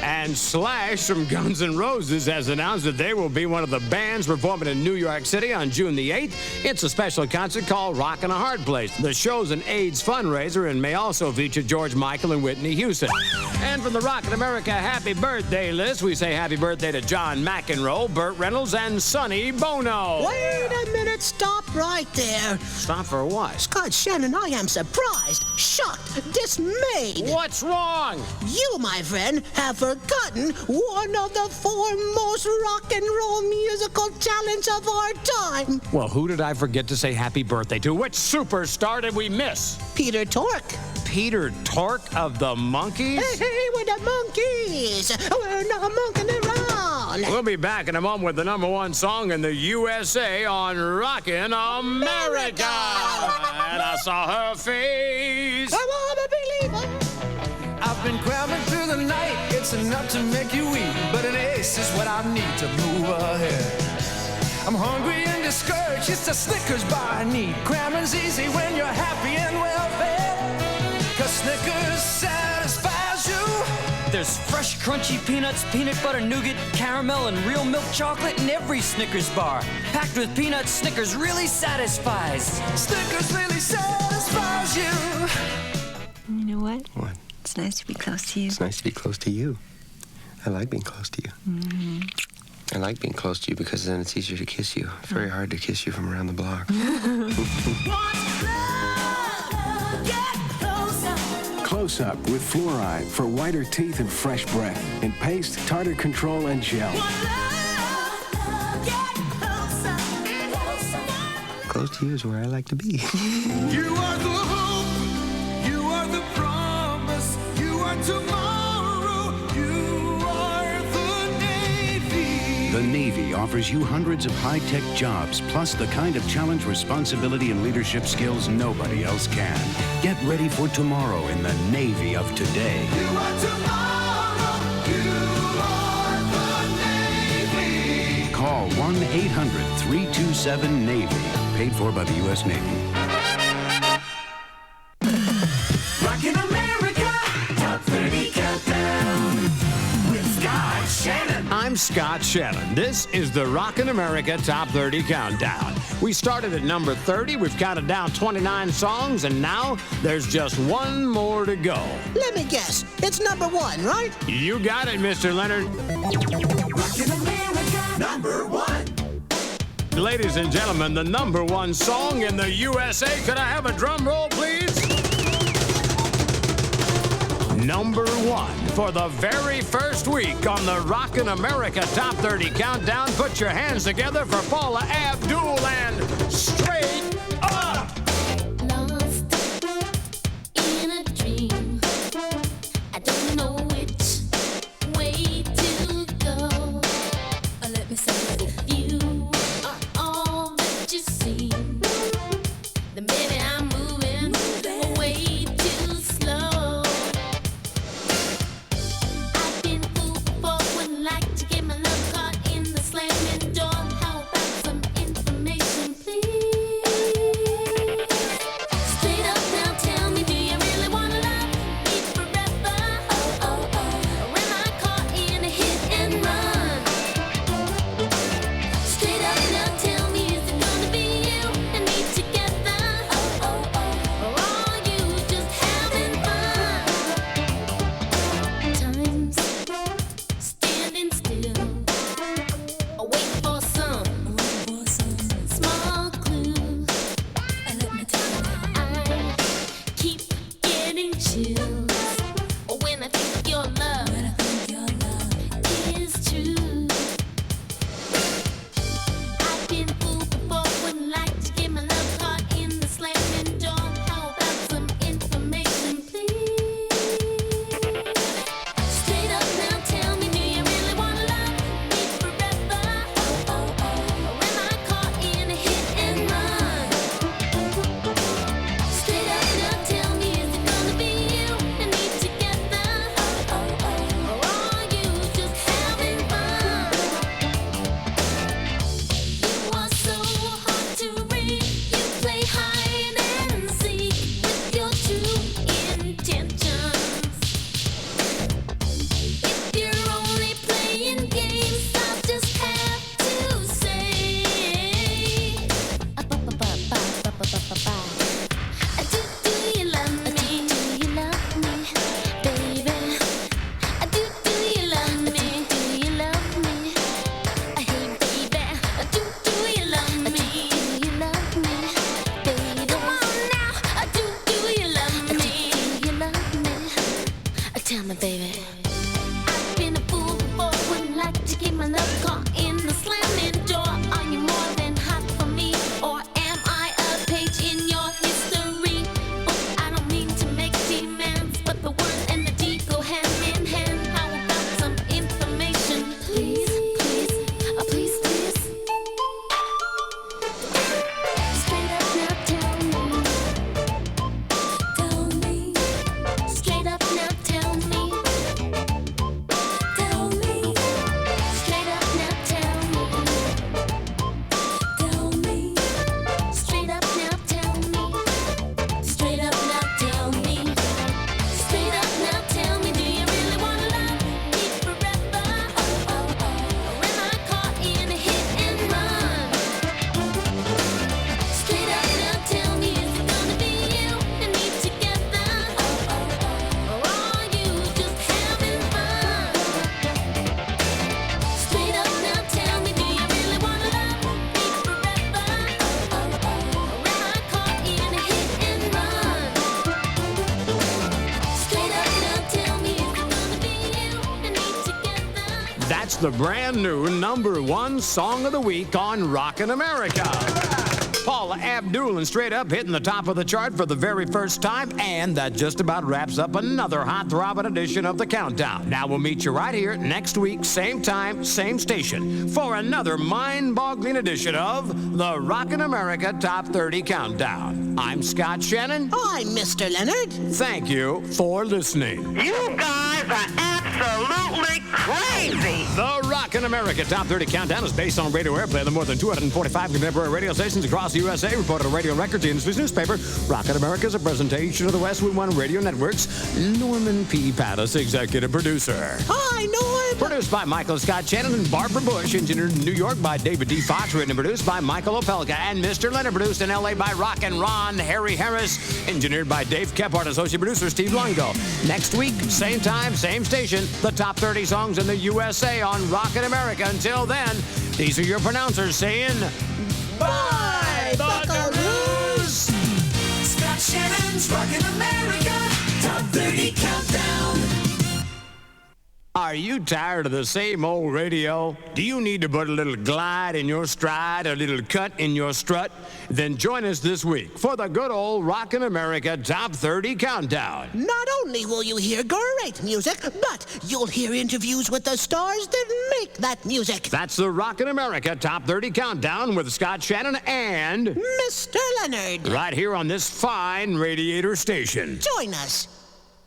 And Slash from Guns N' Roses has announced that they will be one of the bands performing in New York City on June the 8th. It's a special concert called Rockin' a Hard Place. The show's an AIDS fundraiser and may also feature George Michael and Whitney Houston. And from the Rockin' America Happy Birthday list, we say happy birthday to John McEnroe, Burt Reynolds, and Sonny Bono. Wait a minute, stop right there. Stop for what? Scott Shannon, I am surprised, shocked, dismayed. What's wrong? You, my friend, have forgotten one of the foremost rock and roll musical talents of our time. Well, who did I forget to say happy birthday to? Which superstar did we miss? Peter Tork. Peter Tork of the Monkees? Hey, we're the Monkees. We're not monking around. We'll be back in a moment with the #1 song in the USA on Rockin' America. And I saw her face. I wanna believe her. I've been cramming through the night. It's enough to make you weep, but an ace is what I need to move ahead. I'm hungry and discouraged. It's a Snickers bar I need. Cramming's easy when you're happy and well fed. 'Cause Snickers satisfies you. There's fresh, crunchy peanuts, peanut butter, nougat, caramel, and real milk chocolate in every Snickers bar. Packed with peanuts, Snickers really satisfies. Snickers really satisfies you. You know what? What? It's nice to be close to you. It's nice to be close to you. I like being close to you. Mm-hmm. I like being close to you because then it's easier to kiss you. It's very hard to kiss you from around the block. Close Up with fluoride for whiter teeth and fresh breath. In paste, tartar control, and gel. Close to you is where I like to be. You are the hope. You are the promise. You are tomorrow. You are the Navy. The Navy offers you hundreds of high-tech jobs, plus the kind of challenge, responsibility, and leadership skills nobody else can. Get ready for tomorrow in the Navy of today. You are tomorrow. You are the Navy. Call 1-800-327-NAVY. Paid for by the U.S. Navy. Rockin' America, Top 30 Countdown with Scott Shannon. I'm Scott Shannon. This is the Rockin' America Top 30 Countdown. We started at number 30. We've counted down 29 songs, and now there's just one more to go. Let me guess. It's #1, right? You got it, Mr. Leonard. Rockin' America, #1. Ladies and gentlemen, the #1 song in the USA. Could I have a drum roll, please? #1 for the very first week on the Rockin' America Top 30 Countdown. Put your hands together for Paula Abdul and Straight Up. Lost in a dream. I don't know which way to go. Let me say it. If you are all that you seem, then maybe I'm moving way too slow. I've been fooled before, wouldn't like to get my love caught in the slamming door. How about some information, please? Tell me, baby. I've been a fool before, wouldn't like to keep my love caught in the slamming door. Are you more than hot for me, or am I a page in your history book? I don't mean to make demands, but the word and the deed go hand in hand. How about some information, please, please, please, please? Straight up now, tell me. Tell me. Straight up now, tell me. Tell me. Straight up now, tell me. Tell me. Straight up now, tell me. Straight up now, tell me. Straight up now, tell me. Do you really wanna love me forever? Oh, oh, oh. Or am I caught in a hit and run? Straight up now, tell me. Is it gonna be you and me together? Oh, oh, oh. Or are you just having fun? Straight up now, tell me. Do you really wanna love me forever? Oh, oh, oh. Or am I caught in a hit and run? Straight up now, tell me. Is it gonna be you and me together? That's the brand new #1 song of the week on Rockin' America. Paula Abdul and Straight Up hitting the top of the chart for the very first time, and that just about wraps up another hot throbbing edition of the Countdown. Now we'll meet you right here next week, same time, same station, for another mind-boggling edition of the Rockin' America Top 30 Countdown. I'm Scott Shannon. I'm Mr. Leonard. Thank you for listening. You guys are absolutely crazy. The Rockin' America Top 30 Countdown is based on radio airplay on the more than 245 contemporary radio stations across the USA, reported on Radio and Records, the industry's newspaper. Rockin' America is a presentation of the Westwood One Radio Network's Norman P. Pattis, executive producer. Hi, Norm. Produced by Michael Scott Shannon and Barbara Bush. Engineered in New York by David D. Fox. Written and produced by Michael Opelka. And Mr. Leonard, produced in L.A. by Rockin' Ron Harry Harris. Engineered by Dave Kephart. Associate producer Steve Longo. Next week, same time, same station. The top 30 songs in the USA on Rockin' America. Until then, these are your pronouncers saying bye, Buckaroos! Scott Shannon's Rockin' America Top 30 Countdown. Are you tired of the same old radio? Do you need to put a little glide in your stride, a little cut in your strut? Then join us this week for the good old Rockin' America Top 30 Countdown. Not only will you hear great music, but you'll hear interviews with the stars that make that music. That's the Rockin' America Top 30 Countdown with Scott Shannon and Mr. Leonard. right here on this fine radiator station. Join us.